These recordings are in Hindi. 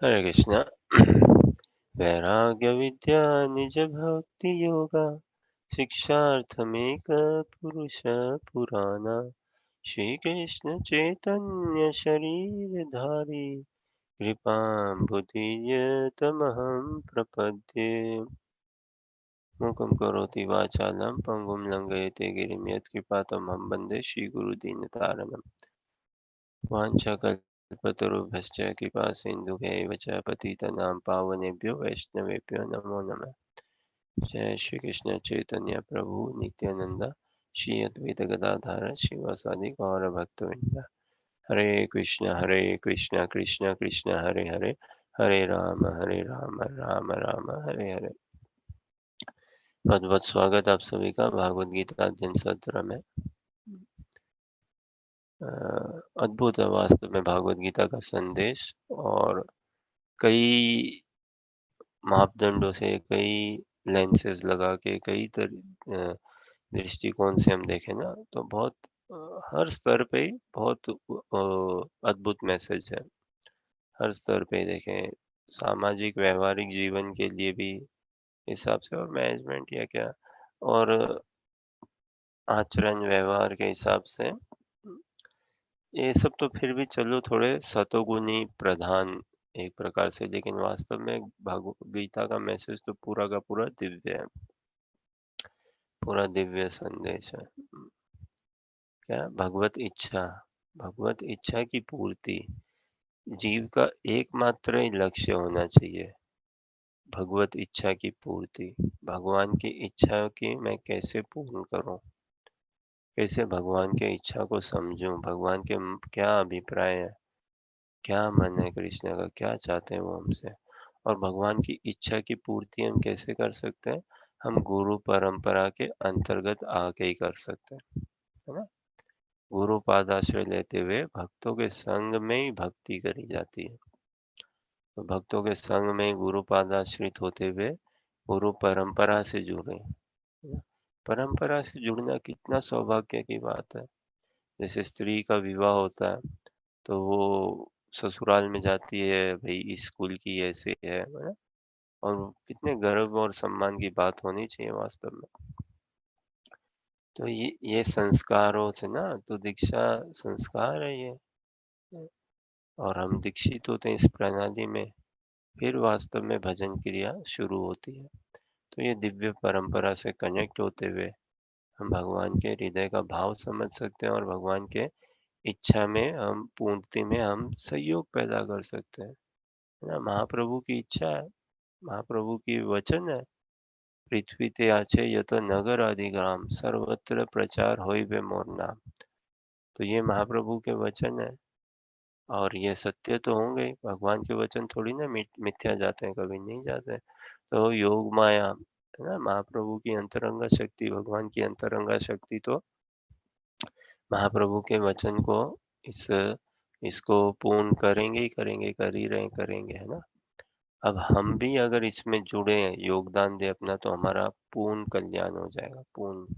हरे कृष्णा। वैराग्य विद्या निज भक्ति योगा शिक्षार्थमेक पुरुष पुराना श्री कृष्ण चैतन्य शरीर धारी कृपा बुद्धि तमहं प्रपद्ये। मूकं करोति वाचालं पंगुं लंघयते गिरिं यत्कृपातमहं वन्दे श्रीगुरुदीनतारणम्। वाञ्छाकल्पतरुभ्यश्च कृपासिन्धुभ्यैव च पतितानां पावनेभ्यो वैष्णवेभ्यो नमो नमः। जय श्री कृष्ण चैतन्य प्रभु नित्यानंद श्री अद्वैत गदाधर शिवासादि गौर भक्तवृंद। हरे कृष्ण कृष्ण कृष्ण हरे हरे, हरे राम राम राम हरे हरे। बहुत बहुत स्वागत आप सभी का भागवत गीता अध्ययन सत्र में। अद्भुत है वास्तव में भागवत गीता का संदेश, और कई मापदंडों से, कई लेंसेज लगा के, दृष्टिकोण से हम देखें ना तो बहुत हर स्तर पे ही बहुत अद्भुत मैसेज है। हर स्तर पे देखें, सामाजिक व्यवहारिक जीवन के लिए भी हिसाब से, और मैनेजमेंट या क्या, और आचरण व्यवहार के हिसाब से, ये सब तो फिर भी चलो थोड़े सतोगुनी प्रधान एक प्रकार से, लेकिन वास्तव में भगवद गीता का मैसेज तो पूरा का पूरा दिव्य है, पूरा दिव्य संदेश है। क्या भगवत इच्छा की पूर्ति जीव का एकमात्र ही लक्ष्य होना चाहिए। भगवत इच्छा की पूर्ति, भगवान की इच्छा की मैं कैसे पूर्ण करूं, कैसे भगवान की इच्छा को समझूं, भगवान के क्या अभिप्राय है, क्या मन है कृष्ण का, क्या चाहते हैं वो हमसे, और भगवान की इच्छा की पूर्ति हम कैसे कर सकते हैं। हम गुरु परंपरा के अंतर्गत आके ही कर सकते हैं, है ना। गुरु पादाश्रय लेते हुए भक्तों के संग में ही भक्ति करी जाती है। तो भक्तों के संग में गुरु पादाश्रित होते हुए गुरु परंपरा से जुड़े, है ना? परंपरा से जुड़ना कितना सौभाग्य की बात है। जैसे स्त्री का विवाह होता है तो वो ससुराल में जाती है, भाई इस कुल की ऐसे है ना? और कितने गर्व और सम्मान की बात होनी चाहिए वास्तव में। तो ये संस्कारों से ना, तो दीक्षा संस्कार है ये, और हम दीक्षित होते हैं इस प्रणाली में, फिर वास्तव में भजन क्रिया शुरू होती है। तो ये दिव्य परंपरा से कनेक्ट होते हुए हम भगवान के हृदय का भाव समझ सकते हैं, और भगवान के इच्छा में हम पूर्ति में हम सहयोग पैदा कर सकते हैं, है ना। महाप्रभु की इच्छा है, महाप्रभु की वचन है, पृथ्वी ते आछे यत नगर आदि ग्राम सर्वत्र प्रचार होई बे मोर नाम। तो ये महाप्रभु के वचन है, और ये सत्य तो होंगे ही। भगवान के वचन थोड़ी ना मिथ्या जाते हैं, कभी नहीं जाते हैं। तो योग माया, है ना, महाप्रभु की अंतरंगा शक्ति, भगवान की अंतरंगा शक्ति तो महाप्रभु के वचन को, इस इसको पूर्ण करेंगे ही करेंगे, कर ही रहे करेंगे, है ना। अब हम भी अगर इसमें जुड़े, योगदान दे अपना, तो हमारा पूर्ण कल्याण हो जाएगा, पूर्ण।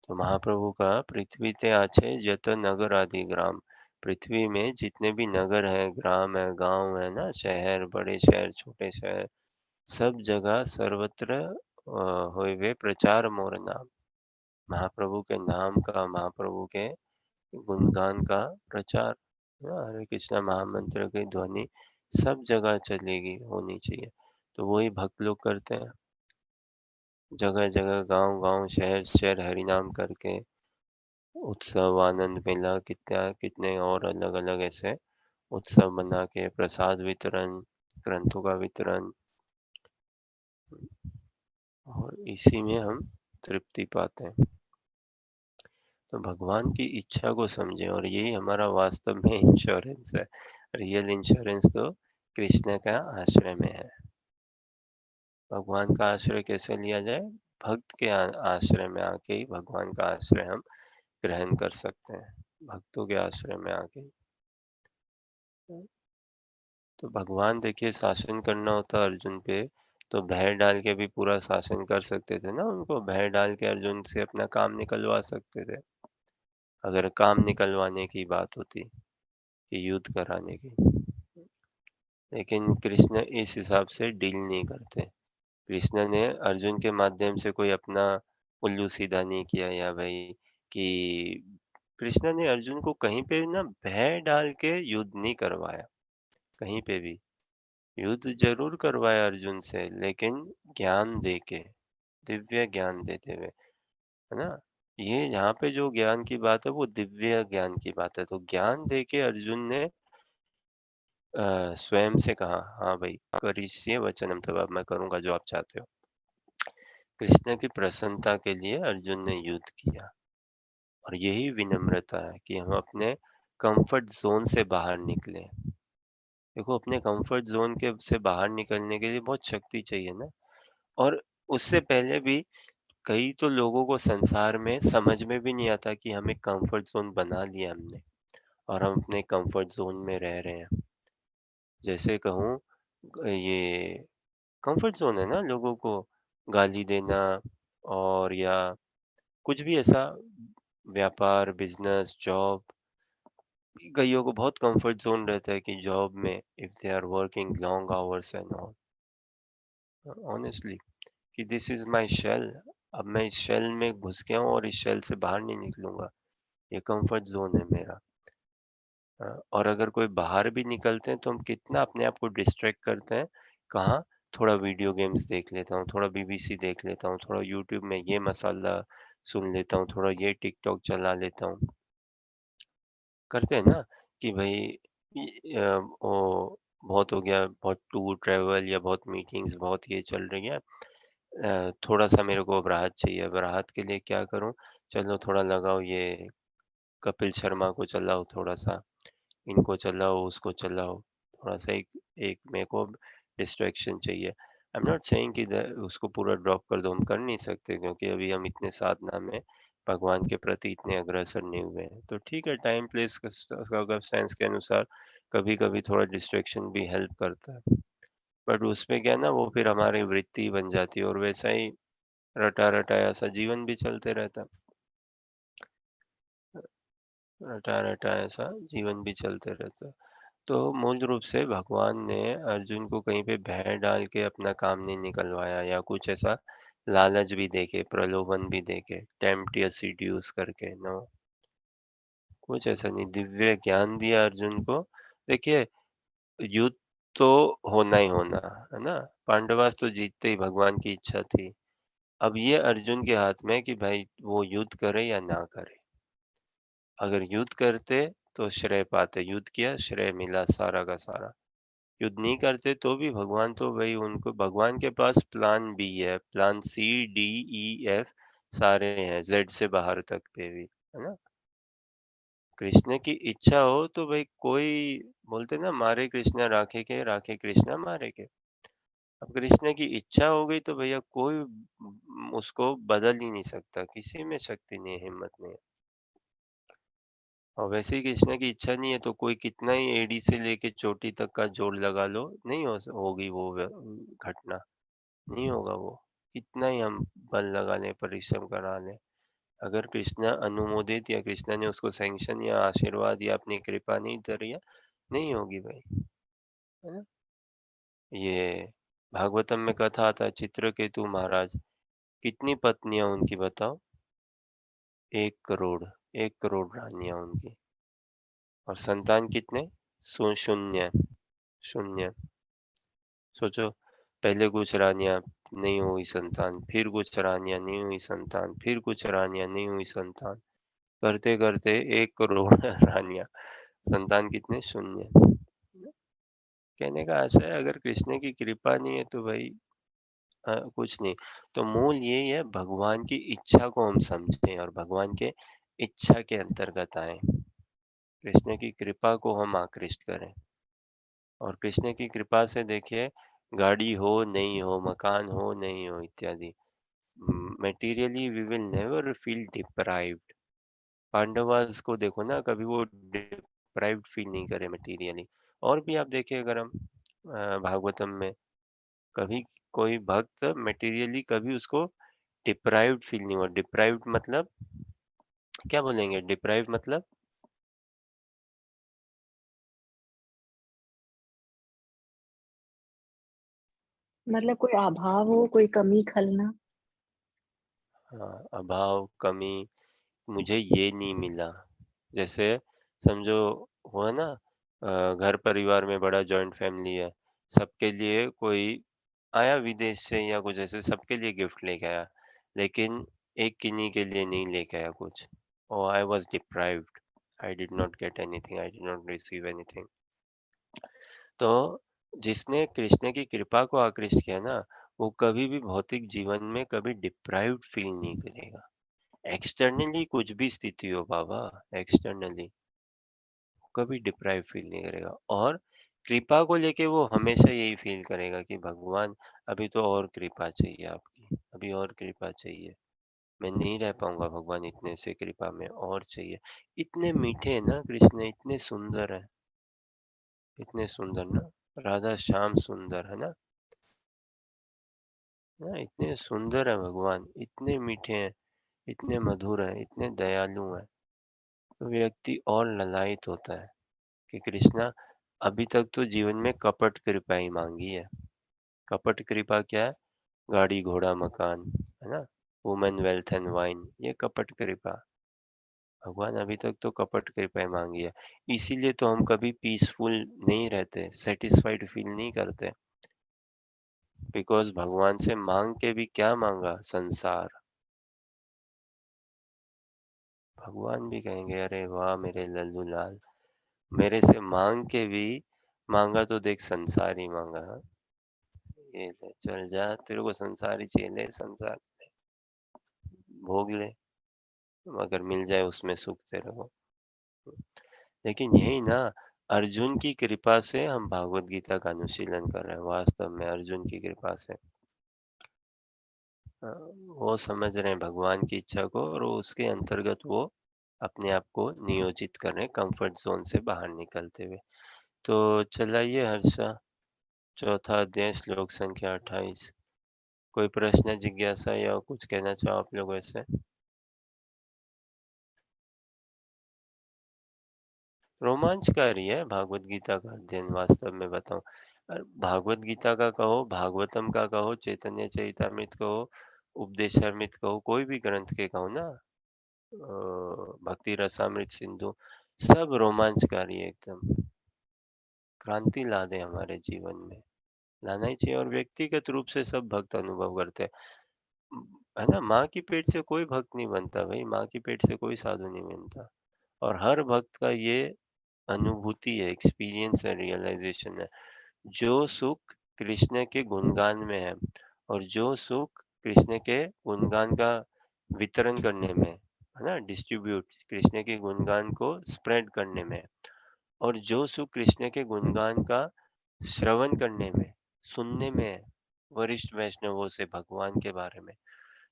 तो महाप्रभु का पृथ्वी ते आछे जत नगर आदि ग्राम, पृथ्वी में जितने भी नगर है, ग्राम है, गांव है ना, शहर, बड़े शहर, छोटे शहर, सब जगह सर्वत्र होए वे प्रचार मोर नाम। महाप्रभु के नाम का, महाप्रभु के गुणगान का प्रचार, ना, हरे कृष्णा महामंत्र की ध्वनि सब जगह चलेगी, होनी चाहिए। तो वही भक्त लोग करते हैं, जगह जगह, गांव गांव, शहर शहर हरि नाम करके, उत्सव, आनंद मेला, कितने और अलग अलग ऐसे उत्सव बना के, प्रसाद वितरण, ग्रंथों का वितरण, और इसी में हम तृप्ति पाते हैं। तो भगवान की इच्छा को समझें, और यही हमारा वास्तव में इंश्योरेंस है। रियल इंश्योरेंस तो कृष्ण का आश्रय में है। भगवान का आश्रय कैसे लिया जाए? भक्त के आश्रय में आके ही भगवान का आश्रय हम ग्रहण कर सकते हैं, भक्तों के आश्रय में आके। तो भगवान देखिए, शासन करना होता अर्जुन पे तो भय डाल के भी पूरा शासन कर सकते थे ना, उनको भय डाल के अर्जुन से अपना काम निकलवा सकते थे, अगर काम निकलवाने की बात होती, कि युद्ध कराने की। लेकिन कृष्ण इस हिसाब से डील नहीं करते। कृष्ण ने अर्जुन के माध्यम से कोई अपना उल्लू सीधा नहीं किया या भाई कि कृष्ण ने अर्जुन को कहीं पे ना भय डाल के युद्ध नहीं करवाया, कहीं पे भी। युद्ध ज़रूर करवाया अर्जुन से लेकिन ज्ञान देके, दिव्य ज्ञान देते हुए, है ना? ये यहाँ पे जो ज्ञान की बात है वो दिव्य ज्ञान की बात है। तो ज्ञान देके अर्जुन ने स्वयं से कहा, हाँ भाई, करिष्ये वचनम तव, अब मैं करूँगा जो आप चाहते हो। कृष्ण की प्रसन्नता के लिए अर्जुन ने युद्ध किया और यही विनम्रता है कि हम अपने कंफर्ट ज़ोन से बाहर निकलें। देखो अपने कंफर्ट ज़ोन के से बाहर निकलने के लिए बहुत शक्ति चाहिए ना, और उससे पहले भी कई तो लोगों को संसार में समझ में भी नहीं आता कि हम एक कंफर्ट ज़ोन बना लिया हमने और हम अपने कंफर्ट ज़ोन में रह रहे हैं। जैसे कहूँ ये कंफर्ट ज़ोन है ना लोगों को गाली देना और या कुछ भी ऐसा व्यापार, बिज़नेस, जॉब, कइयों को बहुत कंफर्ट ज़ोन रहता है कि जॉब में if they are working long hours and all, honestly कि दिस इज़ माय शेल, अब मैं इस शेल में घुस गया हूँ और इस शेल से बाहर नहीं निकलूँगा। ये कंफर्ट ज़ोन है मेरा। और अगर कोई बाहर भी निकलते हैं तो हम कितना अपने आप को डिस्ट्रैक्ट करते हैं, कहाँ? थोड़ा वीडियो गेम्स देख लेता हूँ, थोड़ा बीबीसी देख लेता हूँ, थोड़ा यूट्यूब में ये मसाला सुन लेता हूँ, थोड़ा ये टिकटॉक चला लेता हूँ। करते हैं ना कि भई वो बहुत हो गया, बहुत टूर ट्रैवल या बहुत मीटिंग्स, बहुत ये चल रही है। थोड़ा-सा मेरे को अब राहत चाहिए, अब राहत के लिए क्या करूँ? चलो थोड़ा लगाओ ये कपिल शर्मा को चलाओ थोड़ा-सा, इनको चलाओ, उसको चलाओ, थोड़ा-सा एक एक मेरे को डिस्ट्रैक्शन चाहिए। आई एम नॉट सेइंग कि द उसको पूरा ड्रॉप कर दो, हम कर नहीं सकते क्योंकि अभी हम इतने साधना में भगवान के प्रति इतने अग्रसर नहीं हुए हैं। तो ठीक है, टाइम प्लेस क सर्कमस्टेंस के अनुसार कभी-कभी थोड़ा डिस्ट्रैक्शन भी हेल्प करता है। बट उसमें क्या है ना, वो फिर हमारी वृत्ति बन जाती है और वैसा ही रटा-रटाया सा जीवन भी चलते रहता है। रटा-रटाया सा जीवन भी चलते रहता है। तो मूल रूप से भगवान ने अर्जुन को कहीं पे भय डाल के अपना काम नहीं निकलवाया या कुछ ऐसा लालच भी देके, प्रलोभन भी देके, टेम्प्ट या सीड्यूस करके, नो, कुछ ऐसा नहीं। दिव्य ज्ञान दिया अर्जुन को। देखिए, युद्ध तो होना ही होना, है ना? पांडवास तो जीतते ही, भगवान की इच्छा थी। अब ये अर्जुन के हाथ में है कि भाई वो युद्ध करे या ना करे। अगर युद्ध करते तो श्रेय पाते, युद्ध किया श्रेय मिला सारा का सारा। युद्ध नहीं करते तो भी भगवान तो भई उनको, भगवान के पास प्लान बी है, प्लान सी, डी, ई, एफ सारे हैं, ज़ेड से बाहर तक पे भी, है ना? कृष्ण की इच्छा हो तो भई कोई, बोलते ना, मारे कृष्णा राखे के, राखे कृष्णा मारे के। अब कृष्ण की इच्छा हो गई तो भैया कोई उसको बदल ही नहीं सकता, किसी में शक्ति नहीं है, हिम्मत नहीं है। और वैसे ही कृष्ण की इच्छा नहीं है तो कोई कितना ही एड़ी से लेके चोटी तक का जोड़ लगा लो, नहीं होगी वो घटना, नहीं होगा वो। कितना ही हम बल लगा लें, परिश्रम करा लें, अगर कृष्ण अनुमोदित या कृष्ण ने उसको सैंक्शन या आशीर्वाद या अपनी कृपा नहीं धरी है, नहीं होगी भाई, है ना? ये भागवतम में कथा आता है, चित्रकेतु महाराज, कितनी पत्नियां उनकी बताओ? 1 करोड़, 1 करोड़ रानियां उनकी, और संतान कितने? शून्य, शून्य। सोचो, पहले कुछ रानियां, नहीं हुई संतान, फिर कुछ रानियां नहीं हुई संतान, फिर कुछ रानियां नहीं हुई संतान, करते करते 1 करोड़ रानियां, संतान कितने? शून्य। कहने का आशा है, अगर कृष्ण की कृपा नहीं है तो भाई कुछ नहीं। तो मूल यही है, भगवान की इच्छा को हम समझें और भगवान के इच्छा के अंतर्गत आए, कृष्ण की कृपा को हम आकृष्ट करें। और कृष्ण की कृपा से देखिए, गाड़ी हो नहीं हो, मकान हो नहीं हो इत्यादि, materially we will never feel deprived. Pandavas को देखो ना, कभी वो डिप्राइव्ड फील नहीं करे मटेरियली। और भी आप देखिए, अगर हम भागवतम में, कभी कोई भक्त मटेरियली कभी उसको डिप्राइव्ड फील नहीं हुआ। डिप्राइव्ड मतलब क्या बोलेंगे? डिप्राइव्ड मतलब मतलब कोई अभाव हो, कोई कमी खलना? हाँ, अभाव, कमी, मुझे ये नहीं मिला। जैसे समझो हुआ ना, घर परिवार में बड़ा जॉइंट फैमिली है, सबके लिए कोई आया विदेश से या कुछ ऐसे, सबके लिए गिफ्ट लेके आया, लेकिन एक किन्हीं के लिए नहीं लेके आया कुछ। और I was deprived, I did not get anything, I did not receive anything. तो जिसने कृष्ण की कृपा को आकृष्ट किया ना, वो कभी भी भौतिक जीवन में कभी डिप्राइव्ड फील नहीं करेगा। एक्सटर्नली कुछ भी स्थिति हो बाबा, एक्सटर्नली कभी डिप्राइव फील नहीं करेगा। और कृपा को लेके वो हमेशा यही फील करेगा कि भगवान, अभी तो और कृपा चाहिए आपकी, अभी और कृपा चाहिए, मैं नहीं रह पाऊंगा भगवान इतने से कृपा में, और चाहिए। इतने मीठे हैं ना कृष्ण, इतने सुंदर है, इतने सुंदर ना, राधा श्याम सुंदर है ना, इतने सुंदर है भगवान, इतने मीठे हैं, इतने मधुर हैं, इतने दयालु हैं। तो व्यक्ति और ललायत होता है कि कृष्णा, अभी तक तो जीवन में कपट कृपा ही मांगी है। कपट कृपा क्या है? गाड़ी घोड़ा मकान, है ना, वुमेन वेल्थ एंड वाइन, ये कपट कृपा। भगवान अभी तक तो कपट कृपा ही मांगी है। इसीलिए तो हम कभी पीसफुल नहीं रहते, सेटिस्फाइड फील नहीं करते, बिकॉज भगवान से मांग के भी क्या मांगा? संसार। भगवान भी कहेंगे अरे वाह मेरे लल्लू लाल, मेरे से मांग के भी मांगा तो देख संसार ही मांगा। हाँ? ये ले, चल जा, तेरे को संसार ही चाहिए, ले संसार भोग ले, अगर मिल जाए उसमें सुख तेरे को। लेकिन यही ना, अर्जुन की कृपा से हम भागवत गीता का अनुशीलन कर रहे हैं, वास्तव में अर्जुन की कृपा से। अ, वो समझ रहे हैं भगवान की इच्छा को, और वो उसके अंतर्गत वो अपने आप को नियोजित कर रहे हैं, कंफर्ट जोन से बाहर निकलते हुए। तो चलाइए हर्षा, चौथा अध्याय, श्लोक संख्या 28। कोई प्रश्न, जिज्ञासा या कुछ कहना चाहो आप लोग ऐसे? रोमांचकारी है भागवत गीता का अध्ययन, वास्तव में बताऊं। भागवत गीता का कहो, भागवतम का कहो, चैतन्य चरितामृत कहो, उपदेशामृत कहो, कोई भी ग्रंथ के कहो ना, भक्ति रसामृत सिंधु, सब रोमांचकारी है एकदम। क्रांति ला दे हमारे जीवन में, लाना ही चाहिए। और व्यक्तिगत रूप से सब भक्त अनुभव करते हैं, है ना। माँ की पेट से कोई भक्त नहीं बनता भाई, माँ की पेट से कोई साधु नहीं बनता। और हर भक्त का ये अनुभूति है, एक्सपीरियंस है, रियलाइजेशन है। जो सुख कृष्ण के गुणगान में है, और जो सुख कृष्ण के गुणगान का वितरण करने में है ना, डिस्ट्रीब्यूट कृष्ण के गुणगान को स्प्रेड करने में, और जो सुख कृष्ण के गुणगान का श्रवण करने में, सुनने में है, वरिष्ठ वैष्णवों से भगवान के बारे में,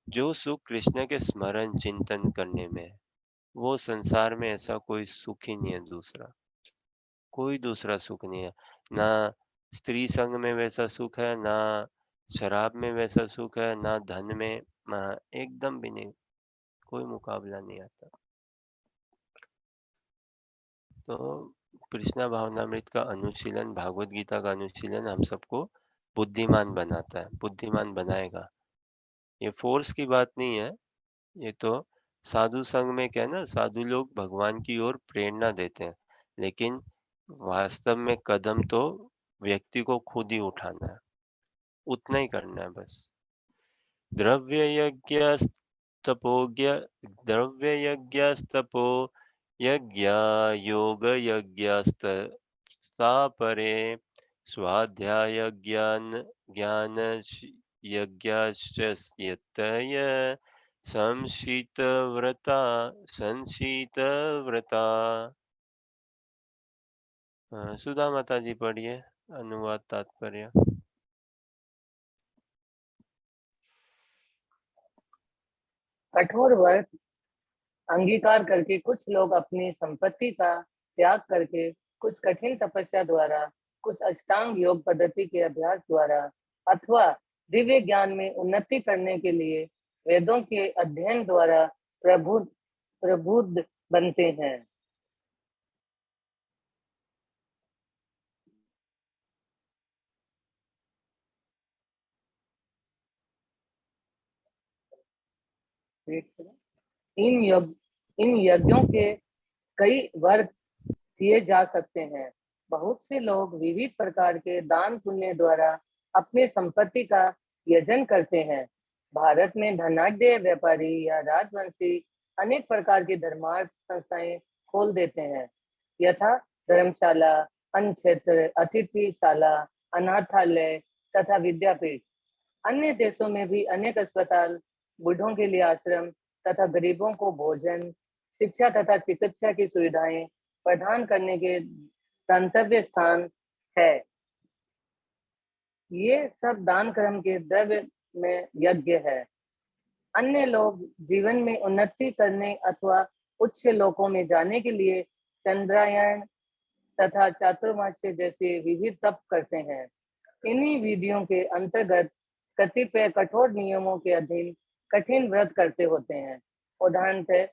जो सुख कृष्ण के स्मरण चिंतन करने में है, वो संसार में ऐसा कोई सुख ही नहीं है दूसरा, कोई दूसरा सुख नहीं है। ना स्त्री संग में वैसा सुख है, ना शराब में वैसा सुख है, ना धन में, ना, एकदम भी नहीं, कोई मुकाबला नहीं आता। तो कृष्णा भावनामृत का अनुशीलन, भागवत गीता का अनुशीलन हम सबको बुद्धिमान बनाता है, बुद्धिमान बनाएगा। ये फोर्स की बात नहीं है, ये तो साधु संग में क्या है ना, साधु लोग भगवान की ओर प्रेरणा देते हैं, लेकिन वास्तव में कदम तो व्यक्ति को खुद ही उठाना है, उतना ही करना है बस। द्रव्य यज्ञस्तपोज्ञ द्रव्य यज्ञस्तपो यज्ञ योग यज्ञस्तापरे स्वाध्याय ज्ञान यज्ञश्च संशीतव्रता संशीतव्रता। सुधा माता जी पढ़िए, अनुवाद तात्पर्य। कठोर व्रत अंगीकार करके कुछ लोग अपनी संपत्ति का त्याग करके, कुछ कठिन तपस्या द्वारा, कुछ अष्टांग योग पद्धति के अभ्यास द्वारा, अथवा दिव्य ज्ञान में उन्नति करने के लिए वेदों के अध्ययन द्वारा प्रबुद्ध प्रबुद्ध बनते हैं। इन यज्ञ इन यज्ञों के कई वर्ग किए जा सकते हैं। बहुत से लोग विविध प्रकार के दान पुण्य द्वारा अपनी संपत्ति का यजन करते हैं। भारत में धनाढ्य व्यापारी या राजवंशी अनेक प्रकार की धर्मार्थ संस्थाएं खोल देते हैं, यथा धर्मशाला, अन्न क्षेत्र, अतिथिशाला, अनाथालय तथा विद्यापीठ। अन्य देशों में भी अनेक अस्पताल, बूढ़ों के लिए आश्रम तथा गरीबों को भोजन, शिक्षा तथा चिकित्सा की सुविधाएं प्रदान करने के गंतव्य स्थान है। ये सब दान कर्म के द्रव्य में यज्ञ है। अन्य लोग जीवन में उन्नति करने अथवा उच्च लोकों में जाने के लिए चंद्रायण तथा चातुर्मास्य जैसे विविध तप करते हैं। इन्हीं विधियों के अंतर्गत कतिपय कठोर नियमों के अधीन कठिन व्रत करते होते हैं। उदाहरणतः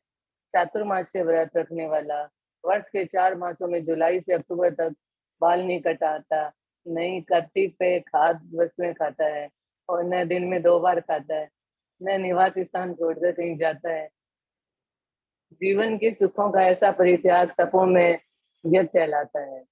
चातुर्मास्य व्रत रखने वाला वर्ष के 4 मासों में जुलाई से अक्टूबर तक बाल नहीं कटाता, नहीं कतिपय खाद्य वस्तुएं खाता है और न दिन में 2 बार खाता है, न निवास स्थान छोड़कर कहीं जाता है। जीवन के सुखों का ऐसा परित्याग तपों में यज्ञ कहलाता है।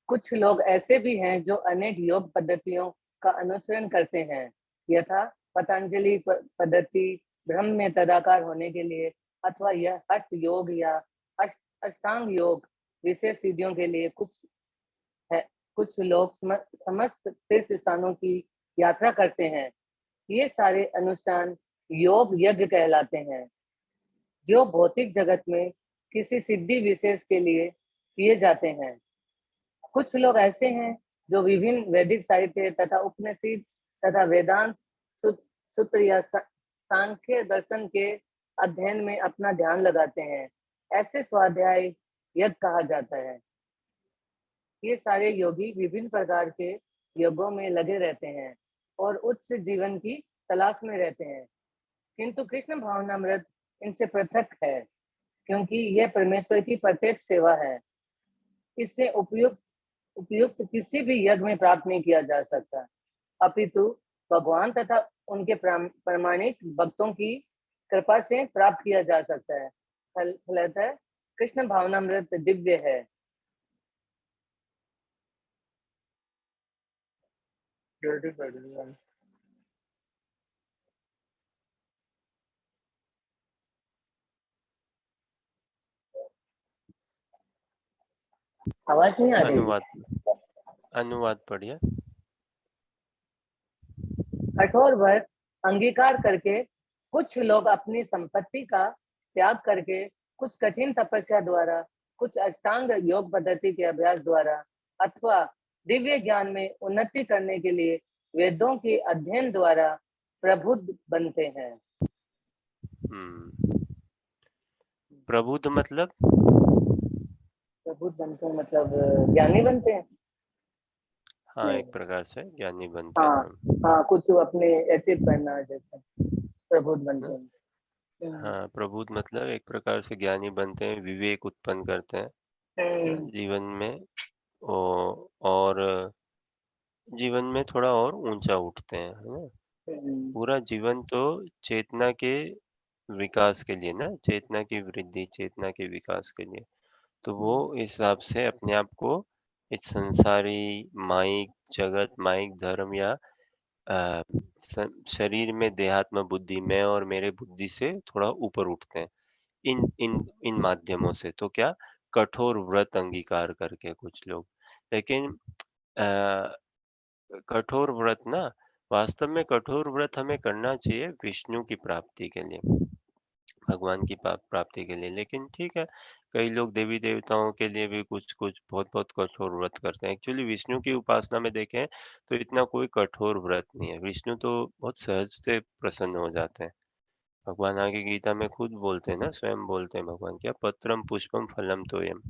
कुछ लोग ऐसे भी हैं जो अनेक योग पद्धतियों का अनुसरण करते हैं, यथा पतंजलि पद्धति ब्रह्म में तदाकार होने के लिए, अथवा यह हठ योग या अष्टांग योग विशेष सिद्धियों के लिए। है कुछ लोग समस्त तीर्थ स्थानों की यात्रा करते हैं। ये सारे अनुष्ठान योग यज्ञ कहलाते हैं, जो भौतिक जगत में किसी सिद्धि विशेष के लिए किए जाते हैं। कुछ लोग ऐसे हैं जो विभिन्न वैदिक साहित्य तथा उपनिषद तथा वेदांत सूत्र या सांख्य दर्शन के अध्ययन में अपना ध्यान लगाते हैं। ऐसे स्वाध्याय यज्ञ कहा जाता है। ये सारे योगी विभिन्न प्रकार के योगों में लगे रहते हैं और उच्च जीवन की तलाश में रहते हैं, किंतु कृष्ण भावनामृत इनसे पृथक है, क्योंकि यह परमेश्वर की प्रत्यक्ष सेवा है। इससे उपयुक्त किसी भी यज्ञ में प्राप्त नहीं किया जा सकता, अपितु भगवान तथा उनके प्रमाणिक भक्तों की कृपा से प्राप्त किया जा सकता है। फलतः कृष्ण भावनामृत दिव्य है। आवाज नहीं आ रही? अनुवाद अनुवाद पढ़िए। कठोर व्रत अंगीकार करके कुछ लोग अपनी संपत्ति का त्याग करके, कुछ कठिन तपस्या द्वारा, कुछ अष्टांग योग पद्धति के अभ्यास द्वारा, अथवा दिव्य ज्ञान में उन्नति करने के लिए वेदों के अध्ययन द्वारा प्रबुद्ध बनते हैं। प्रबुद्ध मतलब? प्रबुद्ध बनते हैं मतलब ज्ञानी बनते हैं। हाँ, एक प्रकार से ज्ञानी बनते हाँ हैं। हाँ, कुछ अपने अचीव करना जैसे प्रबुद्ध बनते हैं। हाँ, प्रबुद्ध मतलब एक प्रकार से ज्ञानी बनते हैं, विवेक उत्पन्न करते हैं जीवन में, और जीवन में थोड़ा और ऊंचा उठते हैं, है ना? पूरा जीवन तो चेतना के विकास के लिए ना, चेतना की वृद्धि, चेतना के विकास के लिए। तो वो इस हिसाब से अपने आप को इस संसारी माइक जगत, माइक धर्म या शरीर में देहात्म बुद्धि, मैं और मेरे बुद्धि से थोड़ा ऊपर उठते हैं इन इन इन माध्यमों से। तो क्या, कठोर व्रत अंगीकार करके कुछ लोग। लेकिन अ, कठोर व्रत ना, वास्तव में कठोर व्रत हमें करना चाहिए विष्णु की प्राप्ति के लिए, भगवान की प्राप्ति के लिए। लेकिन ठीक है, कई लोग देवी देवताओं के लिए भी कुछ कुछ बहुत बहुत कठोर व्रत करते हैं। एक्चुअली विष्णु की उपासना में देखें तो इतना कोई कठोर व्रत नहीं है। विष्णु तो बहुत सहज से प्रसन्न हो जाते हैं। भगवान आगे गीता में खुद बोलते हैं ना, स्वयं बोलते हैं भगवान, क्या पत्रम पुष्पम फलम तोयम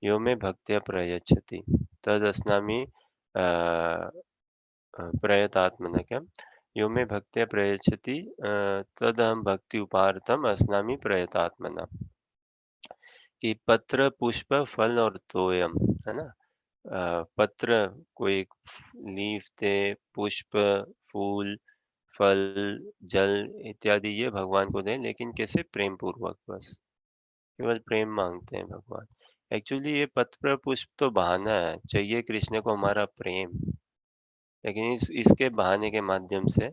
यो में भक्त्या प्रयच्छति तद अस्नामि प्रयतात्मना, क्या, यो में भक्त्या प्रयच्छति तदहम भक्ति उपार्थम अस्नामि प्रयतात्मना। कि पत्र पुष्प फल और तोयम, है ना? पत्र, कोई लीफ थे, पुष्प, फूल, फल, जल इत्यादि ये भगवान को दें, लेकिन कैसे? प्रेम पूर्वक बस। केवल प्रेम माँगते हैं भगवान। एक्चुअली ये पत्र पुष्प तो बहाना है, चाहिए कृष्ण को हमारा प्रेम, लेकिन इस इसके बहाने के माध्यम से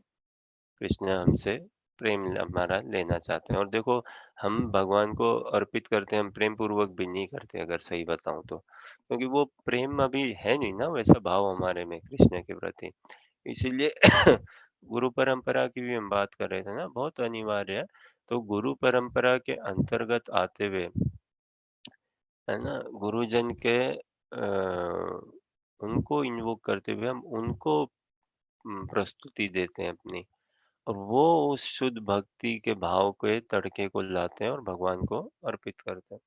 कृष्ण हमसे प्रेम हमारा लेना चाहते हैं। और देखो, हम भगवान को अर्पित करते हैं, हम प्रेम पूर्वक भी नहीं करते अगर सही बताऊँ तो। क्योंकि वो प्रेम अभी है नहीं ना वैसा भाव हमारे में कृष्ण के प्रति। इसीलिए गुरु परंपरा की भी हम बात कर रहे थे ना, बहुत अनिवार्य है। तो गुरु परंपरा के अंतर्गत आते हुए, है ना, गुरुजन के उनको इन्वोक करते हुए हम उनको प्रस्तुति देते हैं अपनी, और वो उस शुद्ध भक्ति के भाव के तड़के को लाते हैं और भगवान को अर्पित करते हैं।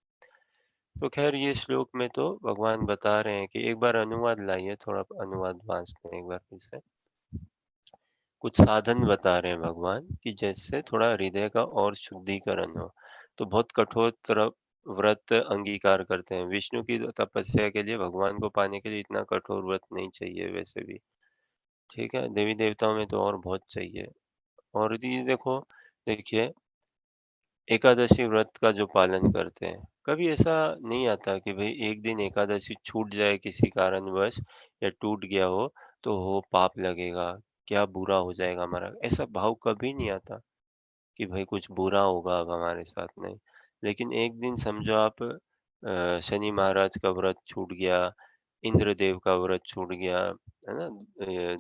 तो ख़ैर ये श्लोक में तो भगवान बता रहे हैं कि एक बार अनुवाद लाइए, थोड़ा अनुवाद वाँचते हैं एक बार फिर से। कुछ साधन बता रहे हैं भगवान कि जैसे थोड़ा हृदय का और शुद्धिकरण हो। तो बहुत कठोर व्रत अंगीकार करते हैं। विष्णु की तपस्या के लिए, भगवान को पाने के लिए इतना कठोर व्रत नहीं चाहिए वैसे भी। ठीक है? देवी-देवताओं में तो और बहुत चाहिए। और ये देखो, देखिए, एकादशी व्रत का जो पालन करते हैं, कभी ऐसा नहीं आता कि भई एक दिन एकादशी छूट जाए किसी कारणवश या टूट गया हो, तो हो पाप लगेगा, क्या बुरा हो जाएगा हमारा, ऐसा भाव कभी नहीं आता कि भाई कुछ बुरा होगा अब हमारे साथ, नहीं। लेकिन एक दिन समझो आप, शनि महाराज का व्रत छूट गया, इंद्रदेव का व्रत छूट गया, है ना?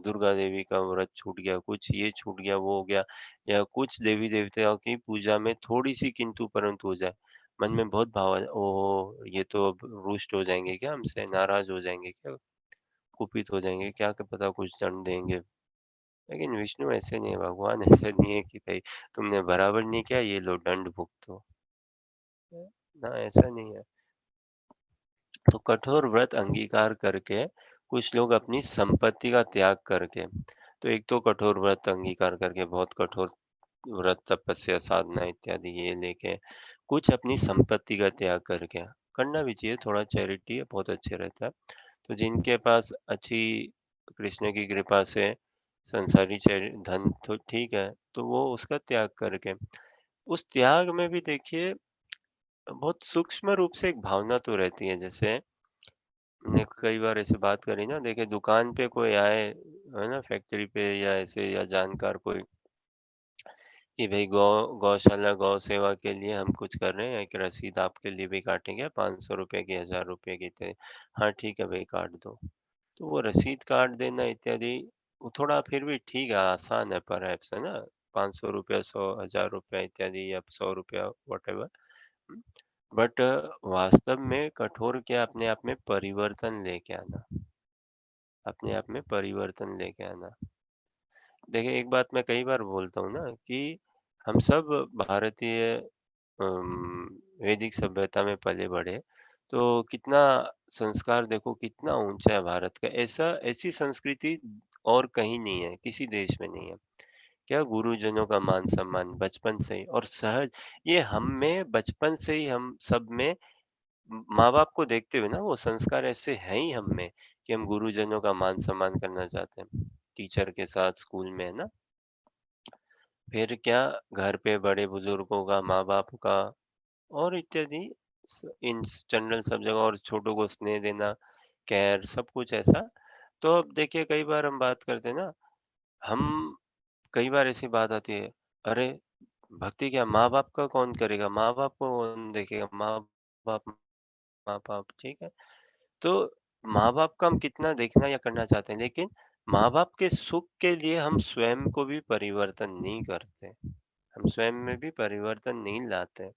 दुर्गा देवी का व्रत छूट गया, कुछ ये छूट गया, वो हो गया, या कुछ देवी-देवताओं की पूजा में थोड़ी-सी किंतु परंतु हो जाए, मन में बहुत भाव आ जाए, ओहो! ये तो अब रुष्ट हो जाएँगे क्या हमसे? नाराज़ हो जाएँगे क्या? कुपित हो जाएँगे क्या? क्या पता कुछ दंड देंगे। लेकिन विष्णु ऐसे नहीं है, भगवान ऐसे नहीं है कि भई तुमने बराबर नहीं किया, ये लो दंड भुगतो। ना, ऐसा नहीं है। तो कठोर व्रत अंगीकार करके कुछ लोग अपनी संपत्ति का त्याग करके, तो एक तो कठोर व्रत अंगीकार करके बहुत कठोर व्रत, तपस्या, साधना इत्यादि ये लेके, कुछ अपनी संपत्ति का त्याग करके, करना भी चाहिए, थोड़ा चैरिटी है, बहुत अच्छे रहता है। तो जिनके पास अच्छी कृष्ण की कृपा से संसारी धन तो ठीक है, तो वो उसका त्याग करके, उस त्याग में भी देखिए बहुत सूक्ष्म रूप से एक भावना तो रहती है। जैसे हमने कई बार ऐसे बात करी ना, देखिए दुकान पे कोई आए, है ना, फैक्ट्री पे या ऐसे, या जानकार कोई, कि भाई गौशाला गौ सेवा के लिए हम कुछ कर रहे हैं, एक रसीद आपके लिए भी काटेंगे, 500 रुपए की, 1000 रुपए की, तो हाँ ठीक है भाई काट दो। तो वो रसीद काट देना इत्यादि, वो थोड़ा फिर भी ठीक है, आसान है परहैप्स, है ना? 500 रुपया, 100, 1000 रुपया इत्यादि, या 100 रुपया, व्हाटएवर। बट वास्तव में कठोर क्या, अपने आप में परिवर्तन लेके आना, अपने आप में परिवर्तन लेके आना। देखिए, एक बात मैं कई बार बोलता हूँ ना कि हम सब भारतीय वैदिक सभ्यता में पले-बढ़े, तो कितना संस्कार देखो कितना ऊँचा है भारत का। ऐसी संस्कृति और कहीं नहीं है, किसी देश में नहीं है। क्या गुरुजनों का मान-सम्मान बचपन से ही, और सहज, ये हम में बचपन से ही, हम सब में माँ-बाप को देखते हुए ना, वो संस्कार ऐसे हैं ही हम में कि हम गुरुजनों का मान-सम्मान करना चाहते हैं। टीचर के साथ स्कूल में, है ना? फिर क्या, घर पे बड़े-बुजुर्गों का, माँ-बाप का, और इत्यादि, इन जनरल सब जगह, और छोटों को स्नेह देना, केयर, सब कुछ ऐसा। तो अब देखिए, कई बार हम बात करते हैं ना, हम कई बार ऐसी बात आती है, अरे! भक्ति क्या माँ-बाप का कौन करेगा? माँ-बाप को कौन देखेगा? माँ-बाप, माँ-बाप, ठीक है? तो माँ-बाप का हम कितना देखना या करना चाहते हैं, लेकिन माँ-बाप के सुख के लिए हम स्वयं को भी परिवर्तन नहीं करते। हम स्वयं में भी परिवर्तन नहीं लाते, है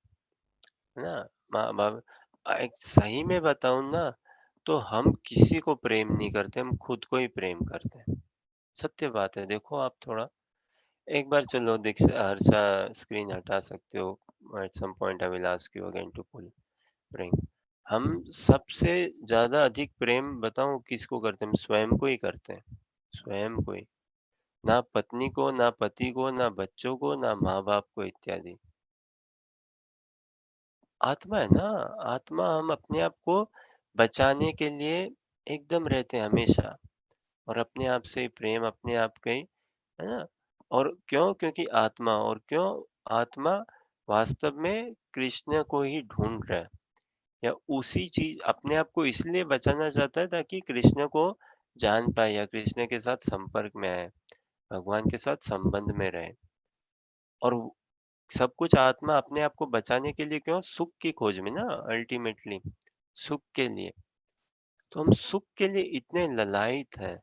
ना? माँ-बाप, एक सही में बताऊँ ना, तो हम किसी को प्रेम नहीं करते, हम खुद को ही प्रेम करते हैं। सत्य बात है, देखो आप थोड़ा, एक बार चलो हर्षा, स्क्रीन हटा सकते हो। At some point I will ask you again to pull bring. हम सबसे ज़्यादा अधिक प्रेम बताऊँ किसको करते हैं? हम स्वयं को ही करते हैं, स्वयं को ही। ना पत्नी को, ना पति को, ना बच्चों को, ना माँ-बाप को इत्यादि। आत्मा है ना, आत्मा, हम अपने आप को बचाने के लिए एकदम रहते हैं हमेशा और अपने आप से ही प्रेम, अपने आप का ही, है ना? और क्यों? क्योंकि आत्मा और क्यों? आत्मा वास्तव में कृष्ण को ही ढूँढ रहा है या उसी चीज़ अपने आप को इसलिए बचाना चाहता है ताकि कृष्ण को जान पाए या कृष्ण के साथ संपर्क में आए, भगवान के साथ संबंध में रहे। और सब कुछ आत्मा अपने आप को बचाने के लिए क्यों? सुख की खोज में ना अल्टीमेटली, सुख के लिए। तो हम सुख के लिए इतने ललायत हैं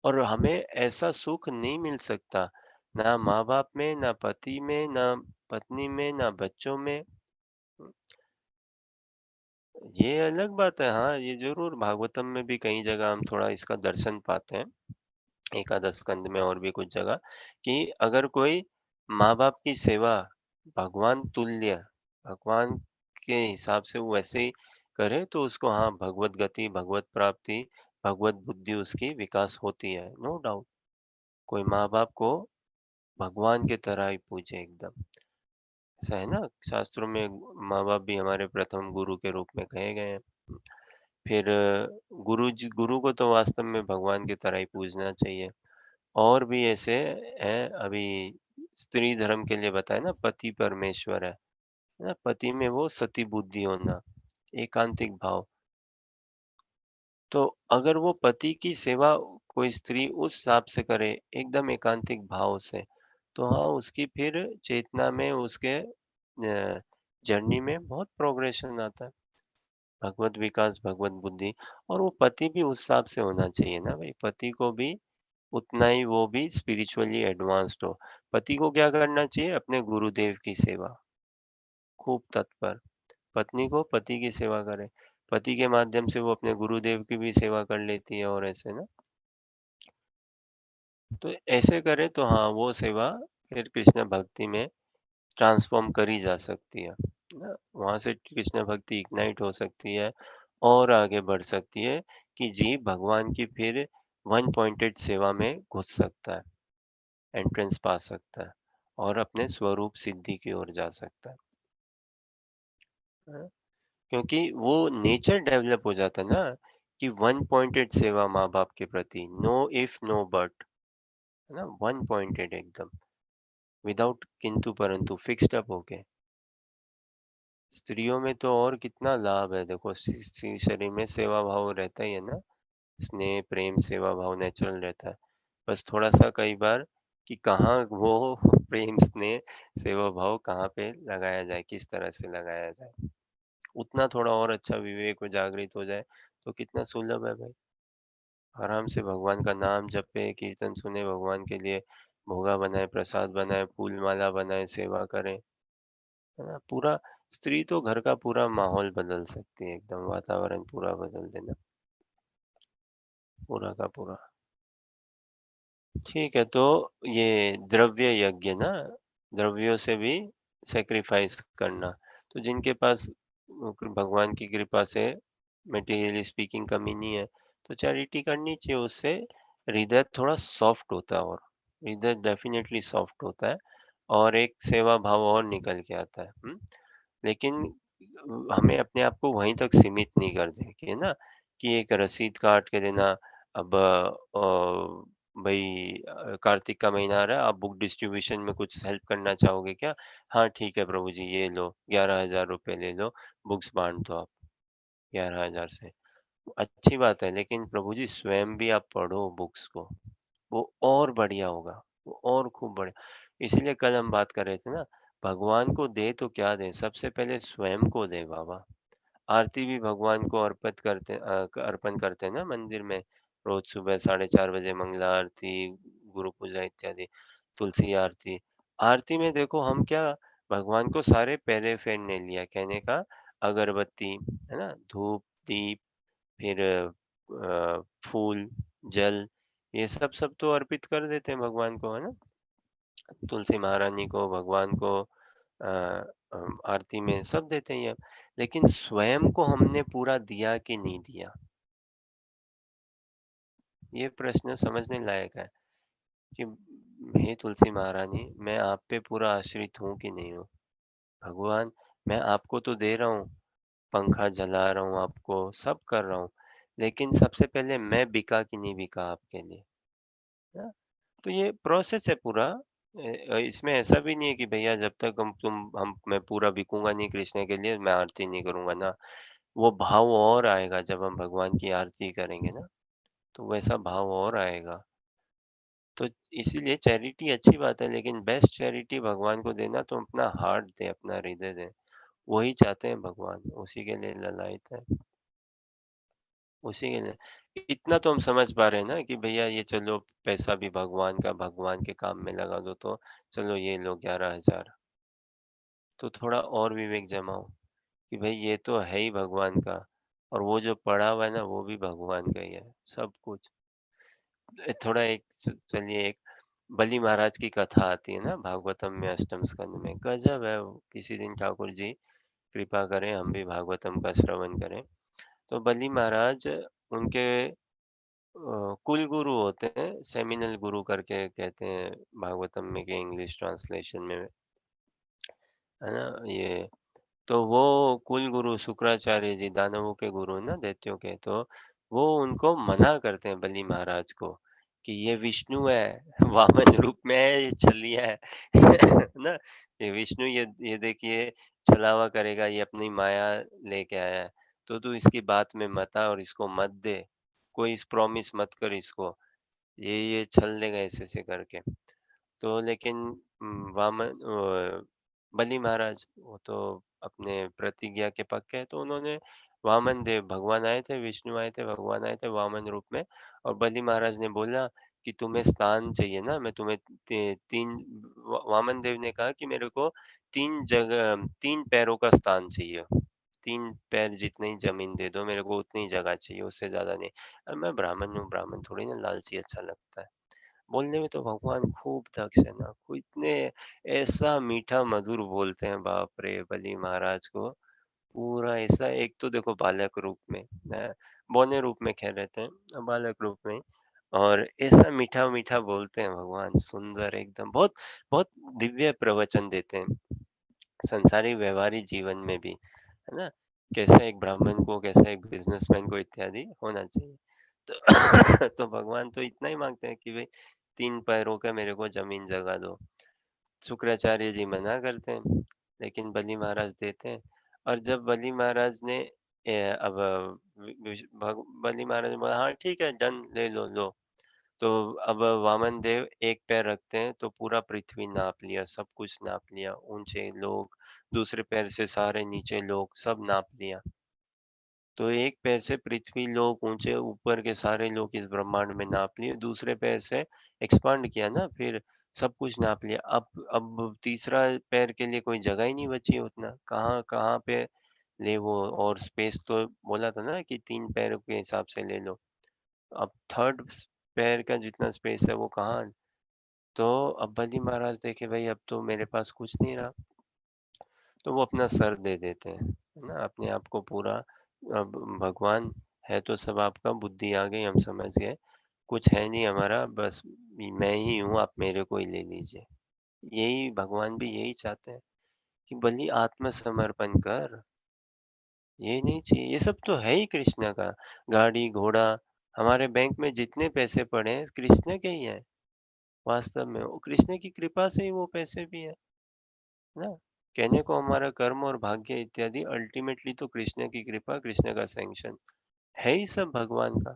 और हमें ऐसा सुख नहीं मिल सकता, ना माँ-बाप में, ना पति में, ना पत्नी में, ना बच्चों में। ये अलग बात है, हाँ, ये ज़रूर भागवतम में भी कई जगह हम थोड़ा इसका दर्शन पाते हैं, एकादश स्कंद में और भी कुछ जगह कि अगर कोई माँ-बाप की सेवा भगवान तुल्य, भगवान के हिसाब से वो वैसे ही करे तो उसको हाँ, भगवत गति, भगवत प्राप्ति, भगवत बुद्धि उसकी विकास होती है, नो डाउट। कोई माँ-बाप को भगवान की तरह ही पूजे एकदम। ऐसा है ना, शास्त्रों में माँ-बाप भी हमारे प्रथम गुरु के रूप में कहे गए हैं। फिर गुरु को तो वास्तव में भगवान की तरह ही पूजना चाहिए। और भी ऐसे हैं, अभी स्त्री धर्म के लिए बताया ना, पति परमेश्वर है ना? पति में वो सती बुद्धि होना, एकांतिक भाव। तो अगर वो पति की सेवा कोई स्त्री उस हिसाब से करे, एकदम एकांतिक भाव से, तो हाँ, उसकी फिर चेतना में उसके जर्नी में बहुत प्रोग्रेशन आता है। भगवत विकास, भगवत बुद्धि और वो पति भी उस हिसाब से होना चाहिए ना भाई, पति को भी उतना ही वो भी स्पिरिचुअली एडवांस्ड हो। पति को क्या करना चाहिए? अपने गुरुदेव की सेवा, खूब तत्पर। पत्नी को पति की सेवा करे। पति के माध्यम से वो अपने गुरुदेव की भी सेवा कर लेती है और ऐसे ना। तो ऐसे करे तो हाँ, वो सेवा फिर कृष्ण भक्ति में ट्रांसफ़ॉर्म करी जा सकती है ना? वहाँ से कृष्ण भक्ति इग्नाइट हो सकती है और आगे बढ़ सकती है कि जीव भगवान की फिर वन पॉइंटेड सेवा में घुस सकता है, एंट्रेंस पा सकता है और अपने स्वरूप सिद्धि की ओर जा सकता है। हाँ, क्योंकि वो नेचर डेवलप हो जाता है ना कि वन पॉइंटेड सेवा माँ-बाप के प्रति, नो इफ नो बट, है ना? वन पॉइंटेड एकदम, विदाउट किंतु परंतु, फिक्स्ड अप होके। स्त्रियों में तो और कितना लाभ है देखो, स्त्री शरीर में सेवा भाव रहता ही है ना, स्नेह, प्रेम, सेवा भाव नेचुरल रहता है। बस थोड़ा-सा कई बार कि कहाँ वो प्रेम, स्नेह, सेवा भाव कहाँ पे लगाया जाए, किस तरह से लगाया जाए। उतना थोड़ा और अच्छा विवेक जागृत हो जाए, तो कितना सुलभ है भाई। आराम से भगवान का नाम जपे, कीर्तन सुने, भगवान के लिए भोगा बनाए, प्रसाद बनाए, फूल माला बनाए, सेवा करें, है ना? पूरा स्त्री तो घर का पूरा माहौल बदल सकती है, एकदम वातावरण पूरा बदल देना, पूरा का पूरा। ठीक है, तो ये द्रव्य यज्ञ ना, द्रव्यों से भी सैक्रिफाइस करना। तो जिनके पास भगवान की कृपा से मटेरियली स्पीकिंग कमी नहीं है, तो चैरिटी करनी चाहिए, उससे हृदय थोड़ा सॉफ्ट होता है और हृदय डेफिनिटली सॉफ्ट होता है और एक सेवा भाव और निकल के आता है। लेकिन हमें अपने आप को वहीं तक सीमित नहीं कर दें कि है ना, कि एक रसीद काट के देना। अब भई कार्तिक का महीना आ रहा है, आप बुक डिस्ट्रीब्यूशन में कुछ हेल्प करना चाहोगे क्या? हाँ, ठीक है प्रभु जी, ये लो 11,000 रुपए ले लो, बुक्स बाँट दो आप 11,000 से। अच्छी बात है, लेकिन प्रभु जी स्वयं भी आप पढ़ो बुक्स को, वो और बढ़िया होगा, वो और खूब बढ़िया। इसीलिए कल हम बात कर रहे थे ना, भगवान को दें तो क्या दें? सबसे पहले स्वयं को दें बाबा। आरती भी भगवान को अर्पण करते हैं ना मंदिर में। रोज़ सुबह 4:30 बजे मंगला आरती, गुरु पूजा इत्यादि, तुलसी आरती। आरती में देखो हम क्या भगवान को सारे पहले फेरने लिया कहने का, अगरबत्ती, है ना? धूप, दीप, फिर फूल, जल, ये सब तो अर्पित कर देते हैं भगवान को, है ना? तुलसी महारानी को, भगवान को अ, आरती में सब देते हैं ये। लेकिन स्वयं को हमने पूरा दिया कि नहीं दिया? ये प्रश्न समझने लायक है कि हे तुलसी महारानी, मैं आप पे पूरा आश्रित हूँ कि नहीं हूँ? भगवान, मैं आपको तो दे रहा हूँ, पंखा जला रहा हूँ आपको, सब कर रहा हूँ, लेकिन सबसे पहले मैं बिका कि नहीं बिका आपके लिए, ना? तो ये प्रोसेस है पूरा। इसमें ऐसा भी नहीं है कि भैया जब तक हम मैं पूरा बिकूँगा नहीं कृष्ण के लिए, मैं आरती नहीं करूँगा ना। वो भाव और आएगा जब हम भगवान की आरती करेंगे ना, तो वैसा भाव और आएगा। तो इसीलिए चैरिटी अच्छी बात है, लेकिन बेस्ट चैरिटी भगवान को देना तो अपना हार्ट दें, अपना हृदय दें। वही चाहते हैं भगवान, उसी के लिए ललायत है, उसी के लिए। इतना तो हम समझ पा रहे हैं ना कि भैया ये चलो पैसा भी भगवान का, भगवान के काम में लगा दो तो चलो ये लो 11,000। तो थोड़ा और विवेक जमाओ कि भई ये तो है ही भगवान का, और वो जो पड़ा हुआ है ना वो भी भगवान का ही है, सब कुछ। थोड़ा एक चलिए एक बलि महाराज की कथा आती है ना भागवतम में अष्टम स्कंद में, गजब है वो। किसी दिन ठाकुर जी कृपा करें हम भी भागवतम का श्रवण करें। तो बलि महाराज उनके कुल गुरु होते हैं, सेमिनल गुरु करके कहते हैं भागवतम में के इंग्लिश ट्रांसलेशन में, है ना? ये तो वो कुल गुरु शुक्राचार्य जी दानवों के गुरु हैं ना दैत्यों के, तो वो उनको मना करते हैं बलि महाराज को कि ये विष्णु है, वामन रूप में है, ये छलिया है। ना? ये विष्णु, ये देखिए छलावा करेगा, ये अपनी माया लेके आया है, तो तू इसकी बात में मत आ और इसको मत दे, कोई इस प्रॉमिस मत कर इसको, ये छल देगा ऐसे-ऐसे करके। तो लेकिन बलि महाराज वो तो अपने प्रतिज्ञा के पक्के हैं, तो उन्होंने वामन देव भगवान आए थे, विष्णु आए थे, भगवान आए थे वामन रूप में, और बलि महाराज ने बोला कि तुम्हें स्थान चाहिए ना, मैं तुम्हें 3 वामन देव ने कहा कि मेरे को 3 पैरों का स्थान चाहिए। 3 पैर जितनी ही ज़मीन दे दो, मेरे को उतनी ही जगह चाहिए, उससे ज़्यादा नहीं। मैं ब्राह्मण हूँ, ब्राह्मण थोड़ी ना लालची अच्छा लगता है। बोलने में तो भगवान खूब दक्ष है ना, को इतने ऐसा मीठा मधुर बोलते हैं, बाप रे! बलि महाराज को पूरा ऐसा, एक तो देखो बालक रूप में, बौने रूप में खैर रहते हैं, बालक रूप में, और ऐसा मीठा-मीठा बोलते हैं भगवान, सुंदर एकदम, बहुत बहुत दिव्य प्रवचन देते हैं, संसारिक व्यवहारिक जीवन में भी, है ना? कैसा एक ब्राह्मण को, कैसा एक बिज़नेसमैन को इत्यादि होना चाहिए। तो तो भगवान तो इतना ही माँगते हैं कि भई 3 पैरों का मेरे को ज़मीन जगह दो। शुक्राचार्य जी मना करते हैं, लेकिन बलि महाराज देते हैं। और जब बलि महाराज ने अब वि विश भग बलि महाराज ने बोला हाँ ठीक है डन, ले लो, लो। तो अब वामन देव एक पैर रखते हैं तो पूरा पृथ्वी नाप लिया, सब कुछ नाप लिया, ऊँचे लोग, दूसरे पैर से सारे नीचे लोग, सब नाप लिया। तो एक पैर से पृथ्वी लोक ऊँचे ऊपर के सारे लोग इस ब्रह्मांड में नाप लिए, दूसरे पैर से एक्सपांड किया ना फिर, सब कुछ नाप लिया। अब तीसरा पैर के लिए कोई जगह ही नहीं बची उतना, कहाँ कहाँ पे ले वो, और स्पेस तो बोला था ना कि 3 पैरों के हिसाब से ले लो। अब थर्ड पैर का जितना स्पेस है वो कहाँ? तो अब बली महाराज देखे भाई अब तो मेरे पास कुछ नहीं रहा, तो वो अपना सर दे देते हैं, है ना? अपने आप को पूरा, अब भगवान है तो सब आपका, बुद्धि आ गई, हम समझ गए, कुछ है नहीं हमारा, बस मैं ही हूँ, आप मेरे को ही ले लीजिए। यही भगवान भी यही चाहते हैं कि बलि आत्मसमर्पण कर, ये नहीं चाहिए, ये सब तो है ही कृष्ण का। गाड़ी, घोड़ा, हमारे बैंक में जितने पैसे पड़े हैं कृष्ण के ही हैं, वास्तव में वो कृष्ण की कृपा से ही वो पैसे भी हैं। ना? कहने को हमारा कर्म और भाग्य इत्यादि, अल्टीमेटली तो कृष्ण की कृपा, कृष्ण का सैंक्शन है ही सब भगवान का।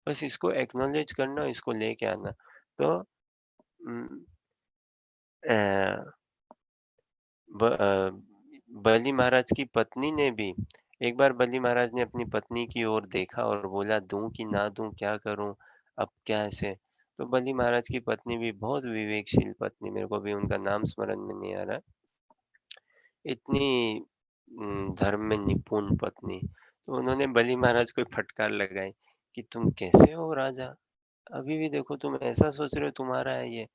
बस इसको एक्नॉलेज करना, इसको लेके आना। तो उम, अ, बलि महाराज की पत्नी ने भी, एक बार बलि महाराज ने अपनी पत्नी की ओर देखा और बोला, दूँ कि ना दूँ, क्या करूँ? अब कैसे? तो बलि महाराज की पत्नी भी बहुत विवेकशील पत्नी, मेरे को अभी उनका नाम स्मरण में नहीं आ रहा। इतनी धर्म में निपुण पत्नी, तो उन्होंने बलि महाराज को फटकार लगाई कि तुम कैसे हो राजा? अभी भी देखो तुम ऐसा सोच रहे हो तुम्हारा है ये,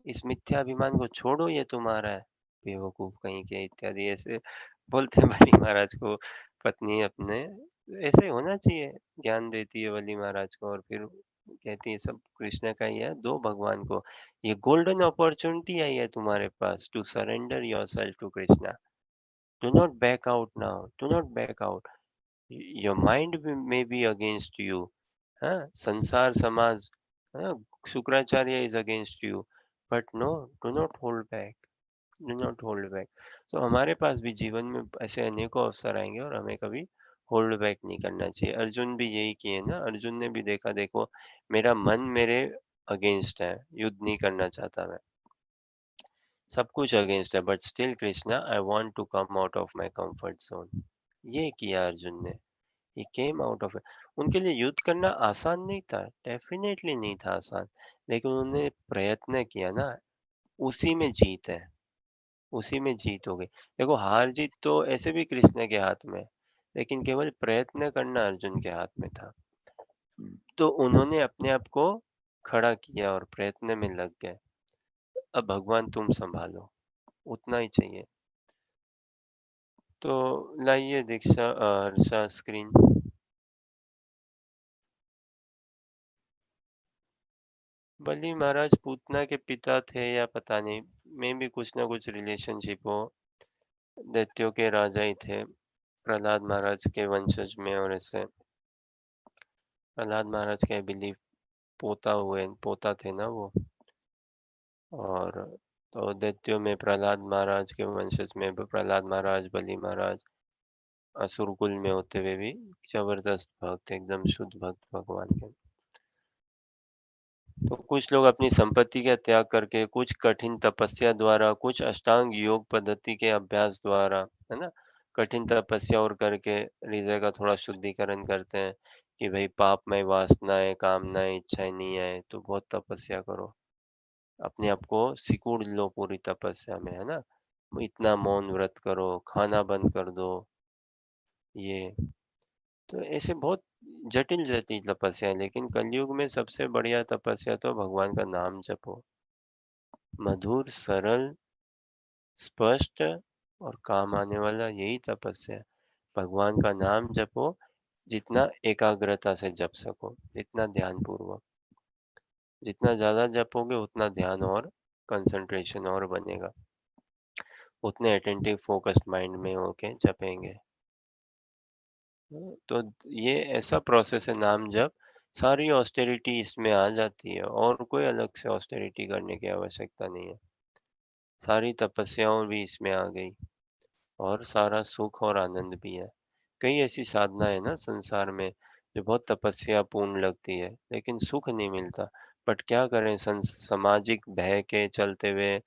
इस मिथ्याभिमान को छोड़ो, ये तुम्हारा है, बेवकूफ कहीं के इत्यादि ऐसे बोलते हैं बलि महाराज को पत्नी अपने। ऐसे होना चाहिए, ज्ञान देती है बलि महाराज को, और फिर कहती है सब कृष्ण का ही है, दो भगवान को, ये गोल्डन अपॉर्चुनिटी आई है तुम्हारे पास to surrender yourself to Krishna. Do not back out now, do not back out. Your mind may be against you, हाँ, संसार समाज, हाँ, Shukracharya is against you, but no, do not hold back, do not hold back. तो हमारे पास भी जीवन में ऐसे अनेकों अवसर आएंगे और हमें कभी होल्ड बैक नहीं करना चाहिए। अर्जुन भी यही किए ना, अर्जुन ने भी देखा, देखो मेरा मन मेरे अगेंस्ट है, युद्ध नहीं करना चाहता मैं, सब कुछ अगेंस्ट है, but still Krishna I want to come out of my comfort zone. ये किया अर्जुन ने, ही केम आउट ऑफ, उनके लिए युद्ध करना आसान नहीं था, डेफिनेटली नहीं था आसान, लेकिन उन्होंने प्रयत्न किया ना, उसी में जीत है, उसी में जीत हो गई। देखो हार जीत तो ऐसे भी कृष्ण के हाथ में है, लेकिन केवल प्रयत्न करना अर्जुन के हाथ में था। तो उन्होंने अपने आप को खड़ा किया और प्रयत्न में लग गए। अब भगवान तुम संभालो, उतना ही चाहिए। तो लाइए दीक्षा, हर्षा स्क्रीन। बलि महाराज पूतना के पिता थे या पता नहीं, में भी कुछ ना कुछ रिलेशनशिप हो, दैत्यों के राजा ही थे, प्रहलाद महाराज के वंशज में। और ऐसे प्रहलाद महाराज के आई बिलीव पोता हुए, पोता थे ना वो। और तो दैत्यों में प्रहलाद महाराज के वंशज में प्रहलाद महाराज, बलि महाराज, असुर कुल में होते हुए भी जबरदस्त भक्त, एकदम शुद्ध भक्त भगवान के। तो कुछ लोग अपनी संपत्ति का त्याग करके, कुछ कठिन तपस्या द्वारा, कुछ अष्टांग योग पद्धति के अभ्यास द्वारा, है ना, कठिन तपस्या और करके हृदय का थोड़ा शुद्धिकरण करते हैं कि भाई पापमय वासनाएं, कामनाएं, इच्छाएं नहीं आए, तो बहुत तपस्या करो, अपने आप को सिकुड़ लो पूरी तपस्या में, है ना, इतना मौन व्रत करो, खाना बंद कर दो, ये। तो ऐसे बहुत जटिल जटिल तपस्या है, लेकिन कलयुग में सबसे बढ़िया तपस्या तो भगवान का नाम जपो, मधुर, सरल, स्पष्ट और काम आने वाला, यही तपस्या है। भगवान का नाम जपो, जितना एकाग्रता से जप सको, जितना ध्यान पूर्वक, जितना ज्यादा जपोगे उतना ध्यान और कंसंट्रेशन और बनेगा, उतने अटेंटिव फोकस्ड माइंड में होके जपेंगे। तो ये ऐसा प्रोसेस है नाम जप, सारी ऑस्टेरिटी इसमें आ जाती है और कोई अलग से ऑस्टेरिटी करने की आवश्यकता नहीं है, सारी तपस्याओं भी इसमें आ गई और सारा सुख और आनंद भी है। कई ऐसी साधना है ना संसार में जो बहुत तपस्या पूर्ण लगती है, लेकिन सुख नहीं मिलता। बट क्या करें, सामाजिक भय के चलते हुए,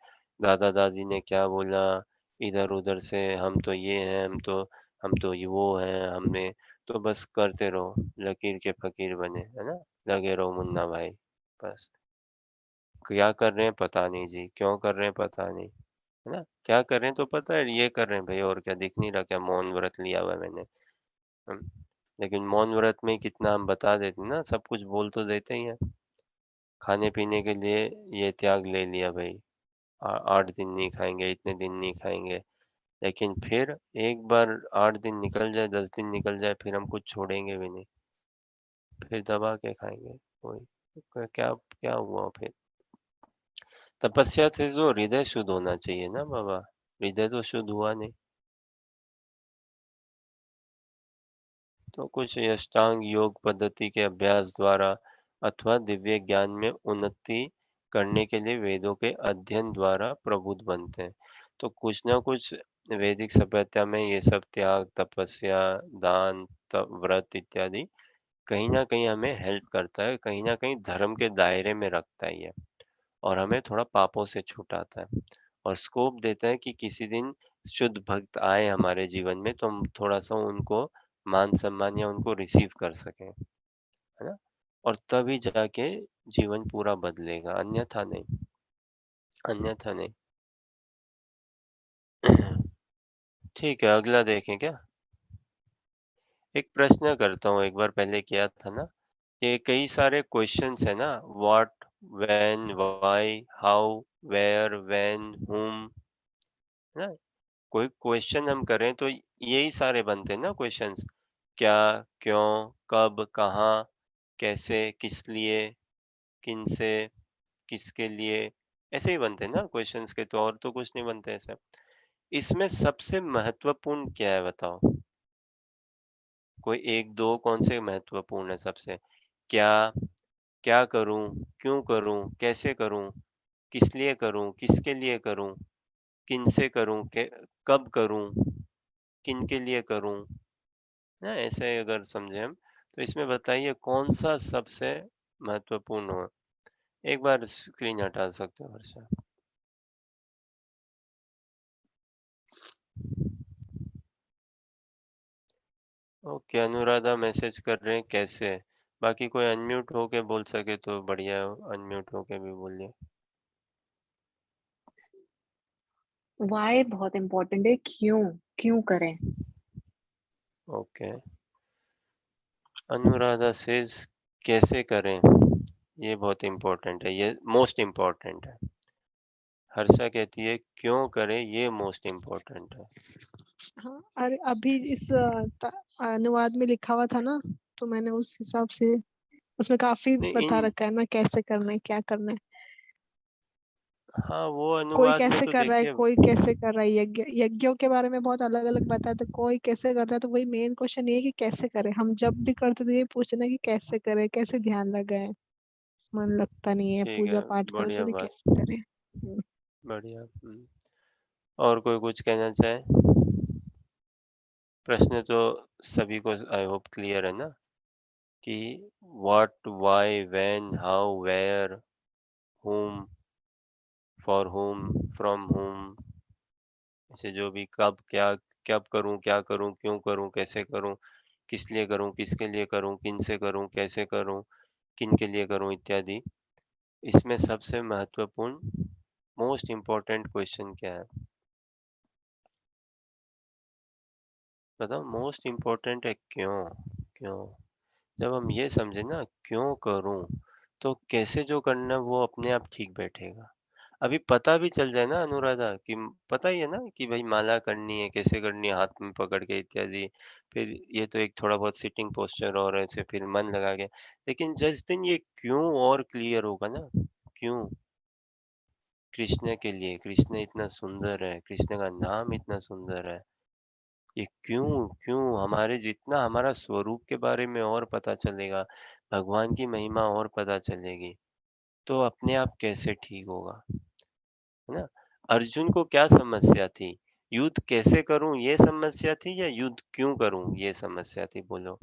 दादा दादी ने क्या बोला, इधर उधर से हम तो ये हैं, हम तो ये वो हैं, हमने तो बस करते रहो, लकीर के फकीर बने, है ना, लगे रहो मुन्ना भाई, बस। क्या कर रहे हैं पता नहीं जी, क्यों कर रहे हैं पता नहीं, है ना, क्या कर रहे हैं तो पता है, ये कर रहे हैं भाई, और क्या दिख नहीं रहा क्या, मौन व्रत लिया हुआ है मैंने, हम। लेकिन मौन व्रत में कितना हम बता देते हैं ना, सब कुछ बोल तो देते ही हैं, खाने पीने के लिए ये त्याग ले लिया भाई, 8 दिन नहीं खाएंगे, इतने दिन नहीं खाएंगे, लेकिन फिर एक बार 8 दिन निकल जाए, 10 दिन निकल जाए, फिर हम कुछ छोड़ेंगे भी नहीं, फिर दबा के खाएंगे, वही। तो क्या क्या हुआ फिर, तपस्या से तो हृदय शुद्ध होना चाहिए ना बाबा, हृदय तो शुद्ध हुआ नहीं। तो कुछ अष्टांग योग पद्धति के अभ्यास द्वारा अथवा दिव्य ज्ञान में उन्नति करने के लिए वेदों के अध्ययन द्वारा प्रबुद्ध बनते हैं। तो कुछ ना कुछ वैदिक सभ्यता में ये सब त्याग, तपस्या, दान, व्रत इत्यादि कहीं ना कहीं हमें हेल्प करता है, कहीं ना कहीं धर्म के दायरे में रखता है ये, और हमें थोड़ा पापों से छुटाता है और स्कोप देता है कि किसी दिन शुद्ध भक्त आए हमारे जीवन में तो हम थोड़ा सा उनको मान सम्मान या उनको रिसीव कर सकें, है ना, और तभी जाके जीवन पूरा बदलेगा, अन्यथा नहीं, अन्यथा नहीं। ठीक है, अगला देखें क्या। एक प्रश्न करता हूँ, एक बार पहले किया था ना, ये कई सारे क्वेश्चंस है ना, what, when, why, how, where, when, whom, है ना, कोई क्वेश्चन हम करें तो यही सारे बनते हैं ना क्वेश्चंस, क्या, क्यों, कब, कहाँ, कैसे, किस लिए, किन से, किसके लिए, ऐसे ही बनते हैं ना क्वेश्चंस के, तो और तो कुछ नहीं बनते ऐसे। इसमें सबसे महत्वपूर्ण क्या है बताओ, कोई 1-2 कौन से महत्वपूर्ण है सबसे? क्या, क्या करूँ, क्यों करूँ, कैसे करूँ, किस लिए करूँ, किसके लिए करूँ, किनसे करूँ, कब करूँ, किनके लिए करूँ? ना ऐसे अगर समझे हम, तो इसमें बताइए कौन-सा सबसे महत्वपूर्ण हो? एक बार स्क्रीन हटा सकते हो वर्षा। ओके, अनुराधा मैसेज कर रहे हैं कैसे? बाकी कोई अनम्यूट होके बोल सके तो बढ़िया है, अनम्यूट होके भी बोलिए। वाई बहुत इम्पोर्टेंट है, क्यों क्यों करें। ओके, अनुराधा सेज कैसे करें? ये बहुत इम्पोर्टेंट है, ये मोस्ट इम्पोर्टेंट है। हर्षा कहती है क्यों करें, ये मोस्ट इम्पोर्टेंट है। हाँ, अरे अभी इस अनुवाद में लिखा हुआ था ना, तो मैंने उस हिसाब से उसमें काफी नहीं बता इन रखा है ना, कैसे करना है, क्या करना है। हाँ, वो कोई अनुवाद में कैसे तो कर रहा है, देखिए कोई कैसे कर रहा है। यज्ञों के बारे में बहुत अलग अलग बताया, तो कोई कैसे करता है। तो वही मेन क्वेश्चन ये है कि कैसे करें। हम जब भी करते तो ये पूछना कि कैसे करें, कैसे ध्यान लगाएं। मन लगता नहीं है ठीक है, पूजा पाठ करते बढ़िया तो बात, कैसे करें। बढ़िया। और कोई कुछ कहना चाहे? प्रश्न तो सभी को आई होप क्लियर है ना कि what, why, when, how, where, whom, for whom, from whom, ऐसे जो भी कब, क्या, कब करूं, क्या करूं, क्यों करूं, कैसे करूं, किस लिए करूं, किसके लिए करूं, किन से करूं, कैसे करूं, किन के लिए करूं इत्यादि। इसमें सबसे महत्वपूर्ण मोस्ट इम्पोर्टेंट क्वेश्चन क्या है? बताओ, मोस्ट इम्पोर्टेंट है क्यों? क्यों? जब हम ये समझे ना क्यों करूं, तो कैसे जो करना है वो अपने आप ठीक बैठेगा। अभी पता भी चल जाए ना अनुराधा कि पता ही है ना कि भाई माला करनी है, कैसे करनी है, हाथ में पकड़ के इत्यादि। फिर ये तो एक थोड़ा बहुत सिटिंग पोस्चर और ऐसे फिर मन लगा के। लेकिन जिस दिन ये क्यों और क्लियर होगा ना, क्यों कृष्ण के लिए, कृष्ण इतना सुंदर है, कृष्ण का नाम इतना सुंदर है, ये क्यों क्यों हमारे जितना हमारा स्वरूप के बारे में और पता चलेगा, भगवान की महिमा और पता चलेगी, तो अपने आप कैसे ठीक होगा, है ना? अर्जुन को क्या समस्या थी? युद्ध कैसे करूं ये समस्या थी या युद्ध क्यों करूं ये समस्या थी, बोलो?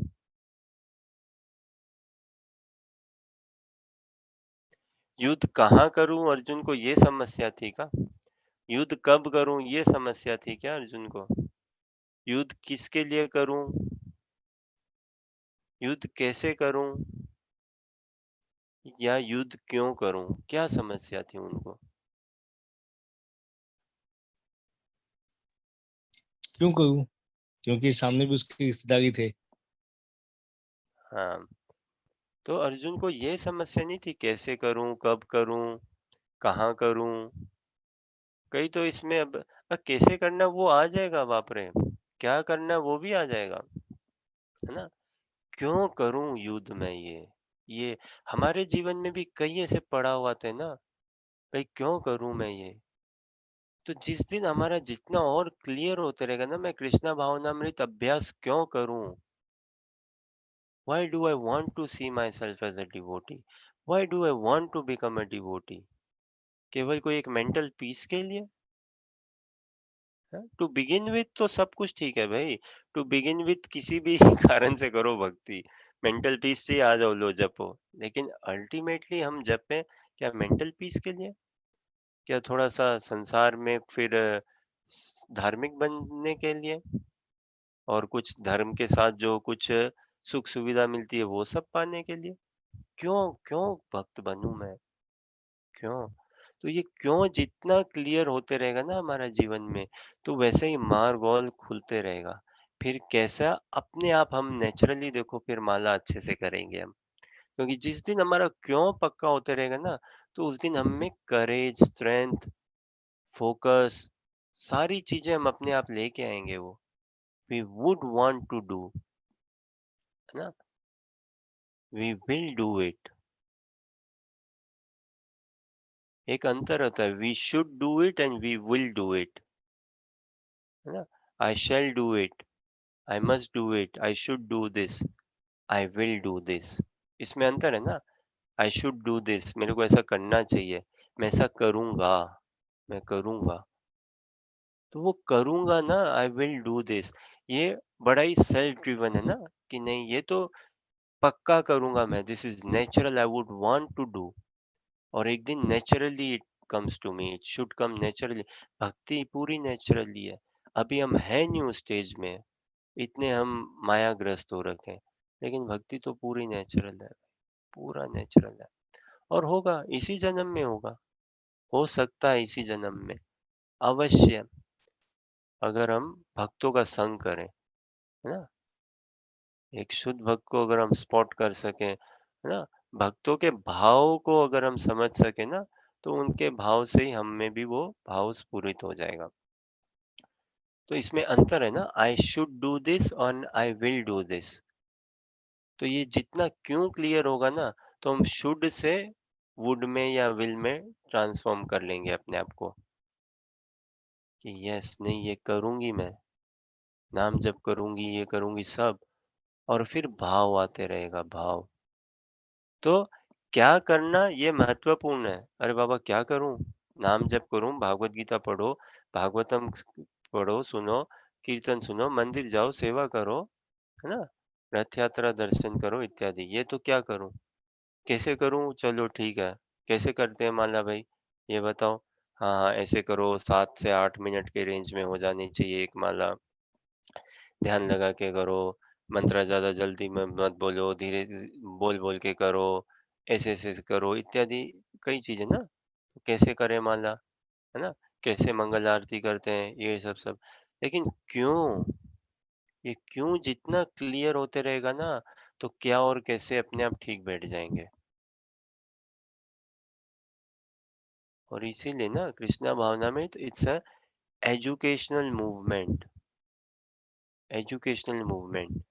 युद्ध कहाँ करूं अर्जुन को ये समस्या थी का? युद्ध कब करूं ये समस्या थी क्या अर्जुन को? युद्ध किसके लिए करूं, युद्ध कैसे करूं, या युद्ध क्यों करूं, क्या समस्या थी उनको? क्यों करूं? क्योंकि सामने भी उसके रिश्तेदारी थे। हाँ, तो अर्जुन को ये समस्या नहीं थी कैसे करूं, कब करूं, कहाँ करूं। कई तो इसमें अब कैसे करना वो आ जाएगा, बाप रे, क्या करना वो भी आ जाएगा, है ना? क्यों करूं युद्ध में ये हमारे जीवन में भी कई ऐसे पड़ा हुआ थे ना, भाई क्यों करूं मैं ये। तो जिस दिन हमारा जितना और क्लियर होते रहेगा ना, मैं कृष्णा भावनामृत अभ्यास क्यों करूं, why do I want to see myself as a devotee, why do I want to become a devotee, केवल कोई एक मेंटल पीस के लिए? टू बिगिन विथ तो सब कुछ ठीक है भाई, टू बिगिन विथ किसी भी कारण से करो भक्ति, मेंटल पीस चाहिए आ जाओ लो जपो। लेकिन अल्टीमेटली हम जपें क्या मेंटल पीस के लिए, क्या थोड़ा सा संसार में फिर धार्मिक बनने के लिए, और कुछ धर्म के साथ जो कुछ सुख सुविधा मिलती है वो सब पाने के लिए? क्यों क्यों भक्त बनूं मैं, क्यों? तो ये क्यों जितना क्लियर होते रहेगा ना हमारा जीवन में, तो वैसे ही मार्ग और खुलते रहेगा। फिर कैसा अपने आप हम नेचुरली देखो फिर माला अच्छे से करेंगे हम, क्योंकि जिस दिन हमारा क्यों पक्का होते रहेगा ना, तो उस दिन हम में करेज, स्ट्रेंथ, फोकस, सारी चीजें हम अपने आप लेके आएंगे वो। We would want to do, है ना? We will do it. एक अंतर होता है, we should do it and we will do it, है ना? I shall do it, I must do it, I should do this, I will do this. इसमें अंतर है ना। आई शुड डू दिस, मेरे को ऐसा करना चाहिए, मैं ऐसा करूंगा, मैं करूंगा। तो वो करूंगा ना, आई विल डू दिस, ये बड़ा ही सेल्फ ड्रिवन है ना, कि नहीं ये तो पक्का करूंगा मैं, this is natural, I would want to do, और एक दिन naturally it comes to me, it should come naturally. भक्ति पूरी नेचुरली है। अभी हम है न्यू स्टेज में, इतने हम मायाग्रस्त हो रखे हैं, लेकिन भक्ति तो पूरी नेचुरल है, पूरा नेचुरल है। और होगा इसी जन्म में, होगा, हो सकता है इसी जन्म में, अवश्य, अगर हम भक्तों का संग करें, है ना। एक शुद्ध भक्त को अगर हम स्पॉट कर सकें, है ना, भक्तों के भाव को अगर हम समझ सके ना, तो उनके भाव से ही हम में भी वो भाव स्फुरित हो जाएगा। तो इसमें अंतर है ना, आई शुड डू दिस और आई विल डू दिस। तो ये जितना क्यों क्लियर होगा ना, तो हम शुड से वुड में या विल में ट्रांसफॉर्म कर लेंगे अपने आप को, कि यस, नहीं ये करूंगी मैं, नाम जप करूंगी, ये करूंगी सब, और फिर भाव आते रहेगा, भाव। तो क्या करना ये महत्वपूर्ण है। अरे बाबा क्या करूं, नाम जप करूं, भागवत गीता पढ़ो, भागवतम पढ़ो, सुनो, कीर्तन सुनो, मंदिर जाओ, सेवा करो, है ना, रथ यात्रा दर्शन करो इत्यादि, ये तो क्या करूं, कैसे करूं, चलो ठीक है, कैसे करते हैं माला भाई, ये बताओ। हाँ हाँ, ऐसे करो, 7 से 8 मिनट के रेंज में हो जानी चाहिए एक माला, ध्यान लगा के करो, मंत्र ज्यादा जल्दी में मत बोलो, धीरे बोल बोल के करो, ऐसे ऐसे करो इत्यादि, कई चीजें ना। तो कैसे करें माला, है ना, कैसे मंगल आरती करते हैं, ये सब सब। लेकिन क्यों, ये क्यों जितना क्लियर होते रहेगा ना, तो क्या और कैसे अपने आप ठीक बैठ जाएंगे। और इसीलिए ना कृष्णा भावना में it's a educational movement, educational movement,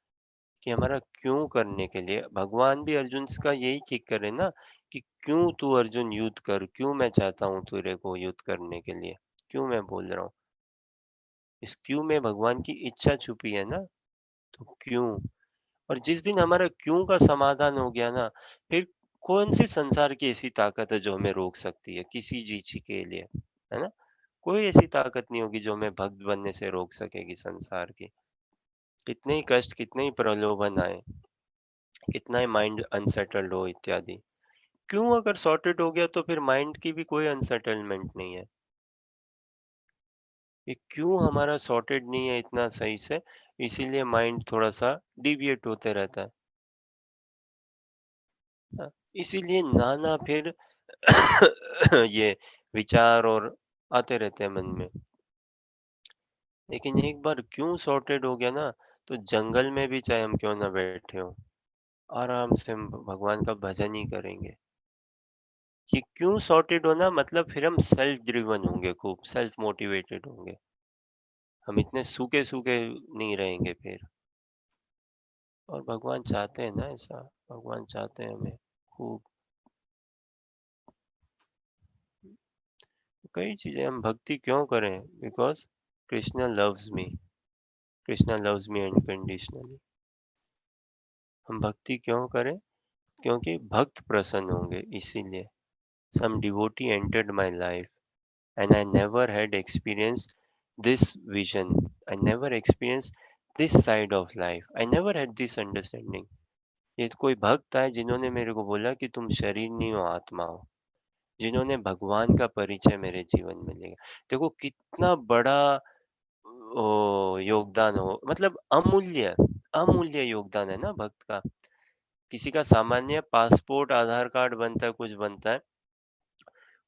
कि हमारा क्यों करने के लिए भगवान भी अर्जुन का यही किक करे ना, कि क्यों तू अर्जुन युद्ध कर, क्यों मैं चाहता हूँ तेरे को युद्ध करने के लिए, क्यों मैं बोल रहा हूँ, इस क्यों में भगवान की इच्छा छुपी है ना। तो क्यों, और जिस दिन हमारा क्यों का समाधान हो गया ना, फिर कौन सी संसार की ऐसी ताकत है जो हमें रोक सकती है किसी चीज के लिए, है ना। कोई ऐसी ताकत नहीं होगी जो हमें भक्त बनने से रोक सकेगी संसार की। कितने ही कष्ट, कितने ही प्रलोभन आए, कितना ही माइंड अनसेटल्ड हो इत्यादि, क्यों अगर सॉर्टेड हो गया तो फिर माइंड की भी कोई अनसेटलमेंट नहीं है। ये क्यों हमारा सॉर्टेड नहीं है इतना सही से, इसीलिए माइंड थोड़ा सा डिविएट होते रहता है ना? इसीलिए नाना फिर ये विचार और आते रहते हैं मन में। लेकिन एक बार क्यों सॉर्टेड हो गया ना, तो जंगल में भी चाहे हम क्यों ना बैठे हो, आराम से हम भगवान का भजन ही करेंगे। ये क्यों सॉर्टेड होना मतलब फिर हम सेल्फ ड्रिवन होंगे, खूब सेल्फ मोटिवेटेड होंगे, हम इतने सूखे सूखे नहीं रहेंगे फिर। और भगवान चाहते हैं ना ऐसा, भगवान चाहते हैं हमें खूब, कई चीजें, हम भक्ति क्यों करें, because Krishna loves me, Krishna loves me unconditionally. हम भक्ति क्यों करें, क्योंकि भक्त प्रसन्न होंगे इसीलिए। Some devotee entered my life and I never had experienced this vision. I never experienced this side of life. I never had this understanding. ये तो कोई भक्त आए जिन्होंने मेरे को बोला कि तुम शरीर नहीं हो, आत्मा हो, जिन्होंने भगवान का परिचय मेरे जीवन में लिया। देखो कितना बड़ा योगदान हो, मतलब अमूल्य, अमूल्य योगदान है ना भक्त का। किसी का सामान्य पासपोर्ट, आधार कार्ड बनता है, कुछ बनता है,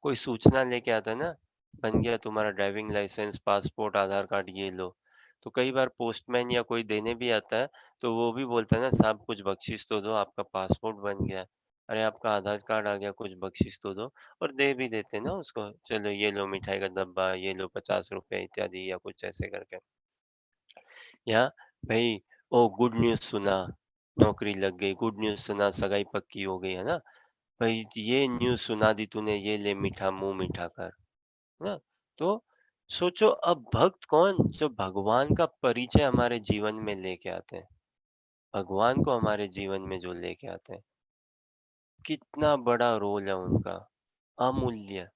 कोई सूचना लेके आता है ना, बन गया तुम्हारा ड्राइविंग लाइसेंस, पासपोर्ट, आधार कार्ड, ये लो। तो कई बार पोस्टमैन या कोई देने भी आता है, तो वो भी बोलता है ना, साहब कुछ बख्शिश तो दो, आपका पासपोर्ट बन गया, अरे आपका आधार कार्ड आ गया, कुछ बख्शिश तो दो। और दे भी देते हैं ना उसको, चलो ये लो मिठाई का डब्बा, ये लो 50 रुपए इत्यादि, या कुछ ऐसे करके। या भाई, ओ गुड न्यूज सुना, नौकरी लग गई, गुड न्यूज सुना, सगाई पक्की हो गई, है ना, भाई ये न्यूज़ सुना दी तूने, ये ले मीठा मुँह मीठा कर, है ना? तो सोचो अब भक्त कौन? जो भगवान का परिचय हमारे जीवन में लेके आते हैं। भगवान को हमारे जीवन में जो लेके आते हैं। कितना बड़ा रोल है उनका। अमूल्य,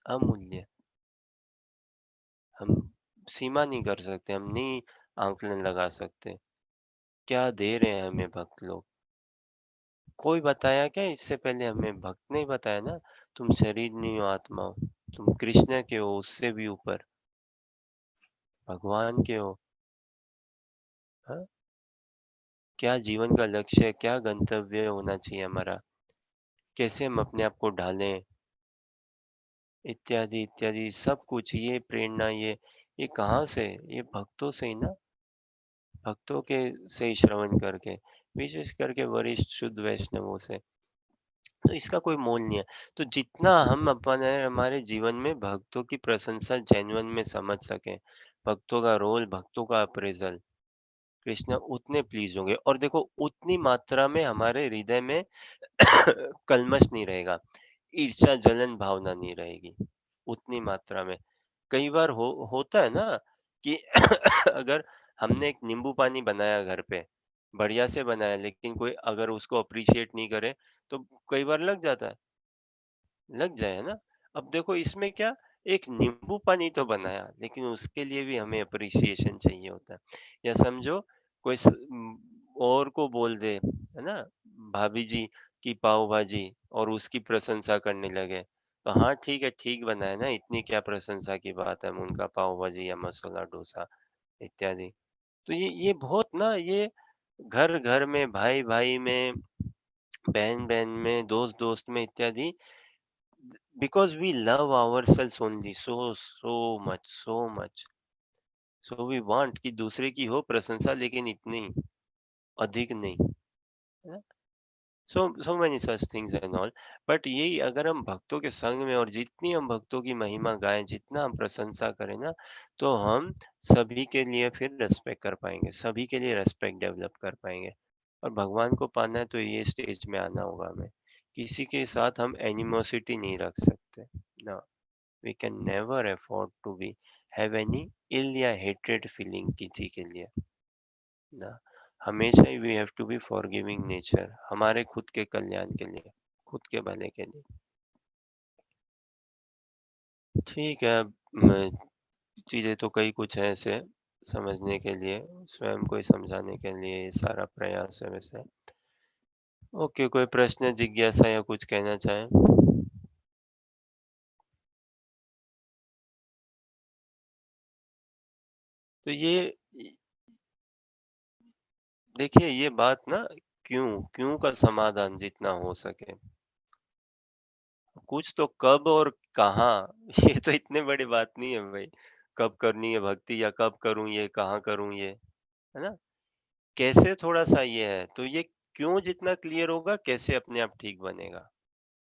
अमूल्य। हम सीमा नहीं कर सकते, हम नहीं आंकलन लगा सकते। क्या दे रहे हैं हमें भक्त लोग। कोई बताया क्या इससे पहले हमें? भक्त ने बताया ना, तुम शरीर नहीं हो, आत्मा हो। तुम कृष्ण के हो, उससे भी ऊपर भगवान के हो। हाँ? क्या जीवन का लक्ष्य है, क्या गंतव्य होना चाहिए हमारा, कैसे हम अपने आप को ढालें, इत्यादि इत्यादि सब कुछ। ये प्रेरणा, ये कहाँ से? ये भक्तों से ही ना। भक्तों के से ही श्रवण करके, विशेष करके वरिष्ठ शुद्ध वैष्णवों से। तो इसका कोई मोल नहीं है। तो जितना हम अपने हमारे जीवन में भक्तों की प्रशंसा जेन्युइन में समझ सकें, भक्तों का रोल, भक्तों का अप्रेज़ल, कृष्ण उतने प्लीज़ होंगे। और देखो उतनी मात्रा में हमारे हृदय में कल्मश नहीं रहेगा, ईर्ष्या, जलन भावना नहीं रहेगी, उतनी मात्रा में। कई बार होता है ना कि अगर हमने एक नींबू पानी बनाया घर पे, बढ़िया से बनाया, लेकिन कोई अगर उसको अप्रिशिएट नहीं करे, तो कई बार लग जाए, है ना? अब देखो इसमें क्या, एक नींबू पानी तो बनाया, लेकिन उसके लिए भी हमें एप्रिसिएशन चाहिए होता है। या समझो कोई और को बोल दे, है ना? भाभी जी की पाव भाजी, और उसकी प्रशंसा करने लगे, तो हाँ ठीक है, ठीक बनाया ना, इतनी क्या प्रशंसा की बात है, उनका पाव भाजी या मसाला डोसा इत्यादि। तो ये बहुत ना, ये घर घर में, भाई भाई में, बहन बहन में, दोस्त दोस्त में इत्यादि, because we love ourselves only so we want कि दूसरे की हो प्रशंसा, लेकिन इतनी अधिक नहीं, है ना? so many such things and all, but यही अगर हम भक्तों के संग में, और जितनी हम भक्तों की महिमा गाएं, जितना हम प्रशंसा करें ना, तो हम सभी के लिए फिर रेस्पेक्ट कर पाएंगे, सभी के लिए रेस्पेक्ट डेवलप कर पाएंगे। और भगवान को पाना है तो ये स्टेज में आना होगा हमें। किसी के साथ हम एनिमोसिटी नहीं रख सकते ना। We can never afford to be have any ill या hatred feeling किसी के लिए ना। हमेशा ही we have to be forgiving nature, हमारे खुद के कल्याण के लिए, खुद के भले के लिए। ठीक है, चीजें तो कई कुछ है ऐसे समझने के लिए, स्वयं को ही समझाने के लिए ये सारा प्रयास है वैसे। ओके, कोई प्रश्न, जिज्ञासा या कुछ कहना चाहें? तो ये देखिए, ये बात ना, क्यों क्यों का समाधान जितना हो सके, कुछ तो कब और कहाँ, ये तो इतने बड़ी बात नहीं है भाई। कब करनी है भक्ति, या कब करूँ ये, कहाँ करूँ ये, है ना? कैसे थोड़ा-सा ये है, तो ये क्यों जितना क्लियर होगा, कैसे अपने आप ठीक बनेगा,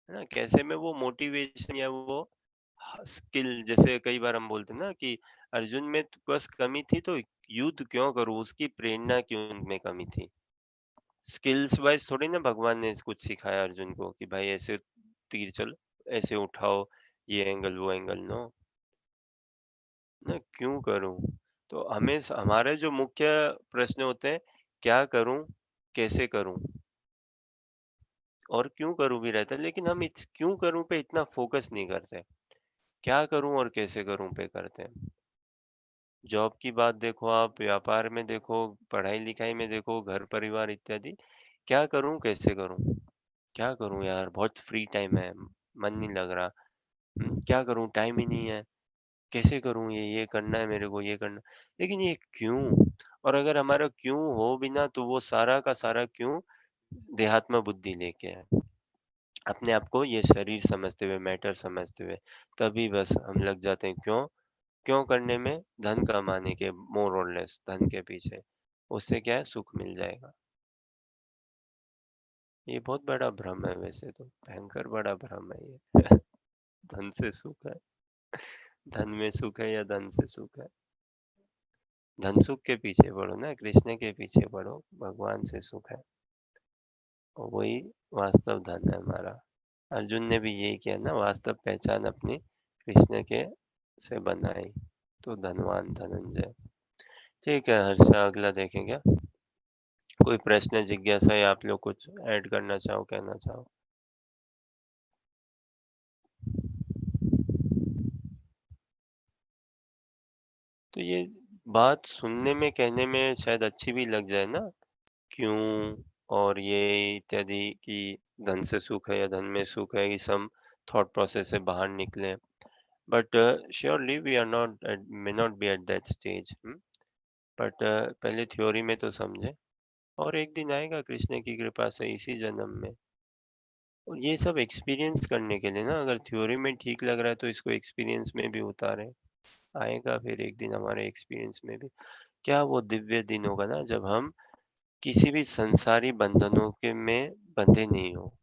है ना? कैसे में वो मोटिवेशन या वो स्किल, जैसे कई बार हम बोलते हैं ना कि अर्जुन में तो बस कमी थी, तो युद्ध क्यों करूँ, उसकी प्रेरणा क्यों उनमें कमी थी? स्किल्स वाइज़ थोड़ी ना भगवान ने कुछ सिखाया अर्जुन को कि भाई ऐसे तीर चलो, ऐसे उठाओ, ये एंगल, वो एंगल, नो। ना क्यों करूँ? तो हमें हमारे जो मुख्य प्रश्न होते हैं, क्या करूँ, कैसे करूँ, और क्यों करूँ भी रहता है, लेकिन हम इस क्यों करूँ पे इतना फोकस नहीं करते। क्या करूँ और कैसे करूँ पे करते हैं। जॉब की बात देखो आप, व्यापार में देखो, पढ़ाई-लिखाई में देखो, घर परिवार इत्यादि। क्या करूँ, कैसे करूँ? क्या करूँ यार, बहुत फ्री टाइम है, मन नहीं लग रहा। क्या करूँ, टाइम ही नहीं है। कैसे करूँ ये करना है मेरे को, ये करना, लेकिन ये क्यों? और अगर हमारा क्यों हो भी ना, तो वो सारा का सारा क्यों देहात्म बुद्धि लेके है। अपने आप को ये शरीर समझते हुए, मैटर समझते हुए, तभी बस हम लग जाते हैं क्यों? क्यों करने में, धन कमाने के, मोर और लेस धन के पीछे। उससे क्या है, सुख मिल जाएगा। ये बहुत बड़ा भ्रम है वैसे तो, भयंकर बड़ा भ्रम है ये। धन से सुख है, धन में सुख है या धन से सुख है? धन सुख के पीछे पड़ो ना, कृष्ण के पीछे पड़ो, भगवान से सुख है, और वही वास्तव धन है हमारा। अर्जुन ने भी यही किया ना, वास्तव पहचान अपनी कृष्ण के से बनाई। तो धनवान धनंजय। ठीक है हर्षा, अगला देखें क्या? कोई प्रश्न, जिज्ञासा या आप लोग कुछ ऐड करना चाहो, कहना चाहो? तो ये बात सुनने में, कहने में शायद अच्छी भी लग जाए ना, क्यों और ये इत्यादि, कि धन से सुख है या धन में सुख है, ये सब थॉट प्रोसेस से बाहर निकले। But surely we are not, may not be at that stage. But पहले थ्योरी में तो समझे, और एक दिन आएगा कृष्ण की कृपा से इसी जन्म में। और ये सब एक्सपीरियंस करने के लिए ना, अगर थ्योरी में ठीक लग रहा है तो इसको एक्सपीरियंस में भी उतारे। आएगा फिर एक दिन हमारे एक्सपीरियंस में भी। क्या वो दिव्य दिन होगा ना, जब हम किसी भी संसारी बंधनों के में बंधे नहीं हो।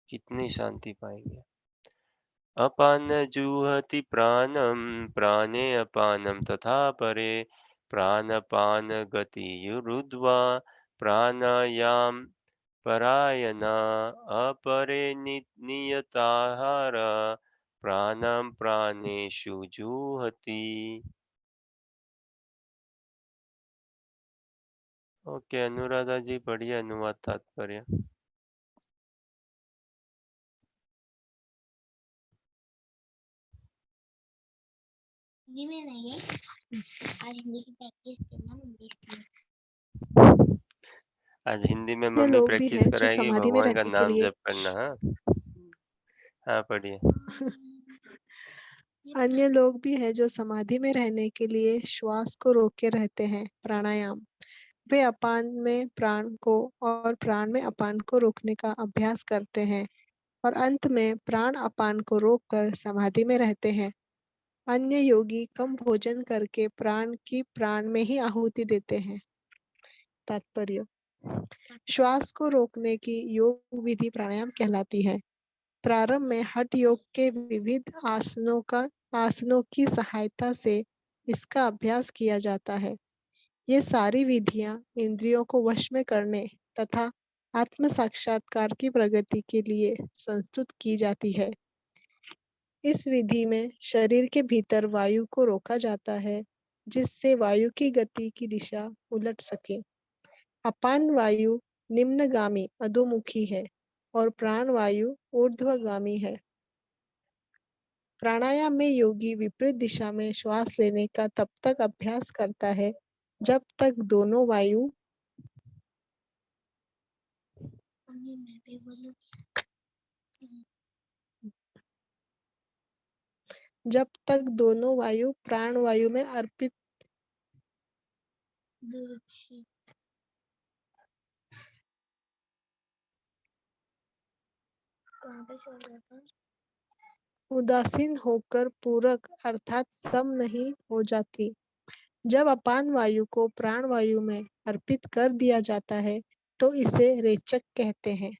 कितनी शांति पाएंगे। अपान जुहति प्राणम, प्राणे अपानम तथा परे, प्राणपान गति युरुद्वा, प्राणायाम परायणा, अपरे नियताहार, प्राणम प्राणेषु जुहति। ओके अनुराधा जी, बढ़िया अनुवाद तात्पर्य। हिंदी में नहीं है, आज हिंदी की प्रैक्टिस करना मम्मी इसलिए। आज हिंदी में ये मम्मी लोग भी प्रैक्टिस हैं जो कराएगी समाधि में भगवान का रहने के नाम लिए जप करना। हाँ हाँ पढ़िए। अन्य लोग भी हैं जो समाधि में रहने के लिए श्वास को रोके रहते हैं, प्राणायाम। वे अपान में प्राण को और प्राण में अपान को रोकने का अभ्यास करते हैं और अंत में प्राण अपान को रोककर समाधि में रहते हैं। अन्य योगी कम भोजन करके प्राण की प्राण में ही आहुति देते हैं। तात्पर्य: श्वास को रोकने की योग विधि प्राणायाम कहलाती है। प्रारंभ में हठ योग के विविध आसनों की सहायता से इसका अभ्यास किया जाता है। ये सारी विधियां इंद्रियों को वश में करने तथा आत्म साक्षात्कार की प्रगति के लिए संस्तुत की जाती है। इस विधि में शरीर के भीतर वायु को रोका जाता है, जिससे वायु की गति की दिशा उलट सके। अपान वायु निम्नगामी अधोमुखी है और प्राण वायु ऊर्ध्वगामी है। प्राणायाम में योगी विपरीत दिशा में श्वास लेने का तब तक अभ्यास करता है जब तक दोनों वायु मम्मी मैं भी बोलूँ प्राण वायु में अर्पित दूची कहाँ पे छोड़ रहा था? उदासीन होकर पूरक अर्थात सम नहीं हो जाती। जब अपान वायु को प्राण वायु में अर्पित कर दिया जाता है तो इसे रेचक कहते हैं।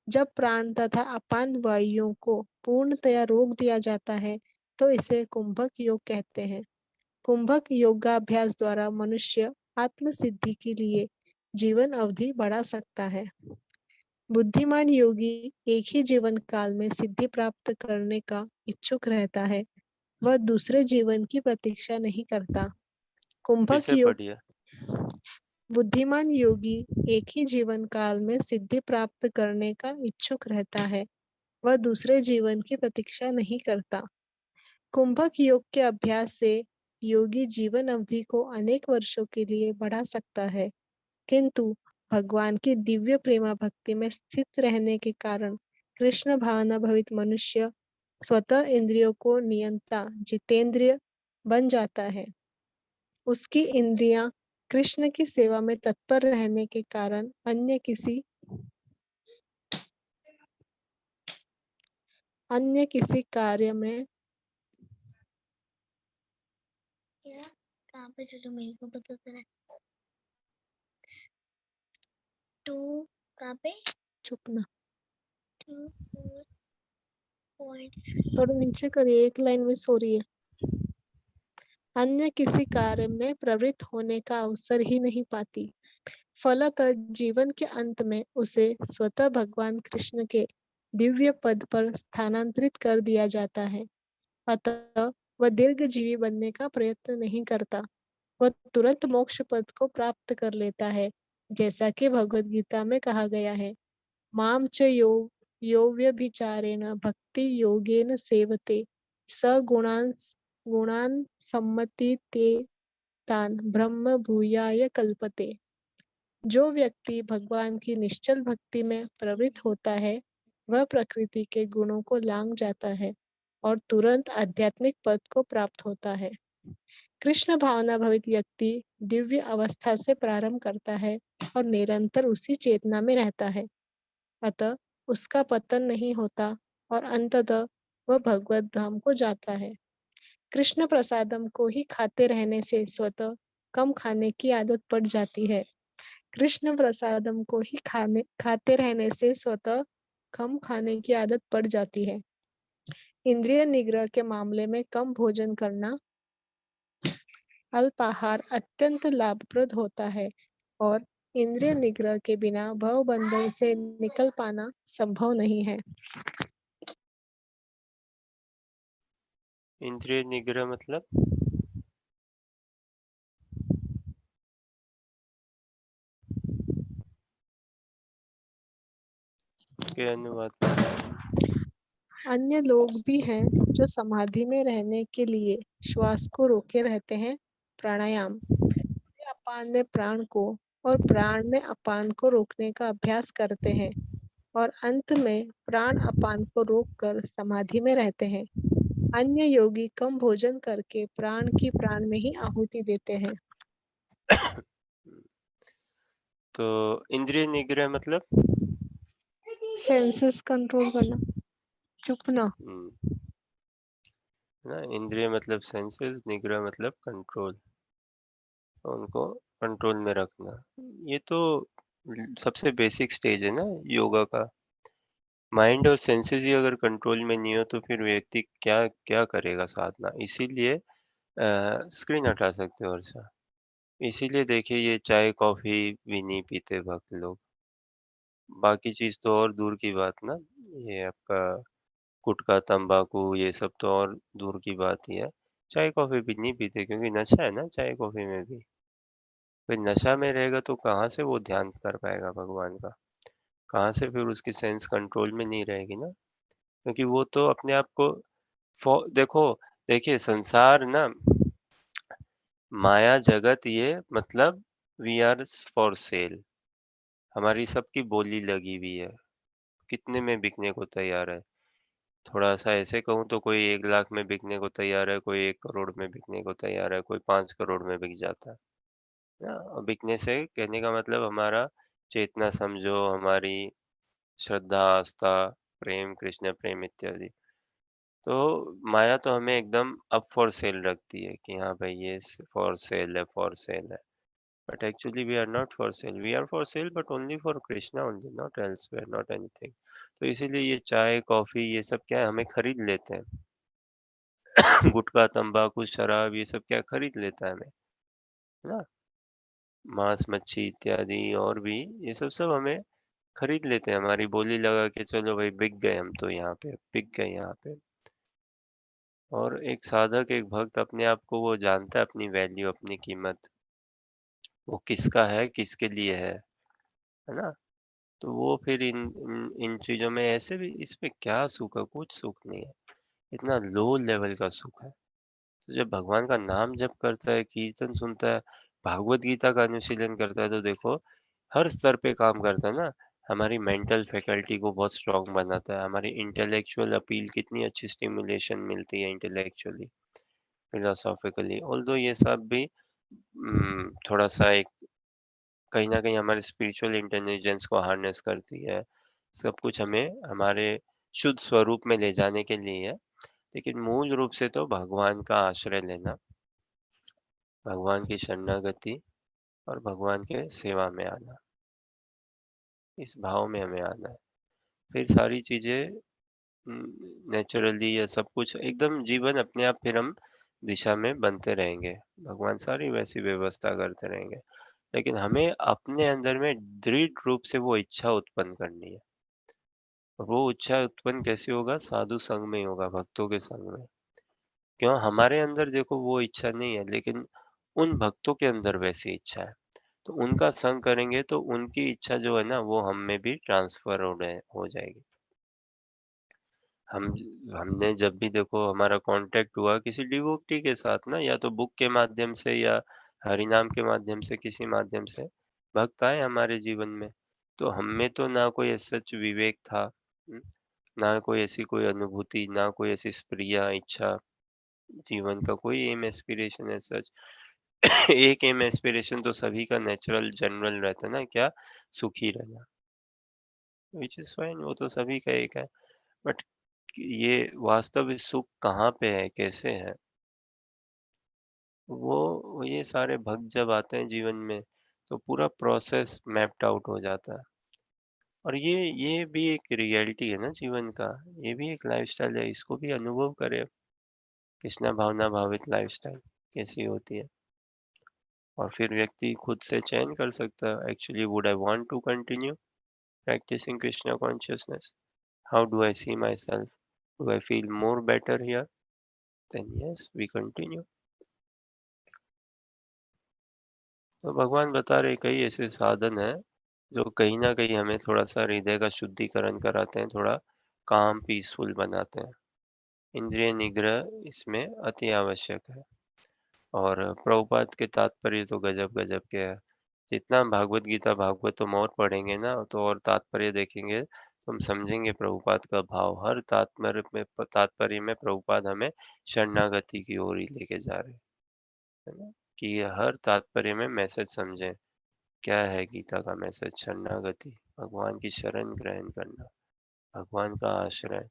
जब प्राण तथा अपान वायुओं को पूर्णतया रोक दिया जाता है तो इसे कुंभक योग कहते हैं। कुंभक योगाभ्यास द्वारा मनुष्य आत्म सिद्धि के लिए जीवन अवधि बढ़ा सकता है। बुद्धिमान योगी एक ही जीवन काल में सिद्धि प्राप्त करने का इच्छुक रहता है। वह दूसरे जीवन की प्रतीक्षा नहीं करता। फिर कुंभक से योग पढ़िए। बुद्धिमान योगी एक ही जीवन काल में सिद्धि प्राप्त करने का इच्छुक रहता है। वह दूसरे जीवन की प्रतीक्षा नहीं करता। कुंभक योग के अभ्यास से योगी जीवन अवधि को अनेक वर्षों के लिए बढ़ा सकता है, किंतु भगवान की दिव्य प्रेमा भक्ति में स्थित रहने के कारण कृष्ण भावना भवित मनुष्य स्वतः इंद्रियों को नियंता जितेंद्रिय बन जाता है। उसकी इंद्रियां कृष्ण की सेवा में तत्पर रहने के कारण अन्य किसी कार्य में क्या कहाँ पे चलो मेरे को पता चला। टू कहाँ पे? चुपना 2.4 थोड़ा नीचे करिए, एक लाइन मिस हो रही है। अन्य किसी कार्य में प्रवृत्त होने का अवसर ही नहीं पाती। फलतः जीवन के अंत में उसे स्वतः भगवान कृष्ण के दिव्य पद पर स्थानांतरित कर दिया जाता है। अतः वह दीर्घजीवी बनने का प्रयत्न नहीं करता, वह तुरंत मोक्ष पद को प्राप्त कर लेता है, जैसा कि भगवद गीता में कहा गया है, माम च यो व्यभिचारेण भक्ति योगेन सेवते स गुणान सम्मति ते तान ब्रह्म भूयाय कल्पते। जो व्यक्ति भगवान की निश्चल भक्ति में प्रवृत्त होता है, वह प्रकृति के गुणों को लांघ जाता है और तुरंत आध्यात्मिक पद को प्राप्त होता है। कृष्ण भावना भवित व्यक्ति दिव्य अवस्था से प्रारंभ करता है और निरंतर उसी चेतना में रहता है, अतः उसका पतन नहीं होता और अंततः वह भगवत धाम को जाता है। कृष्ण प्रसादम को ही खाते रहने से स्वतः कम खाने की आदत पड़ जाती है। कृष्ण प्रसादम को ही खाते रहने से स्वतः कम खाने की आदत पड़ जाती है। इंद्रिय निग्रह के मामले में कम भोजन करना, अल्पाहार अत्यंत लाभप्रद होता है और इंद्रिय निग्रह के बिना भव बंधन से निकल पाना संभव नहीं है। इंद्रिय निग्रह मतलब के अनुवाद अन्य लोग भी हैं जो समाधि में रहने के लिए श्वास को रोके रहते हैं, प्राणायाम। वे अपान में प्राण को और प्राण में अपान को रोकने का अभ्यास करते हैं और अंत में प्राण अपान को रोककर समाधि में रहते हैं। अन्य योगी कम भोजन करके प्राण की प्राण में ही आहुति देते हैं। तो इंद्रिय निग्रह मतलब सेंसेस कंट्रोल करना, चुप ना। ना, इंद्रिय मतलब सेंसेस, निग्रह मतलब कंट्रोल, उनको कंट्रोल में रखना। ये तो सबसे बेसिक स्टेज है ना योगा का। माइंड और सेंसेस ही अगर कंट्रोल में नहीं हो तो फिर व्यक्ति क्या क्या करेगा साधना। इसीलिए स्क्रीन हटा सकते हो वर्षा। इसीलिए देखिए ये चाय कॉफी भी नहीं पीते भक्त लोग। बाकी चीज तो और दूर की बात ना, ये आपका गुटखा तंबाकू ये सब तो और दूर की बात ही है। चाय कॉफी भी नहीं पीते क्योंकि नशा है ना चाय कॉफी में भी। फिर नशा में रहेगा तो कहाँ से वो ध्यान कर पाएगा भगवान का, कहाँ से फिर उसकी सेंस कंट्रोल में नहीं रहेगी ना। क्योंकि वो तो अपने आप को देखो, देखिए संसार ना, माया जगत ये मतलब वी आर फॉर सेल। हमारी सबकी बोली लगी हुई है, कितने में बिकने को तैयार है। थोड़ा सा ऐसे कहूँ तो कोई 1 लाख में बिकने को तैयार है, कोई 1 करोड़ में बिकने को तैयार है, कोई 5 करोड़ में बिक जाता है ना। और बिकने से कहने का मतलब हमारा चेतना समझो, हमारी श्रद्धा आस्था प्रेम कृष्ण प्रेम इत्यादि। तो माया तो हमें एकदम अप फॉर सेल रखती है कि हाँ भाई ये फॉर सेल है, फॉर सेल है। But actually we are not for sale, we are for sale but only for Krishna only, not elsewhere, not anything. तो इसीलिए ये चाय कॉफी ये सब क्या है, हमें खरीद लेते हैं। गुटखा तंबाकू शराब ये सब क्या खरीद लेता है हमें, है ना। मांस मच्छी इत्यादि और भी ये सब सब हमें खरीद लेते हैं, हमारी बोली लगा के चलो भाई बिक गए, हम तो यहाँ पे बिक गए यहाँ पे। और एक साधक एक भक्त अपने आप को वो जानता है, अपनी वैल्यू अपनी कीमत, वो किसका है किसके लिए है ना। तो वो फिर इन चीजों में ऐसे भी इसमें क्या सुख है, कुछ सुख नहीं है, इतना लो लेवल का सुख है। तो जब भगवान का नाम जप करता है, कीर्तन सुनता है, भागवत गीता का अनुशीलन करता है तो देखो हर स्तर पे काम करता है ना। हमारी मेंटल फैकल्टी को बहुत स्ट्रांग बनाता है, हमारी इंटेलेक्चुअल अपील कितनी अच्छी स्टिमुलेशन मिलती है इंटेलेक्चुअली फिलोसॉफिकली। ऑल्दो ये सब भी थोड़ा सा एक कहीं न कहीं हमारे स्पिरिचुअल इंटेलिजेंस को हार्नेस करती है। सब कुछ हमें हमारे शुद्ध स्वरूप में ले जाने के लिए है। लेकिन मूल रूप से तो भगवान का आश्रय लेना, भगवान की शरणागति और भगवान के सेवा में आना, इस भाव में हमें आना है। फिर सारी चीज़ें नेचुरली या सब कुछ एकदम जीवन अपने आप फिर हम दिशा में बनते रहेंगे। भगवान सारी वैसी व्यवस्था करते रहेंगे। लेकिन हमें अपने अंदर में दृढ़ रूप से वो इच्छा उत्पन्न करनी है। और वो इच्छा उत्पन्न कैसे होगा? साधु संग में ही होगा, भक्तों के संग में। क्यों? हमारे अंदर देखो वो इच्छा नहीं है, लेकिन उन भक्तों के अंदर वैसी इच्छा है। तो उनका संग करेंगे तो उनकी इच्छा जो है ना वो हम में भी ट्रांसफ़र हो जाएगी। हम हमने जब भी देखो हमारा कॉन्टैक्ट हुआ किसी डिवोटी के साथ ना, या तो बुक के माध्यम से या हरिनाम के माध्यम से, किसी माध्यम से भक्त आए हमारे जीवन में। तो हम में तो ना कोई सच विवेक था, ना कोई ऐसी कोई अनुभूति, ना कोई ऐसी स्प्रिया इच्छा, जीवन का कोई एम एस्पिरेशन एज़ सच। एक एम एस्पिरेशन तो सभी का नेचुरल जनरल रहता है ना, क्या? सुखी रहना, व्हिच इज़ फाइन, वो तो सभी का एक है। बट ये वास्तविक सुख कहाँ पे है, कैसे है? वो ये सारे भक्त जब आते हैं जीवन में, तो पूरा प्रोसेस मैप्ड आउट हो जाता है। और ये भी एक रियलिटी है ना जीवन का, ये भी एक लाइफ़स्टाइल है, इसको भी अनुभव करें। कृष्णा भावना भावित लाइफ़स्टाइल कैसी होती है? और फिर व्यक्ति खुद से चयन कर सकता है, actually would I want to continue practicing Krishna consciousness? How do I see myself? Do I feel more better here? Then yes, we continue. तो भगवान बता रहे कई ऐसे साधन हैं जो कहीं ना कहीं हमें थोड़ा सा हृदय का शुद्धिकरण कराते हैं, थोड़ा काम पीसफुल बनाते हैं। इंद्रिय निग्रह इसमें अति आवश्यक है। और प्रभुपाद के तात्पर्य तो गजब गजब के हैं। जितना भागवत गीता भागवतम और पढ़ेंगे ना तो और तात्पर्य देखेंगे तो हम समझेंगे प्रभुपाद का भाव। हर तात्पर्य में प्रभुपाद हमें शरणागति की ओर ही लेके जा रहे हैं, है ना? कि ये हर तात्पर्य में मैसेज समझें। क्या है गीता का मैसेज? शरणागति, भगवान की शरण ग्रहण करना, भगवान का आश्रय।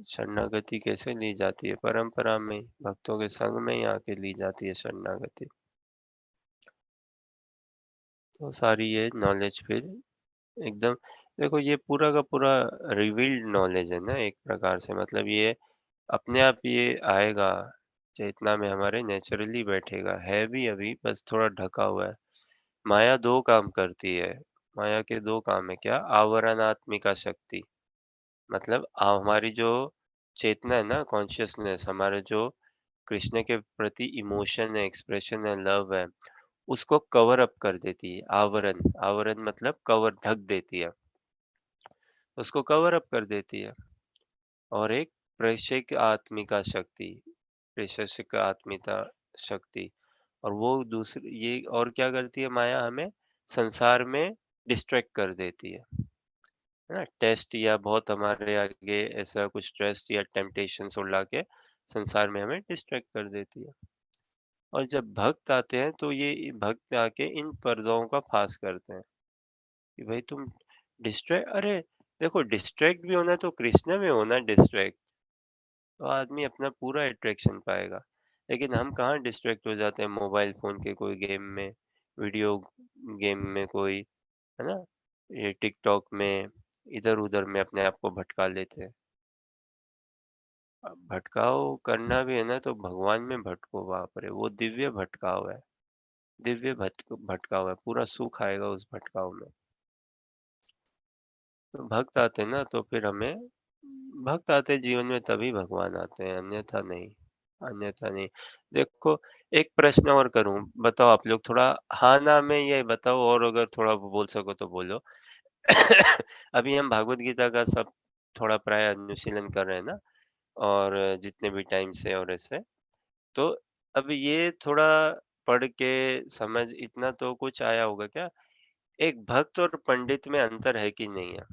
शरणागति कैसे ली जाती है? परंपरा में, भक्तों के संग में ही आके ली जाती है शरणागति। तो सारी ये नॉलेज फिर एकदम, देखो ये पूरा का पूरा रिवील्ड नॉलेज है ना एक प्रकार से, मतलब ये अपने आप ये आएगा, चेतना में हमारे नेचुरली बैठेगा, है भी अभी बस थोड़ा ढका हुआ है। माया दो काम करती है, माया के दो काम है, क्या? आवरणात्मिका शक्ति, मतलब हमारी जो चेतना है ना, कॉन्शियसनेस, हमारे जो कृष्ण के प्रति इमोशन है, एक्सप्रेशन है, लव है, उसको कवर अप कर देती है। आवरण, आवरण मतलब कवर, ढक देती है, उसको कवर अप कर देती है। और एक प्रेषक आत्मिका शक्ति, प्रेषक आत्मिका शक्ति, और वो दूसरी ये और क्या करती है माया? हमें संसार में डिस्ट्रैक्ट कर देती है ना? टेस्ट या बहुत हमारे आगे ऐसा कुछ टेस्ट या टेम्पटेशन ला के संसार में हमें डिस्ट्रैक्ट कर देती है। और जब भक्त आते हैं तो ये भक्त आके इन पर्दाओं का फाँस करते हैं कि भाई तुम डिस्ट्रैक्ट, अरे देखो डिस्ट्रैक्ट भी होना है तो कृष्ण में होना डिस्ट्रैक्ट, तो आदमी अपना पूरा अट्रैक्शन पाएगा। लेकिन हम कहाँ डिस्ट्रैक्ट हो जाते हैं? मोबाइल फ़ोन के कोई गेम में, वीडियो गेम में कोई, है ना? ये टिकटॉक में, इधर-उधर में अपने आप को भटका लेते हैं। अब भटकाव करना भी है ना तो भगवान में भटको, बाप रे! वो दिव्य भटकाव है, दिव्य भटकाव है, पूरा सुख आएगा उस भटकाव में। तो भक्त आते हैं ना तो फिर हमें, भक्त आते हैं जीवन में तभी भगवान आते हैं, अन्यथा नहीं, अन्यथा नहीं। देखो एक प्रश्न और करूँ, बताओ आप लोग थोड़ा हाँ ना में ये बताओ, और अगर थोड़ा बोल सको तो बोलो। अभी हम भागवत गीता का सब थोड़ा प्राय अनुशीलन कर रहे हैं ना, और जितने भी टाइम से और ऐसे, तो अब ये थोड़ा पढ़ के समझ इतना तो कुछ आया होगा क्या? एक भक्त और पंडित में अंतर है कि नहीं है?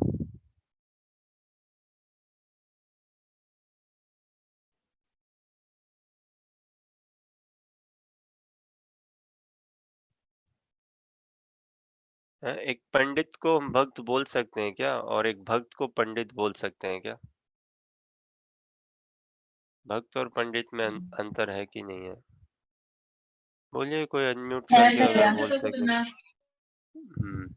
एक पंडित को हम भक्त बोल सकते हैं क्या? और एक भक्त को पंडित बोल सकते हैं क्या? भक्त और पंडित में अंतर है कि नहीं है? बोलिए कोई अनम्यूट है करके अगर भैया। बोल सके। हम्म।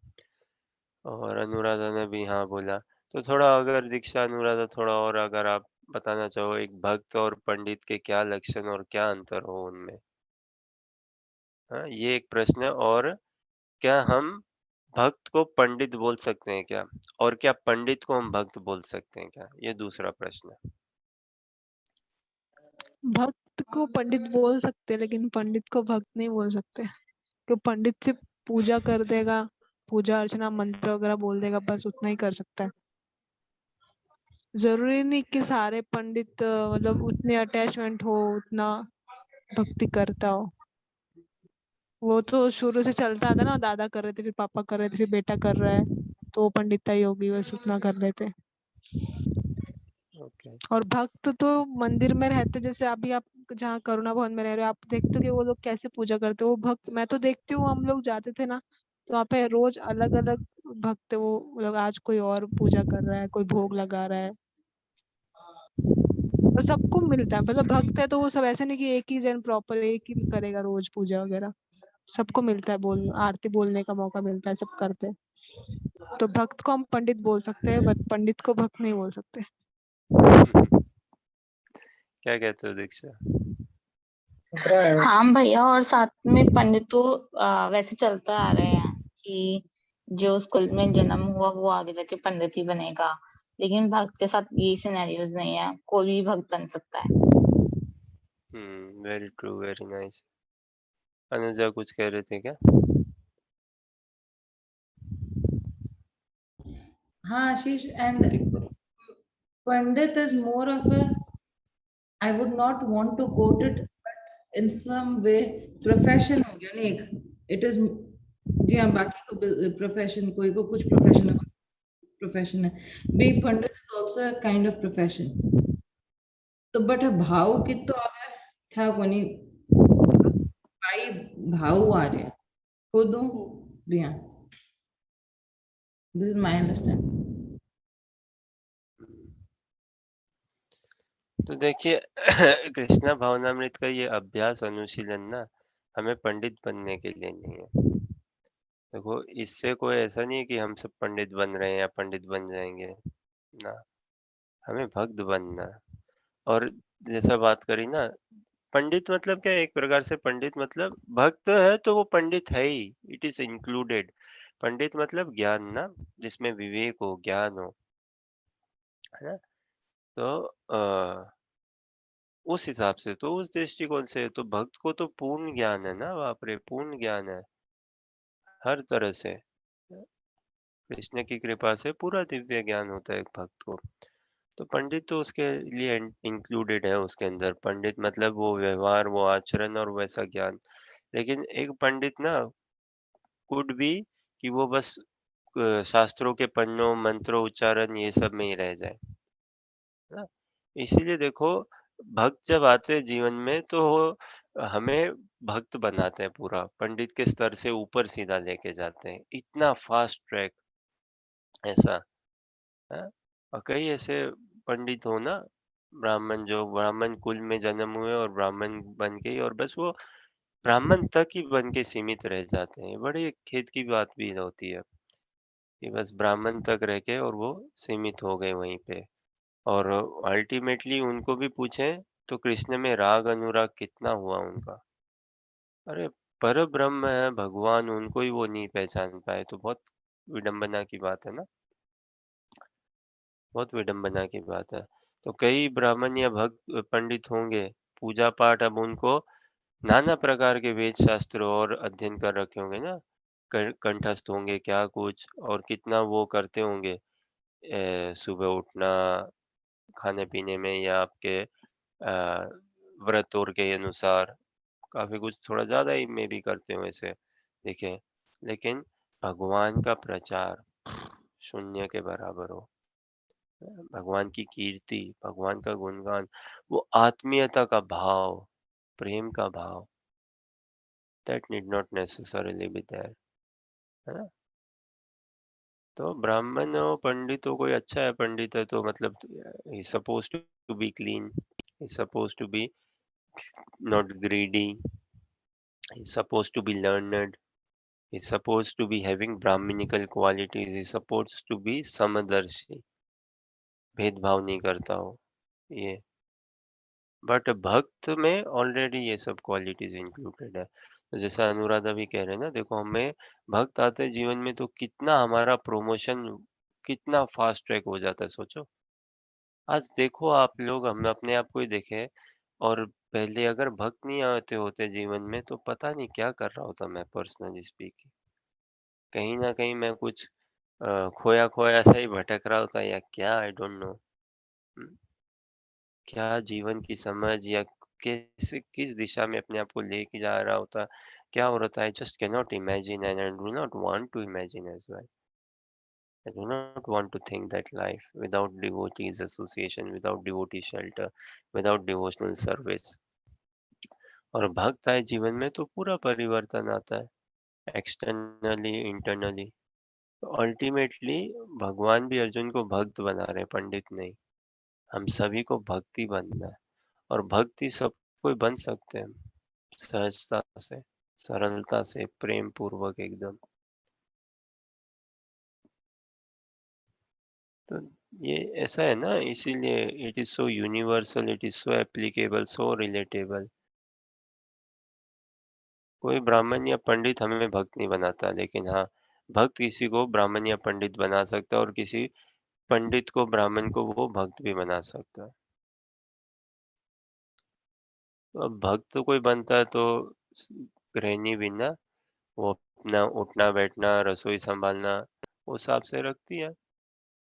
और अनुराधा ने भी हाँ बोला। तो थोड़ा अगर दीक्षा, अनुराधा थोड़ा और अगर आप बताना चाहो एक भक्त और पंडित के क्या लक्षण और क्या अंतर हो उनमें? हाँ, ये एक प्रश्न है। और क्या हम भक्त को पंडित बोल सकते हैं क्या? और क्या पंडित को हम भक्त बोल सकते हैं क्या? ये दूसरा प्रश्न है। भक्त को पंडित बोल सकते हैं, लेकिन पंडित को भक्त नहीं बोल सकते। तो पंडित सिर्फ पूजा कर देगा, पूजा अर्चना मंत्र वगैरह बोल देगा, बस उतना ही कर सकता है। जरूरी नहीं कि सारे पंडित मतलब उतने अटैचमेंट हो, उतना भक्ति करता हो। वो तो शुरू से चलता आता ना, दादा कर रहे थे, फिर पापा कर रहे थे, फिर बेटा कर रहा है, तो वो पंडिताई होगी, बस उतना कर लेते। ओके। और भक्त तो मंदिर में रहते, जैसे अभी आप जहाँ करुणा भवन में रह रहे हो, आप देखते हो कि वो लोग कैसे पूजा करते हो। वो भक्त, मैं तो देखती हूँ, हम लोग जाते थे ना, तो वहाँ पे रोज अलग अलग भक्त, वो लोग आज कोई और पूजा कर रहा है, कोई भोग लगा रहा है, और सबको मिलता है। मतलब भक्त है तो वो सब ऐसे नहीं कि एक ही जन प्रॉपर एक ही करेगा रोज पूजा वगैरह, सबको मिलता है, बोल आरती बोलने का मौका मिलता है, सब करते हैं। तो भक्त को हम पंडित बोल सकते हैं, बट पंडित को भक्त नहीं बोल सकते। क्या कहते हो दीक्षा? हाँ भैया, और साथ में पंडित तो वैसे चलता आ रहे हैं कि जो स्कूल में जन्म हुआ वो आगे जाके पंडित ही बनेगा, लेकिन भक्त के साथ ये सिनेरियोज नहीं है, कोई भी भक्त बन सकता है। Very true, very nice. Anuja कुछ कह रहे थे क्या? हाँ Ashish, and pandit is more of a, I would not want to quote it, but in some way profession हो गया ना एक, इट इज, जी हाँ, बाकी को प्रोफेशन, कोई को कुछ प्रोफेशन है, be pandit is also a kind of profession. तो बट भाव कितो आवे था कोनी, भाई भाव आ रहे खुद भी, हाँ, दिस इज माय अंडरस्टैंडिंग। तो देखिए कृष्णा भावनामृत का ये अभ्यास अनुशीलन ना हमें पंडित बनने के लिए नहीं है। देखो इससे कोई ऐसा नहीं है कि हम सब पंडित बन रहे हैं या पंडित बन जाएंगे ना, हमें भक्त बनना है। और जैसा बात करी ना, पंडित मतलब क्या है? एक प्रकार से पंडित मतलब भक्त है तो वो पंडित है ही, इट इज इंक्लूडेड। पंडित मतलब ज्ञान ना, जिसमें विवेक हो, ज्ञान हो, है ना? तो उस हिसाब से, तो उस दृष्टिकोण से तो भक्त को तो पूर्ण ज्ञान है ना, बाप रे, पूर्ण ज्ञान है हर तरह से। कृष्ण की कृपा से पूरा दिव्य ज्ञान होता है एक भक्त को। तो पंडित तो उसके लिए इंक्लूडेड है उसके अंदर। पंडित मतलब वो व्यवहार, वो आचरण और वैसा ज्ञान। लेकिन एक पंडित ना कुड बी कि वो बस शास्त्रों के पन्नों, मंत्रों, उच्चारण ये सब में ही रह जाए, है ना? इसीलिए देखो भक्त जब आते हैं जीवन में तो हमें भक्त बनाते हैं, पूरा पंडित के स्तर से ऊपर सीधा लेके जाते हैं, इतना फास्ट ट्रैक ऐसा है। और कई ऐसे पंडित हो ना, ब्राह्मण, जो ब्राह्मण कुल में जन्म हुए और ब्राह्मण बन के ही, और बस वो ब्राह्मण तक ही बन के सीमित रह जाते हैं। बड़ी खेद की बात भी होती है कि बस ब्राह्मण तक रह के और वो सीमित हो गए वहीं पे। और अल्टीमेटली उनको भी पूछें तो कृष्ण में राग अनुराग कितना हुआ उनका। अरे पर ब्रह्म है भगवान, उनको ही वो नहीं पहचान पाए, तो बहुत विडंबना की बात है ना, बहुत विडंबना की बात है। तो कई ब्राह्मण या भक्त पंडित होंगे, पूजा पाठ अब उनको नाना प्रकार के वेद शास्त्र और अध्ययन कर रखे होंगे ना, कंठस्थ होंगे क्या कुछ, और कितना वो करते होंगे, सुबह उठना, खाने पीने में या आपके व्रत और के अनुसार काफी कुछ थोड़ा ज्यादा ही में भी करते हो ऐसे देखें। लेकिन भगवान का प्रचार शून्य के बराबर हो, भगवान की कीर्ति, भगवान का गुणगान, वो आत्मीयता का भाव, प्रेम का भाव, that need not necessarily be there, है ना? तो ब्राह्मण हो, पंडित हो, कोई अच्छा है पंडित है तो मतलब he suppose to be clean, he suppose to be not greedy, he suppose to be learned, he supposed to be having brahminical qualities, he supposed to be समदर्शी, भेदभाव नहीं करता हो ये। बट भक्त में ऑलरेडी ये सब क्वालिटीज इंक्लूडेड है। तो जैसा अनुराधा भी कह रहे हैं ना, देखो हमें भक्त आते हैं जीवन में तो कितना हमारा प्रमोशन कितना फास्ट ट्रैक हो जाता है, सोचो। आज देखो आप लोग, हम अपने आप को ही देखें, और पहले अगर भक्त नहीं आते होते जीवन में तो पता नहीं क्या कर रहा होता मैं, पर्सनली स्पीकिंग। कहीं न कहीं मैं कुछ खोया-खोया सा ही भटक रहा होता या क्या, आई डोंट नो। हुँ, क्या जीवन की समझ या कैसे किस दिशा में अपने आप को लेके जा रहा होता, क्या हो रहा था, I just can not imagine and I do not want to imagine as well. I do not want to think that life without devotees association, without devotee shelter, without devotional service। और भक्त आए जीवन में तो पूरा परिवर्तन आता है, एक्सटर्नली इंटरनली। तो अल्टीमेटली भगवान भी अर्जुन को भक्त बना रहे हैं, पंडित नहीं। हम सभी को भक्ति बनना है, और भक्ति सब कोई बन सकते हैं, सहजता से, सरलता से, प्रेम पूर्वक एकदम। तो ये ऐसा है ना, इसीलिए it is so universal, it is so applicable, so relatable. कोई ब्राह्मण या पंडित हमें भक्त नहीं बनाता, लेकिन हाँ, भक्त किसी को ब्राह्मण या पंडित बना सकता है, और किसी पंडित को, ब्राह्मण को वो भक्त भी बना सकता है। तो अब भक्त तो कोई बनता है तो गृहिणी भी ना, वो अपना उठना बैठना, रसोई संभालना वो हिसाब से रखती है,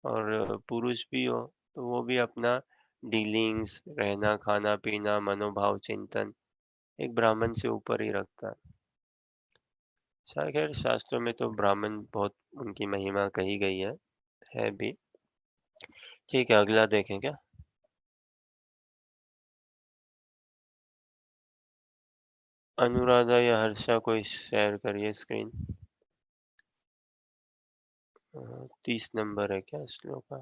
और पुरुष भी हो तो वो भी अपना डीलिंग्स, रहना खाना पीना, मनोभाव चिंतन एक ब्राह्मण से ऊपर ही रखता है। खैर शास्त्रों में तो ब्राह्मण बहुत उनकी महिमा कही गई है भी। ठीक है, अगला देखें क्या। अनुराधा या हर्षा कोई शेयर करिए स्क्रीन। 30 नंबर है क्या श्लोक का।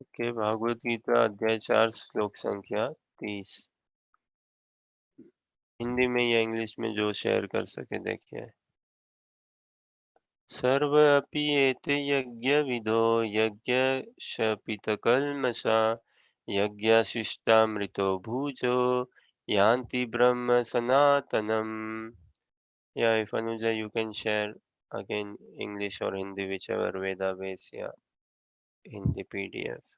ओके, भागवत गीता अध्याय 4 श्लोक संख्या 30। हिंदी में या इंग्लिश में जो शेयर कर सके देखिए। सर्व अपि एते यज्ञविदो यज्ञशपितकल्मषा यज्ञशिष्टामृतो भुजो यान्ति ब्रह्म सनातनम। या if Anuja you can share again English or Hindi, whichever way the ways, yeah, Hindi PDF।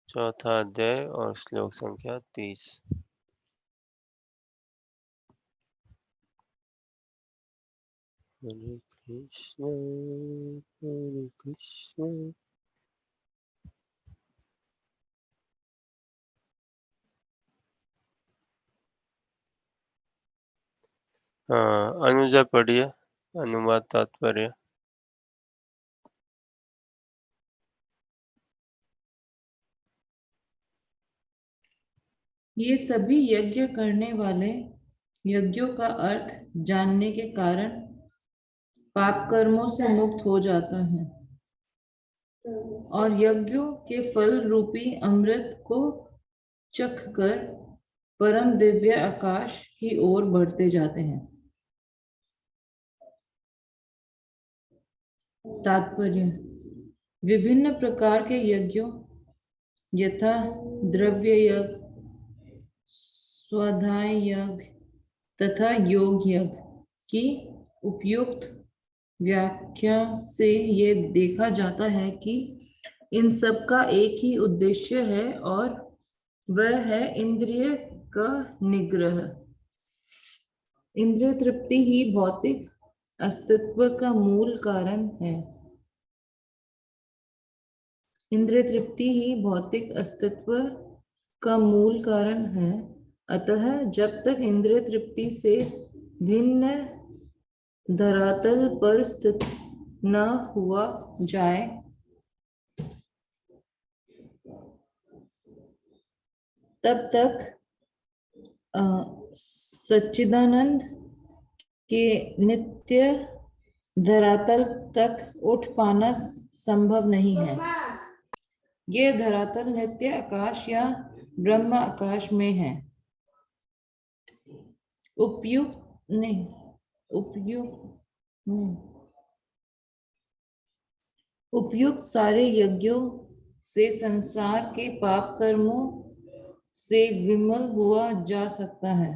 चौथा अध्याय और श्लोक संख्या 30। हरे कृष्ण हरे कृष्ण। हाँ, अनुजा पढ़िए अनुवाद तात्पर्य। ये सभी यज्ञ करने वाले यज्ञों का अर्थ जानने के कारण पाप कर्मों से मुक्त हो जाता है और यज्ञों के फल रूपी अमृत को चख कर परम दिव्य आकाश की ओर बढ़ते जाते हैं। तात्पर्य, विभिन्न प्रकार के यज्ञों यथा द्रव्य यज्ञ, स्वाध्याय यज्ञ तथा योग यज्ञ की उपयुक्त व्याख्या से ये देखा जाता है कि इन सब का एक ही उद्देश्य है और वह है इंद्रिय का निग्रह। इंद्रिय तृप्ति ही भौतिक अस्तित्व का मूल कारण है। इंद्रिय तृप्ति ही भौतिक अस्तित्व का मूल कारण है। अतः जब तक इंद्रिय तृप्ति से भिन्न धरातल पर स्थित न हुआ जाए तब तक सच्चिदानंद के नित्य धरातल तक उठ पाना संभव नहीं है। ये धरातल नित्य आकाश या ब्रह्म आकाश में है। उपयुक्त नहीं उपयुक्त उपयुक्त सारे यज्ञों से संसार के पाप कर्मों से विमल हुआ जा सकता है।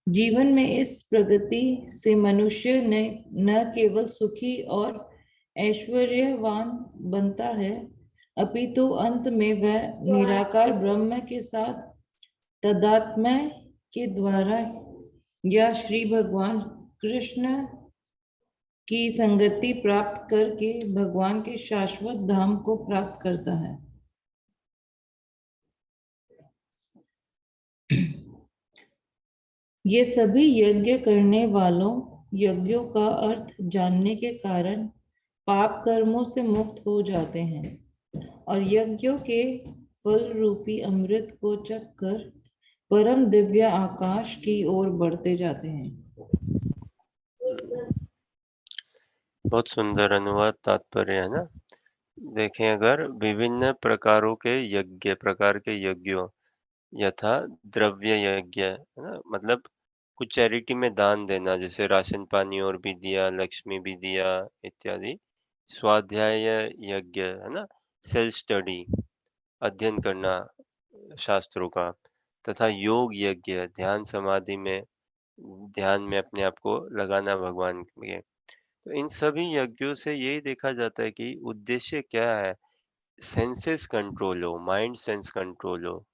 जीवन में इस प्रगति से मनुष्य न केवल सुखी और ऐश्वर्यवान बनता है, अपितु अंत में वह निराकार ब्रह्म के साथ तदात्म्य के द्वारा या श्री भगवान कृष्ण की संगति प्राप्त करके भगवान के शाश्वत धाम को प्राप्त करता है। ये सभी यज्ञ करने वालों यज्ञों का अर्थ जानने के कारण पाप कर्मों से मुक्त हो जाते हैं और यज्ञों के फल रूपी अमृत को चखकर परम दिव्य आकाश की ओर बढ़ते जाते हैं। बहुत सुंदर अनुवाद तात्पर्य है ना। देखें, अगर विभिन्न प्रकारों के यज्ञों यथा द्रव्य यज्ञ है ना, मतलब कुछ चैरिटी में दान देना, जैसे राशन पानी और भी दिया, लक्ष्मी भी दिया इत्यादि। स्वाध्याय यज्ञ है ना, सेल्फ स्टडी, अध्ययन करना शास्त्रों का। तथा योग यज्ञ, ध्यान में अपने आप को लगाना भगवान के। तो इन सभी यज्ञों से यही देखा जाता है कि उद्देश्य क्या है, सेंसेस कंट्रोल हो, माइंड सेंस कंट्रोल हो।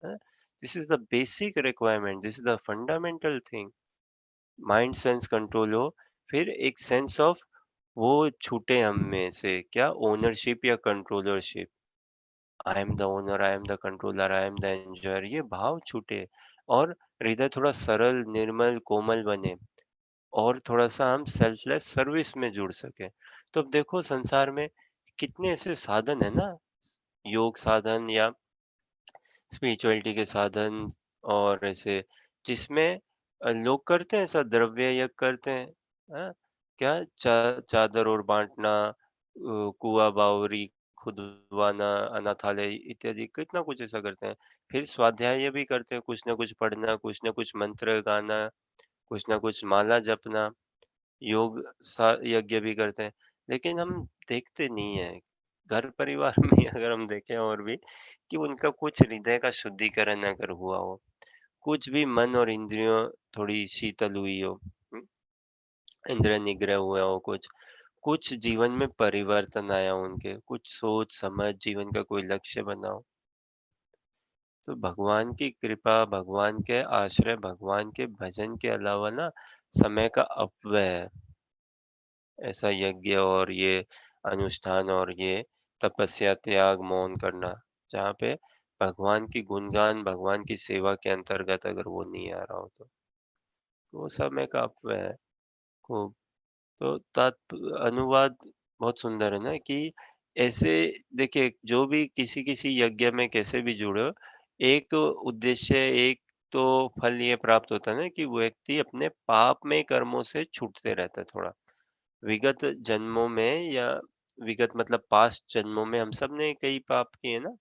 This is the basic requirement, this is the fundamental thing. Mind sense control हो, फिर एक सेंस ऑफ वो छूटे हम में से, क्या, ओनरशिप या controllership. I am the owner, I am the controller, I am the enjoyer, ये भाव छूटे और हृदय थोड़ा सरल, निर्मल, कोमल बने और थोड़ा-सा हम सेल्फलेस सर्विस में जुड़ सकें। तो अब देखो संसार में कितने ऐसे साधन है ना, योग साधन या स्पिरिचुअलिटी के साधन और ऐसे, जिसमें लोग करते हैं ऐसा, द्रव्य यज्ञ करते हैं। हाँ? क्या चादर और बाँटना, कुआँ बावरी खुदवाना, अनाथालय इत्यादि कितना कुछ ऐसा करते हैं। फिर स्वाध्याय भी करते हैं, कुछ न कुछ पढ़ना, कुछ न कुछ मंत्र गाना, कुछ न कुछ माला जपना। योग यज्ञ भी करते हैं, लेकिन हम देखते नहीं है घर परिवार में अगर हम देखें और भी, कि उनका कुछ हृदय का शुद्धिकरण अगर हुआ हो, कुछ भी मन और इंद्रियों थोड़ी शीतल हुई हो, इंद्रिय निग्रह हुआ हो, कुछ कुछ जीवन में परिवर्तन आया हो उनके, कुछ सोच समझ, जीवन का कोई लक्ष्य बना हो, तो भगवान की कृपा, भगवान के आश्रय, भगवान के भजन के अलावा ना समय का अपव्यय है। ऐसा यज्ञ और ये अनुष्ठान और ये तपस्या, त्याग, मौन करना, जहाँ पे भगवान की गुणगान, भगवान की सेवा के अंतर्गत अगर वो नहीं आ रहा हो तो वो समय का अपव्यय है। खूब। तो अनुवाद बहुत सुंदर है ना, कि ऐसे देखिए, जो भी किसी यज्ञ में कैसे भी जुड़े हो, एक उद्देश्य, एक तो फल ये प्राप्त होता है ना, कि वो व्यक्ति अपने पापमय कर्मों से छूटते रहता है थोड़ा। विगत जन्मों में या विगत मतलब पास्ट जन्मों में हम सब ने कई पाप किए ना,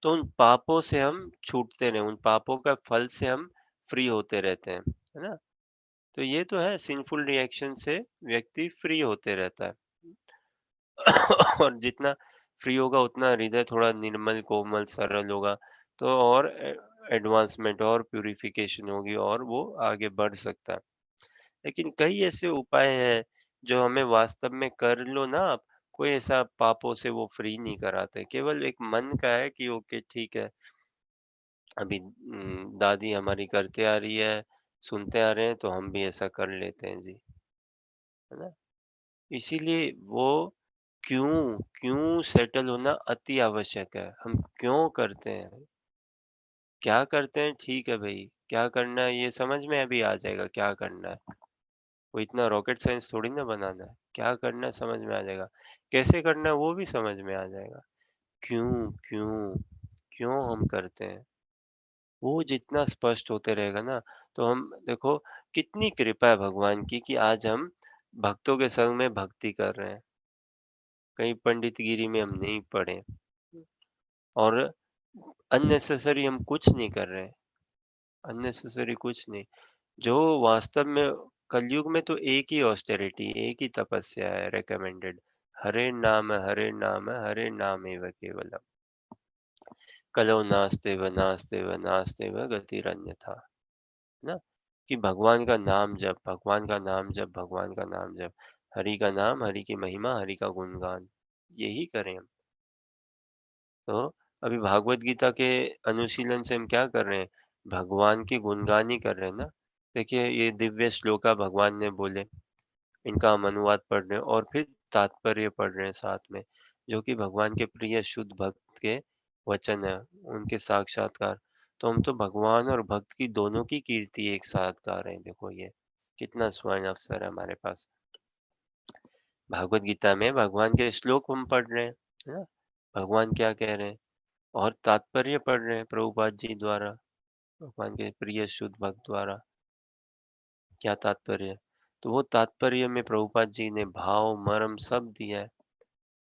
तो उन पापों से हम छूटते रहे, उन पापों का फल से हम फ्री होते रहते हैं, है ना? तो ये तो है, सिनफुल रिएक्शन से व्यक्ति फ्री होते रहता है। और जितना फ्री होगा उतना हृदय थोड़ा निर्मल, कोमल, सरल होगा, तो और एडवांसमेंट और प्यूरिफिकेशन होगी और वो आगे बढ़ सकता है। लेकिन कई ऐसे उपाय हैं जो हमें वास्तव में कर लो ना आप, कोई ऐसा पापों से वो फ्री नहीं कराते। केवल एक मन का है कि ओके ठीक है, अभी दादी हमारी करते आ रही है, सुनते आ रहे हैं तो हम भी ऐसा कर लेते हैं जी, है ना? इसीलिए वो क्यों, क्यों सेटल होना अति आवश्यक है। हम क्यों करते हैं? क्या करते हैं ठीक है भई, क्या करना है ये समझ में अभी आ जाएगा क्या करना है। कोई इतना रॉकेट साइंस थोड़ी ना बनाना है। क्या करना है समझ में आ जाएगा। कैसे करना है वो भी समझ में आ जाएगा। क्यों, क्यों, क्यों हम करते हैं? वो जितना स्पष्ट होते रहेगा ना, तो हम देखो कितनी कृपा है भगवान की कि आज हम भक्तों के संग में भक्ति कर रहे हैं, कहीं पंडितगिरी में हम नहीं पड़े और अननेसेसरी हम कुछ नहीं कर रहे हैं, अननेसेसरी कुछ नहीं। जो वास्तव में कलयुग में तो एक ही ऑस्टेरिटी, एक ही तपस्या है रिकमेंडेड, हरे नाम हरे नाम एव केवलम, कलौ नास्तेव गतिरन्यथा, ना, कि भगवान का नाम जप, भगवान का नाम जप, भगवान का नाम जप, हरि का नाम, हरि की महिमा, हरि का गुणगान, यही करें हम। तो अभी भागवत गीता के अनुशीलन से हम क्या कर रहे हैं? भगवान की गुणगान ही कर रहे हैं ना। देखिए ये दिव्य श्लोका भगवान ने बोले, इनका हम अनुवाद पढ़ रहे हैं और फिर तात्पर्य पढ़ रहे हैं साथ में, जो कि भगवान के प्रिय शुद्ध भक्त के वचन है, उनके साक्षात्कार। तो हम तो भगवान और भक्त की दोनों की कीर्ति एक साथ गा रहे हैं। देखो ये कितना स्वर्ण अवसर है हमारे पास। भागवत गीता में भगवान के श्लोक हम पढ़ रहे हैं, है ना? भगवान क्या कह रहे हैं और तात्पर्य पढ़ रहे हैं प्रभुपाद जी द्वारा, भगवान के प्रिय शुद्ध भक्त द्वारा। क्या तात्पर्य है? तो वो तात्पर्य में प्रभुपाद जी ने भाव मर्म सब दिया है,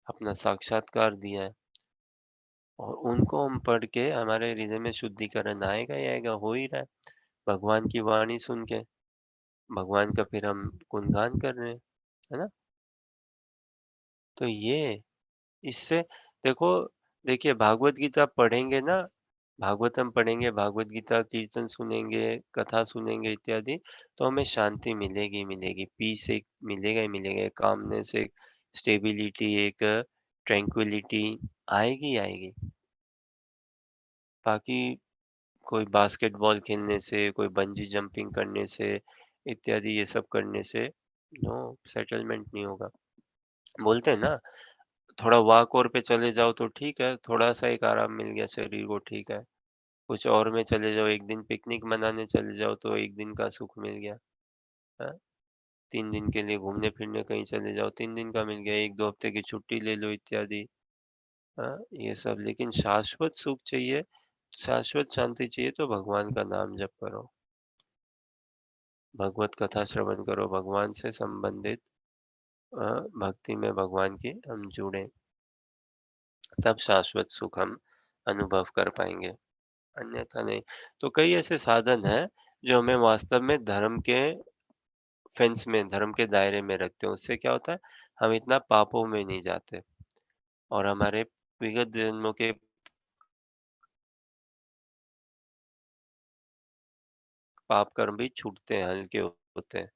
अपना साक्षात्कार दिया है, और उनको हम पढ़ के हमारे हृदय में शुद्धिकरण आएगा ही आएगा, हो ही रहा है। भगवान की वाणी सुन के भगवान का फिर हम गुणगान कर रहे हैं, है ना? तो ये इससे देखो, देखिए भागवत गीता पढ़ेंगे ना, भागवतम पढ़ेंगे, भागवत गीता कीर्तन सुनेंगे, कथा सुनेंगे इत्यादि, तो हमें शांति मिलेगी ही मिलेगी, पीस एक मिलेगा ही मिलेगा, एक कामनेस, एक स्टेबिलिटी, एक ट्रैंक्विलिटी आएगी ही आएगी। बाकी कोई बास्केटबॉल खेलने से, कोई बंजी जंपिंग करने से इत्यादि ये सब करने से नो सेटलमेंट नहीं होगा। बोलते हैं ना, थोड़ा वॉक और पे चले जाओ तो ठीक है, थोड़ा-सा एक आराम मिल गया शरीर को, ठीक है। कुछ और में चले जाओ, एक दिन पिकनिक मनाने चले जाओ तो एक दिन का सुख मिल गया, हाँ? 3 दिन के लिए घूमने-फिरने कहीं चले जाओ, 3 दिन का मिल गया, 1-2 हफ्ते की छुट्टी ले लो इत्यादि, हाँ? ये सब, लेकिन शाश्वत सुख चाहिए, शाश्वत शांति चाहिए तो भगवान का नाम जप करो, भगवत कथा श्रवण करो, भगवान से संबंधित भक्ति में भगवान की हम जुड़ें, तब शाश्वत सुख हम अनुभव कर पाएँगे, अन्यथा नहीं। तो कई ऐसे साधन हैं जो हमें वास्तव में धर्म के फेंस में, धर्म के दायरे में रखते हैं। उससे क्या होता है, हम इतना पापों में नहीं जाते और हमारे विगत जन्मों के पाप कर्म भी छूटते हैं, हल्के होते हैं,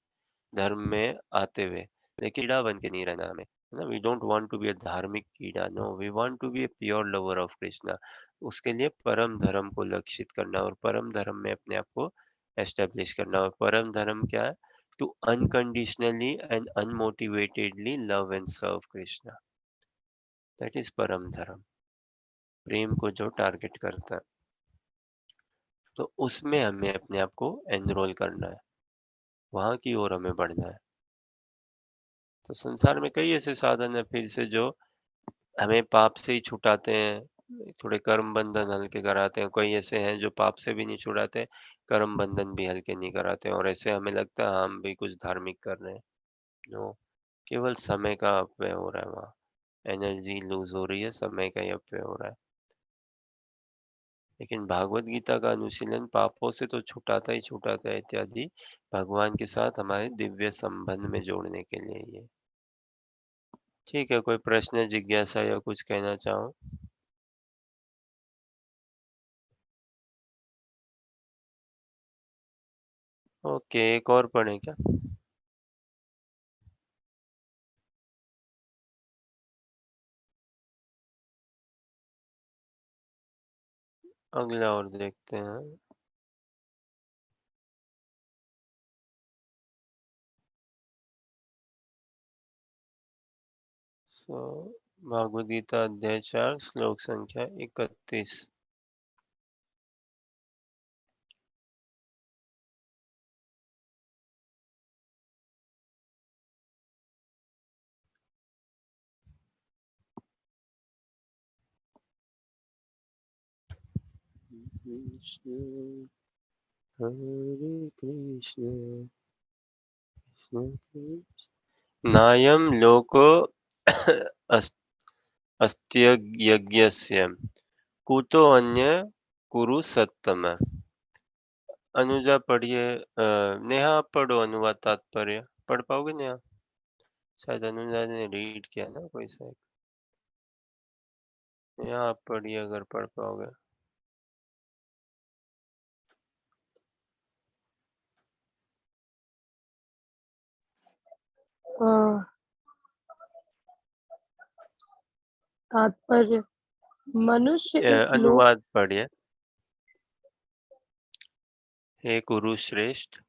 धर्म में आते हुए। लेकिन कीड़ा बन के नहीं रहना हमें, है ना? We don't want to be a धार्मिक कीड़ा, no, we want to be a pure lover of Krishna. उसके लिए परम धर्म को लक्षित करना और परम धर्म में अपने आप को एस्टेब्लिश करना। और परम धर्म क्या है? To unconditionally and unmotivatedly love and serve Krishna, that is परम धर्म। प्रेम को जो टारगेट करता है, तो उसमें हमें अपने आप को एनरोल करना है, वहां की ओर हमें बढ़ना है। तो संसार में कई ऐसे साधन है फिर से जो हमें पाप से ही छुटाते हैं, थोड़े कर्म बंधन हल्के कराते हैं। कोई ऐसे हैं जो पाप से भी नहीं छुड़ाते, कर्म बंधन भी हल्के नहीं कराते हैं, और ऐसे हमें लगता है हम भी कुछ धार्मिक कर रहे हैं। नो, केवल समय का अपव्यय हो रहा है वहाँ, एनर्जी लूज हो रही है, समय का ही अपव्यय हो रहा है। लेकिन भागवत गीता का अनुशीलन पापों से तो छुटाता ही छुटाता है इत्यादि, भगवान के साथ हमारे दिव्य संबंध में जोड़ने के लिए ये। ठीक है, कोई प्रश्न, जिज्ञासा या कुछ कहना चाहो? ओके, एक और पढ़ें क्या? अगला और देखते हैं। सो भागवत गीता अध्याय 4 श्लोक संख्या 31। कृष्ण हरे कृष्ण कृष्ण कृष्ण नायं लोको अस्त्ययज्ञस्य कुतो अन्य कुरु सत्तम। अनुजा पढ़िए। नेहा आप पढ़ो अनुवाद तात्पर्य। पढ़ पाओगे नेहा? शायद अनुजा ने रीड किया ना कोई से। नेहा आप पढ़िए अगर पढ़ पाओगे। तात्पर्य मनुष्य इस लोक अनुवाद पढ़िए। हे कुरुश्रेष्ठ,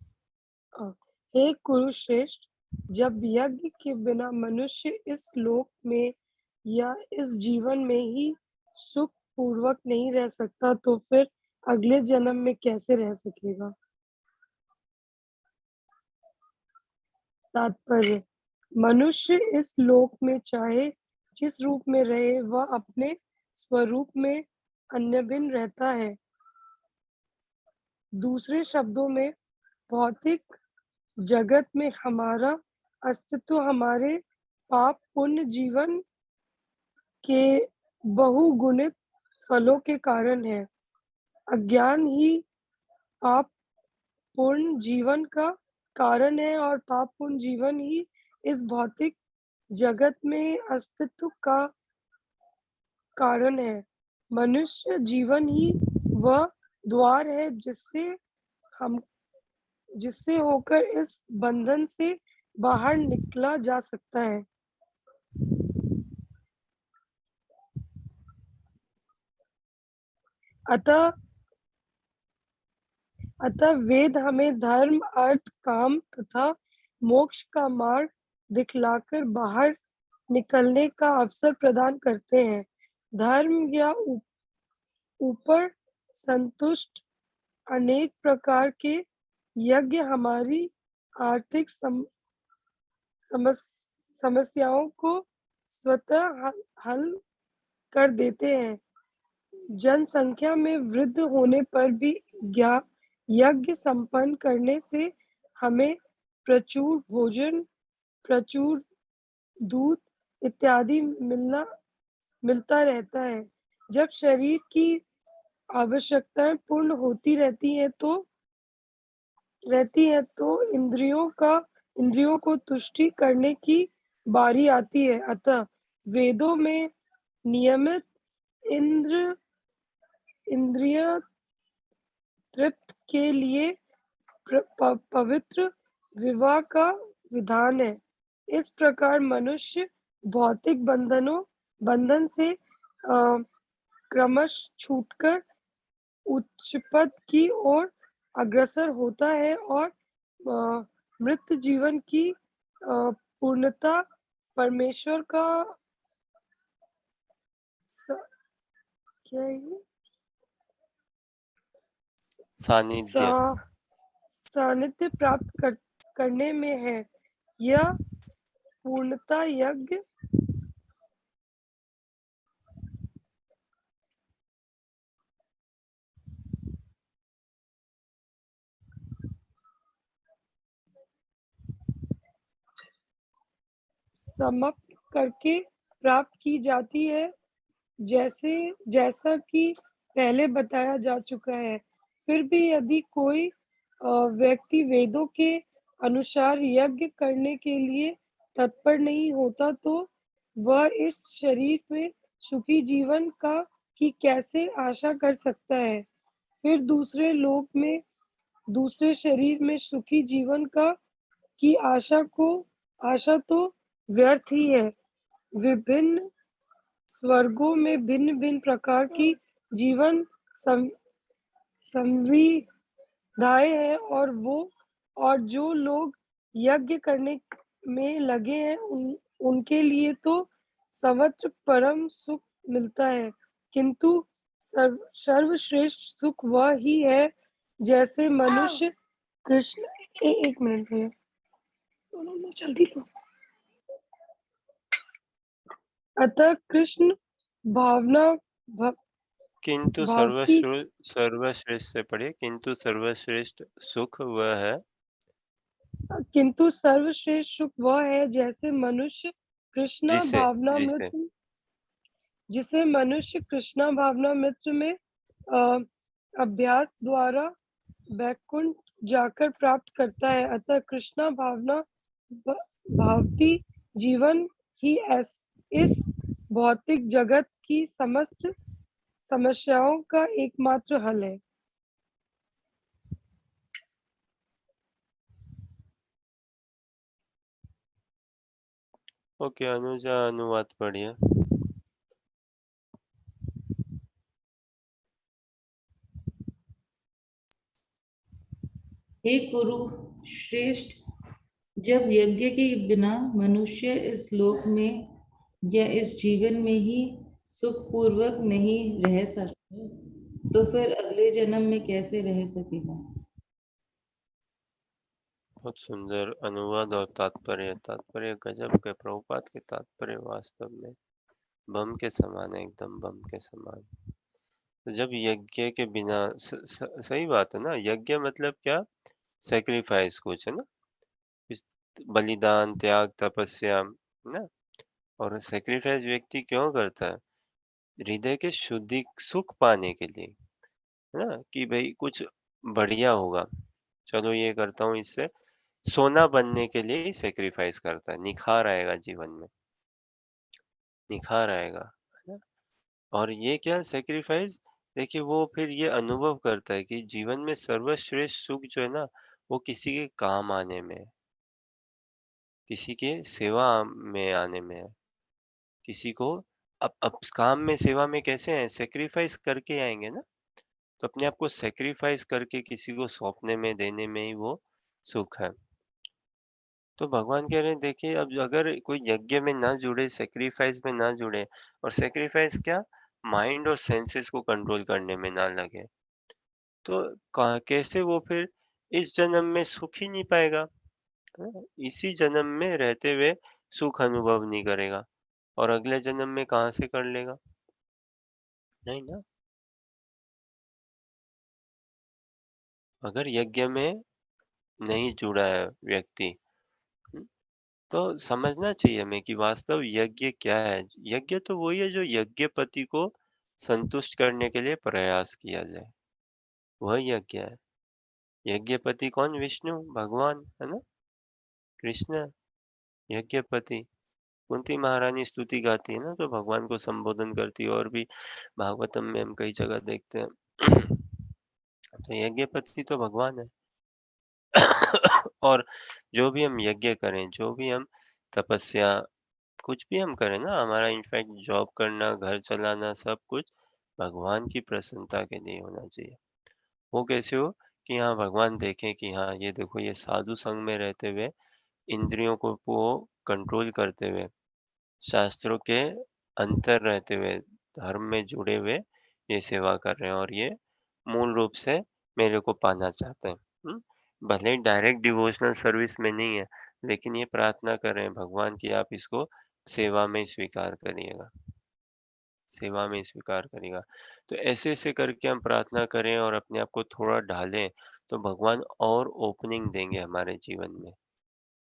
हे कुरुश्रेष्ठ, जब यज्ञ के बिना मनुष्य इस लोक में या इस जीवन में ही सुख पूर्वक नहीं रह सकता तो फिर अगले जन्म में कैसे रह सकेगा? तात्पर्य मनुष्य इस लोक में चाहे जिस रूप में रहे वह अपने स्वरूप में अन्य भिन्न रहता है। दूसरे शब्दों में भौतिक जगत में हमारा अस्तित्व हमारे पाप पुण्य जीवन के बहुगुणित फलों के कारण है। अज्ञान ही पाप पूर्ण जीवन का कारण है और पाप पूर्ण जीवन ही इस भौतिक जगत में अस्तित्व का कारण है। मनुष्य जीवन ही वह द्वार है जिससे होकर इस बंधन से बाहर निकला जा सकता है। अतः वेद हमें धर्म अर्थ काम तथा मोक्ष का मार्ग दिखलाकर बाहर निकलने का अवसर प्रदान करते हैं। धर्म या ऊपर संतुष्ट अनेक प्रकार के यज्ञ हमारी आर्थिक समस्याओं को स्वतः हल कर देते हैं। जनसंख्या में वृद्धि होने पर भी यज्ञ संपन्न करने से हमें प्रचुर भोजन, प्रचुर दूध इत्यादि मिलता रहता है। जब शरीर की आवश्यकताएं पूर्ण होती रहती है तो इंद्रियों को तुष्टि करने की बारी आती है। अतः वेदों में नियमित इंद्रिय तृप्त के लिए पवित्र विवाह का विधान है। इस प्रकार मनुष्य भौतिक बंधन से क्रमश छूटकर उच्च पद की ओर अग्रसर होता है और मृत जीवन की पूर्णता परमेश्वर का सानिध्य प्राप्त करने में है। यह पूर्णता यज्ञ समाप्त करके प्राप्त की जाती है, जैसा कि पहले बताया जा चुका है। फिर भी यदि कोई व्यक्ति वेदों के अनुसार यज्ञ करने के लिए तत्पर नहीं होता तो वह इस शरीर में सुखी जीवन की कैसे आशा कर सकता है? फिर दूसरे शरीर में सुखी जीवन की आशा तो व्यर्थ ही है। विभिन्न स्वर्गों में भिन्न प्रकार की जीवन संविधाएं हैं और जो लोग यज्ञ करने में लगे हैं उनके लिए तो सर्वत्र परम सुख मिलता है, किंतु सर्वश्रेष्ठ सुख वह ही है जैसे मनुष्य कृष्ण एक मिनट है जल्दी लो। अतः कृष्ण भावना किंतु सर्वश्रेष्ठ से पढ़िए। किंतु सर्वश्रेष्ठ सुख वह है किंतु सर्वश्रेष्ठ सुख वह है जैसे मनुष्य कृष्णा जिसे भावना जिसे मित्र जिसे मनुष्य कृष्णा भावना मित्र में अ, अभ्यास द्वारा वैकुंठ जाकर प्राप्त करता है। अतः कृष्णा भावना भावती जीवन ही इस भौतिक जगत की समस्त समस्याओं का एकमात्र हल है। ओके, अनुजा अनुवाद पढ़िए। हे कुरु श्रेष्ठ, जब यज्ञ के बिना मनुष्य इस लोक में या इस जीवन में ही सुखपूर्वक नहीं रह सकता, तो फिर अगले जन्म में कैसे रह सकेगा? बहुत सुंदर अनुवाद और तात्पर्य गजब के। प्रभुपाद के तात्पर्य वास्तव में बम के समान है, एकदम बम के समान। तो जब यज्ञ के बिना सही बात है ना, यज्ञ मतलब क्या? सेक्रीफाइस कुछ है ना, इस बलिदान, त्याग, तपस्या ना। और सेक्रीफाइस व्यक्ति क्यों करता है? हृदय के शुद्धि सुख पाने के लिए, है ना, कि भाई कुछ बढ़िया होगा, चलो ये करता हूँ, इससे सोना बनने के लिए ही सेक्रीफाइस करता है। निखार आएगा जीवन में, निखार आएगा, है ना। और ये क्या सेक्रीफाइस, देखिए वो फिर ये अनुभव करता है कि जीवन में सर्वश्रेष्ठ सुख जो है ना, वो किसी के काम आने में है, किसी के सेवा में आने में है, किसी को अब काम में सेवा में कैसे हैं? सेक्रीफाइस करके आएंगे ना। तो अपने आप को सेक्रीफाइस करके किसी को सौंपने में, देने में ही वो सुख है। तो भगवान कह रहे हैं, देखिए अब अगर कोई यज्ञ में ना जुड़े, सेक्रीफाइस में ना जुड़े, और सेक्रीफाइस क्या, माइंड और सेंसेस को कंट्रोल करने में ना लगे, तो कैसे वो फिर इस जन्म में सुख ही नहीं पाएगा, है ना? इसी जन्म में रहते हुए सुख अनुभव नहीं करेगा, और अगले जन्म में कहाँ से कर लेगा? नहीं ना। अगर यज्ञ में नहीं जुड़ा है व्यक्ति, हम्म, तो समझना चाहिए हमें कि वास्तव यज्ञ क्या है। यज्ञ तो वही है जो यज्ञपति को संतुष्ट करने के लिए प्रयास किया जाए, वह यज्ञ है। यज्ञपति कौन? विष्णु भगवान, है ना, कृष्ण यज्ञपति। कुंती महारानी स्तुति गाती है ना, तो भगवान को संबोधन करती है, और भी भागवतम में हम कई जगह देखते हैं। तो यज्ञपति तो भगवान है। और जो भी हम यज्ञ करें, जो भी हम तपस्या, कुछ भी हम करें ना, हमारा इनफैक्ट जॉब करना, घर चलाना, सब कुछ भगवान की प्रसन्नता के लिए होना चाहिए। वो कैसे हो? कि हाँ भगवान देखें कि हाँ ये देखो, ये साधु संग में रहते हुए, इंद्रियों को वो कंट्रोल करते हुए, शास्त्रों के अंतर रहते हुए, धर्म में जुड़े हुए ये सेवा कर रहे हैं, और ये मूल रूप से मेरे को पाना चाहते हैं। भले ही डायरेक्ट डिवोशनल सर्विस में नहीं है, लेकिन ये प्रार्थना कर रहे हैं भगवान की आप इसको सेवा में स्वीकार करिएगा, सेवा में स्वीकार करेगा। तो ऐसे-ऐसे करके हम प्रार्थना करें और अपने आप को थोड़ा ढालें, तो भगवान और ओपनिंग देंगे हमारे जीवन में,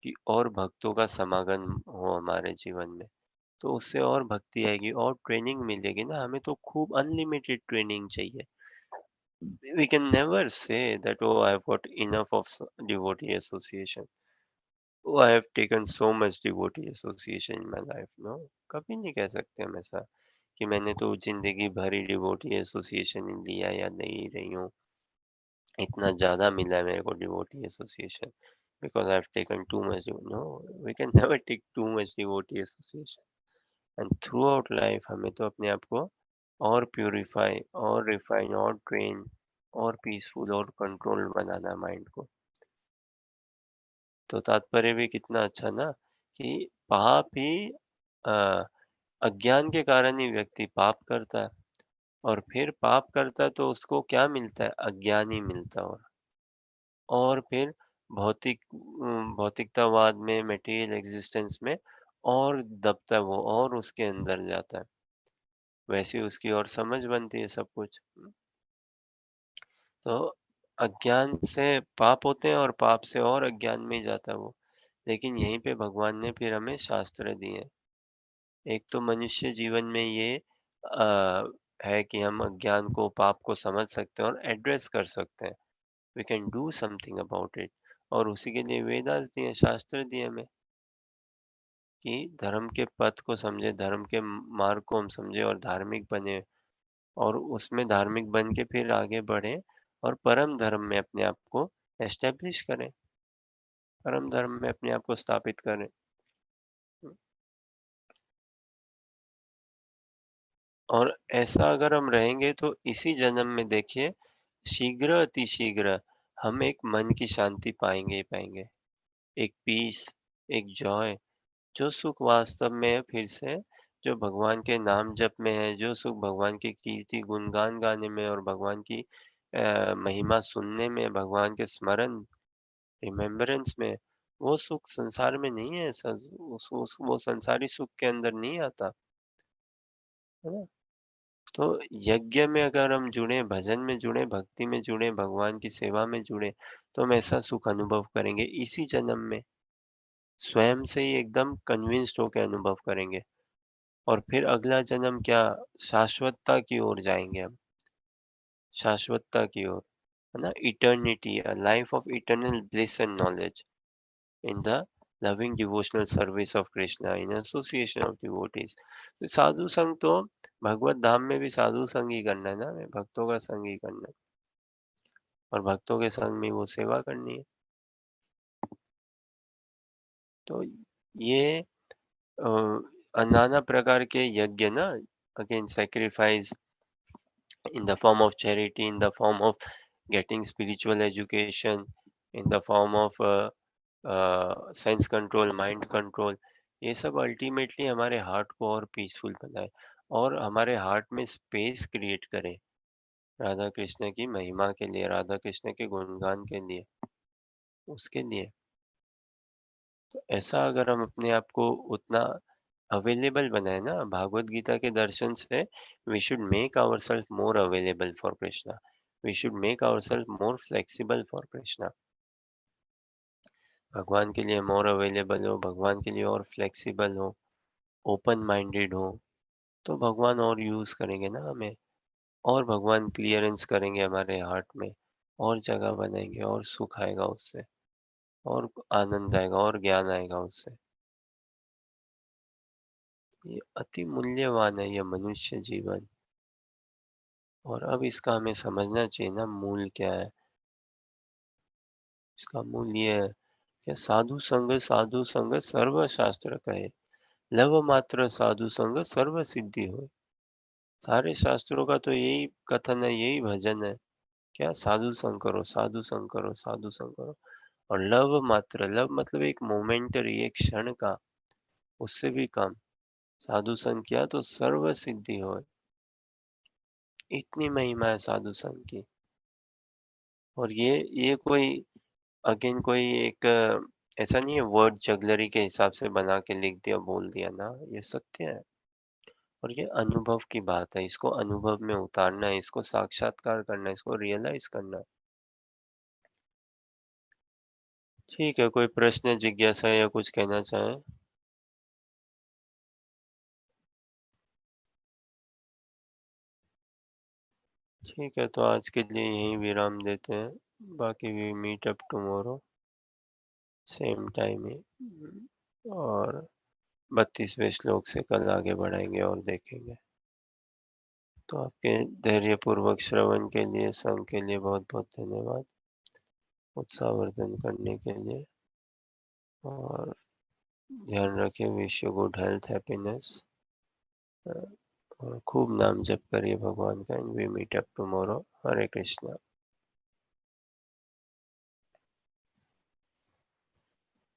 कि और भक्तों का समागम हो हमारे जीवन में। तो उससे और भक्ति आएगी, और ट्रेनिंग मिलेगी ना, हमें तो खूब अनलिमिटेड ट्रेनिंग चाहिए। We can never say that, oh, I've got enough of devotee association. Oh, I have taken so much devotee association in my life. No, कभी नहीं कह सकते हम ऐसा कि मैंने तो जिंदगी भर ही डिवोटी एसोसिएशन लिया या नहीं रही हूँ, इतना ज़्यादा मिला है मेरे को devotee association, because I've taken too much. No, we can never take too much devotee association. And through out life हमें तो अपने आप को और प्यूरिफाई, और रिफाइन, और ट्रेन, और पीसफुल, और कंट्रोल बनाना है माइंड को। तो तात्पर्य भी कितना अच्छा ना, कि पाप ही अज्ञान के कारण ही व्यक्ति पाप करता है, और फिर पाप करता है तो उसको क्या मिलता है? अज्ञान ही मिलता है। और फिर भौतिकतावाद में, मटेरियल एग्जिस्टेंस में और दबता है वो, और उसके अंदर जाता है, वैसी उसकी और समझ बनती है सब कुछ। तो अज्ञान से पाप होते हैं और पाप से और अज्ञान में ही जाता है वो। लेकिन यहीं पे भगवान ने फिर हमें शास्त्र दिए हैं। एक तो मनुष्य जीवन में ये है कि हम अज्ञान को, पाप को समझ सकते हैं और एड्रेस कर सकते हैं। We can do something about it. और उसी के लिए वेदास दिए, शास्त्र दिए हमें कि धर्म के पथ को समझे, धर्म के मार्ग को हम समझे और धार्मिक बने, और उसमें धार्मिक बन के फिर आगे बढ़े और परम धर्म में अपने आप को एस्टेब्लिश करें, परम धर्म में अपने आप को स्थापित करें। और ऐसा अगर हम रहेंगे तो इसी जन्म में देखिए, शीघ्र अतिशीघ्र हम एक मन की शांति पाएंगे ही पाएंगे, एक पीस, एक जॉय, जो सुख वास्तव में है फिर से, जो भगवान के नाम जप में है, जो सुख भगवान की कीर्ति गुणगान गाने में और भगवान की महिमा सुनने में, भगवान के स्मरण, रिमेम्बरेंस में, वो सुख संसार में नहीं है। वो संसारी सुख के अंदर नहीं आता, है ना? तो यज्ञ में अगर हम जुड़े, भजन में जुड़े, भक्ति में जुड़े, भगवान की सेवा में जुड़े, तो हम ऐसा सुख अनुभव करेंगे इसी जन्म में, स्वयं से ही एकदम कन्विंस्ड होकर अनुभव करेंगे। और फिर अगला जन्म क्या, शाश्वतता की ओर जाएंगे हम, शाश्वतता की ओर, है ना? Eternity, a life of eternal bliss and knowledge in the loving devotional service of Krishna in association of devotees. तो साधु संग तो भगवत धाम में भी साधु संग ही करना है ना, हमें भक्तों का संग ही करना है, और भक्तों के संग में वो सेवा करनी है। तो ये नाना प्रकार के यज्ञ ना, again sacrifice in the form of charity, in the form of getting spiritual education, in the form of sense control, mind control, ये सब अल्टीमेटली हमारे हार्ट को और पीसफुल बनाए और हमारे हार्ट में स्पेस क्रिएट करे राधा कृष्ण की महिमा के लिए, राधा कृष्ण के गुणगान के लिए, उसके लिए। तो ऐसा अगर हम अपने आप को उतना अवेलेबल बनाए ना, भागवत गीता के दर्शन से, we should make our self more available for Krishna, we should make our self more flexible for Krishna. भगवान के लिए मोर अवेलेबल हो, भगवान के लिए और फ्लेक्सिबल हो, ओपन माइंडेड हो, तो भगवान और यूज करेंगे ना हमें, और भगवान क्लियरेंस करेंगे हमारे हार्ट में, और जगह बनाएंगे, और सुख आएगा उससे, और आनंद आएगा, और ज्ञान आएगा उससे। ये अति मूल्यवान है ये मनुष्य जीवन, और अब इसका हमें समझना चाहिए ना मूल क्या है। इसका मूल ये है कि साधु संग सर्व शास्त्र कहे, लव मात्र साधु संग सर्व सिद्धि हो। सारे शास्त्रों का तो यही कथन है, यही भजन है, क्या, साधु संग करो, साधु संग करो, साधु संग करो। और लव मात्र, लव मतलब एक मोमेंटरी, एक क्षण का, उससे भी कम, साधु संग किया तो सर्व सिद्धि हो। इतनी महिमा है साधु संग की। और ये कोई, अगेन कोई एक ऐसा नहीं है वर्ड जगलरी के हिसाब से बना के लिख दिया बोल दिया ना, ये सत्य है। और ये अनुभव की बात है, इसको अनुभव में उतारना है, इसको साक्षात्कार करना है, इसको रियलाइज करना है। ठीक है, कोई प्रश्न, जिज्ञासा या कुछ कहना चाहें? ठीक है, तो आज के लिए यहीं विराम देते हैं, बाकी we meet up tomorrow same time ही, और 32वें श्लोक से कल आगे बढ़ाएंगे और देखेंगे। तो आपके धैर्यपूर्वक श्रवण के लिए, संग के लिए बहुत बहुत धन्यवाद, उत्साहवर्धन करने के लिए। और ध्यान रखें, wish you good health, happiness, और खूब नाम जप करिए भगवान का। And we meet up tomorrow. Hare Krishna.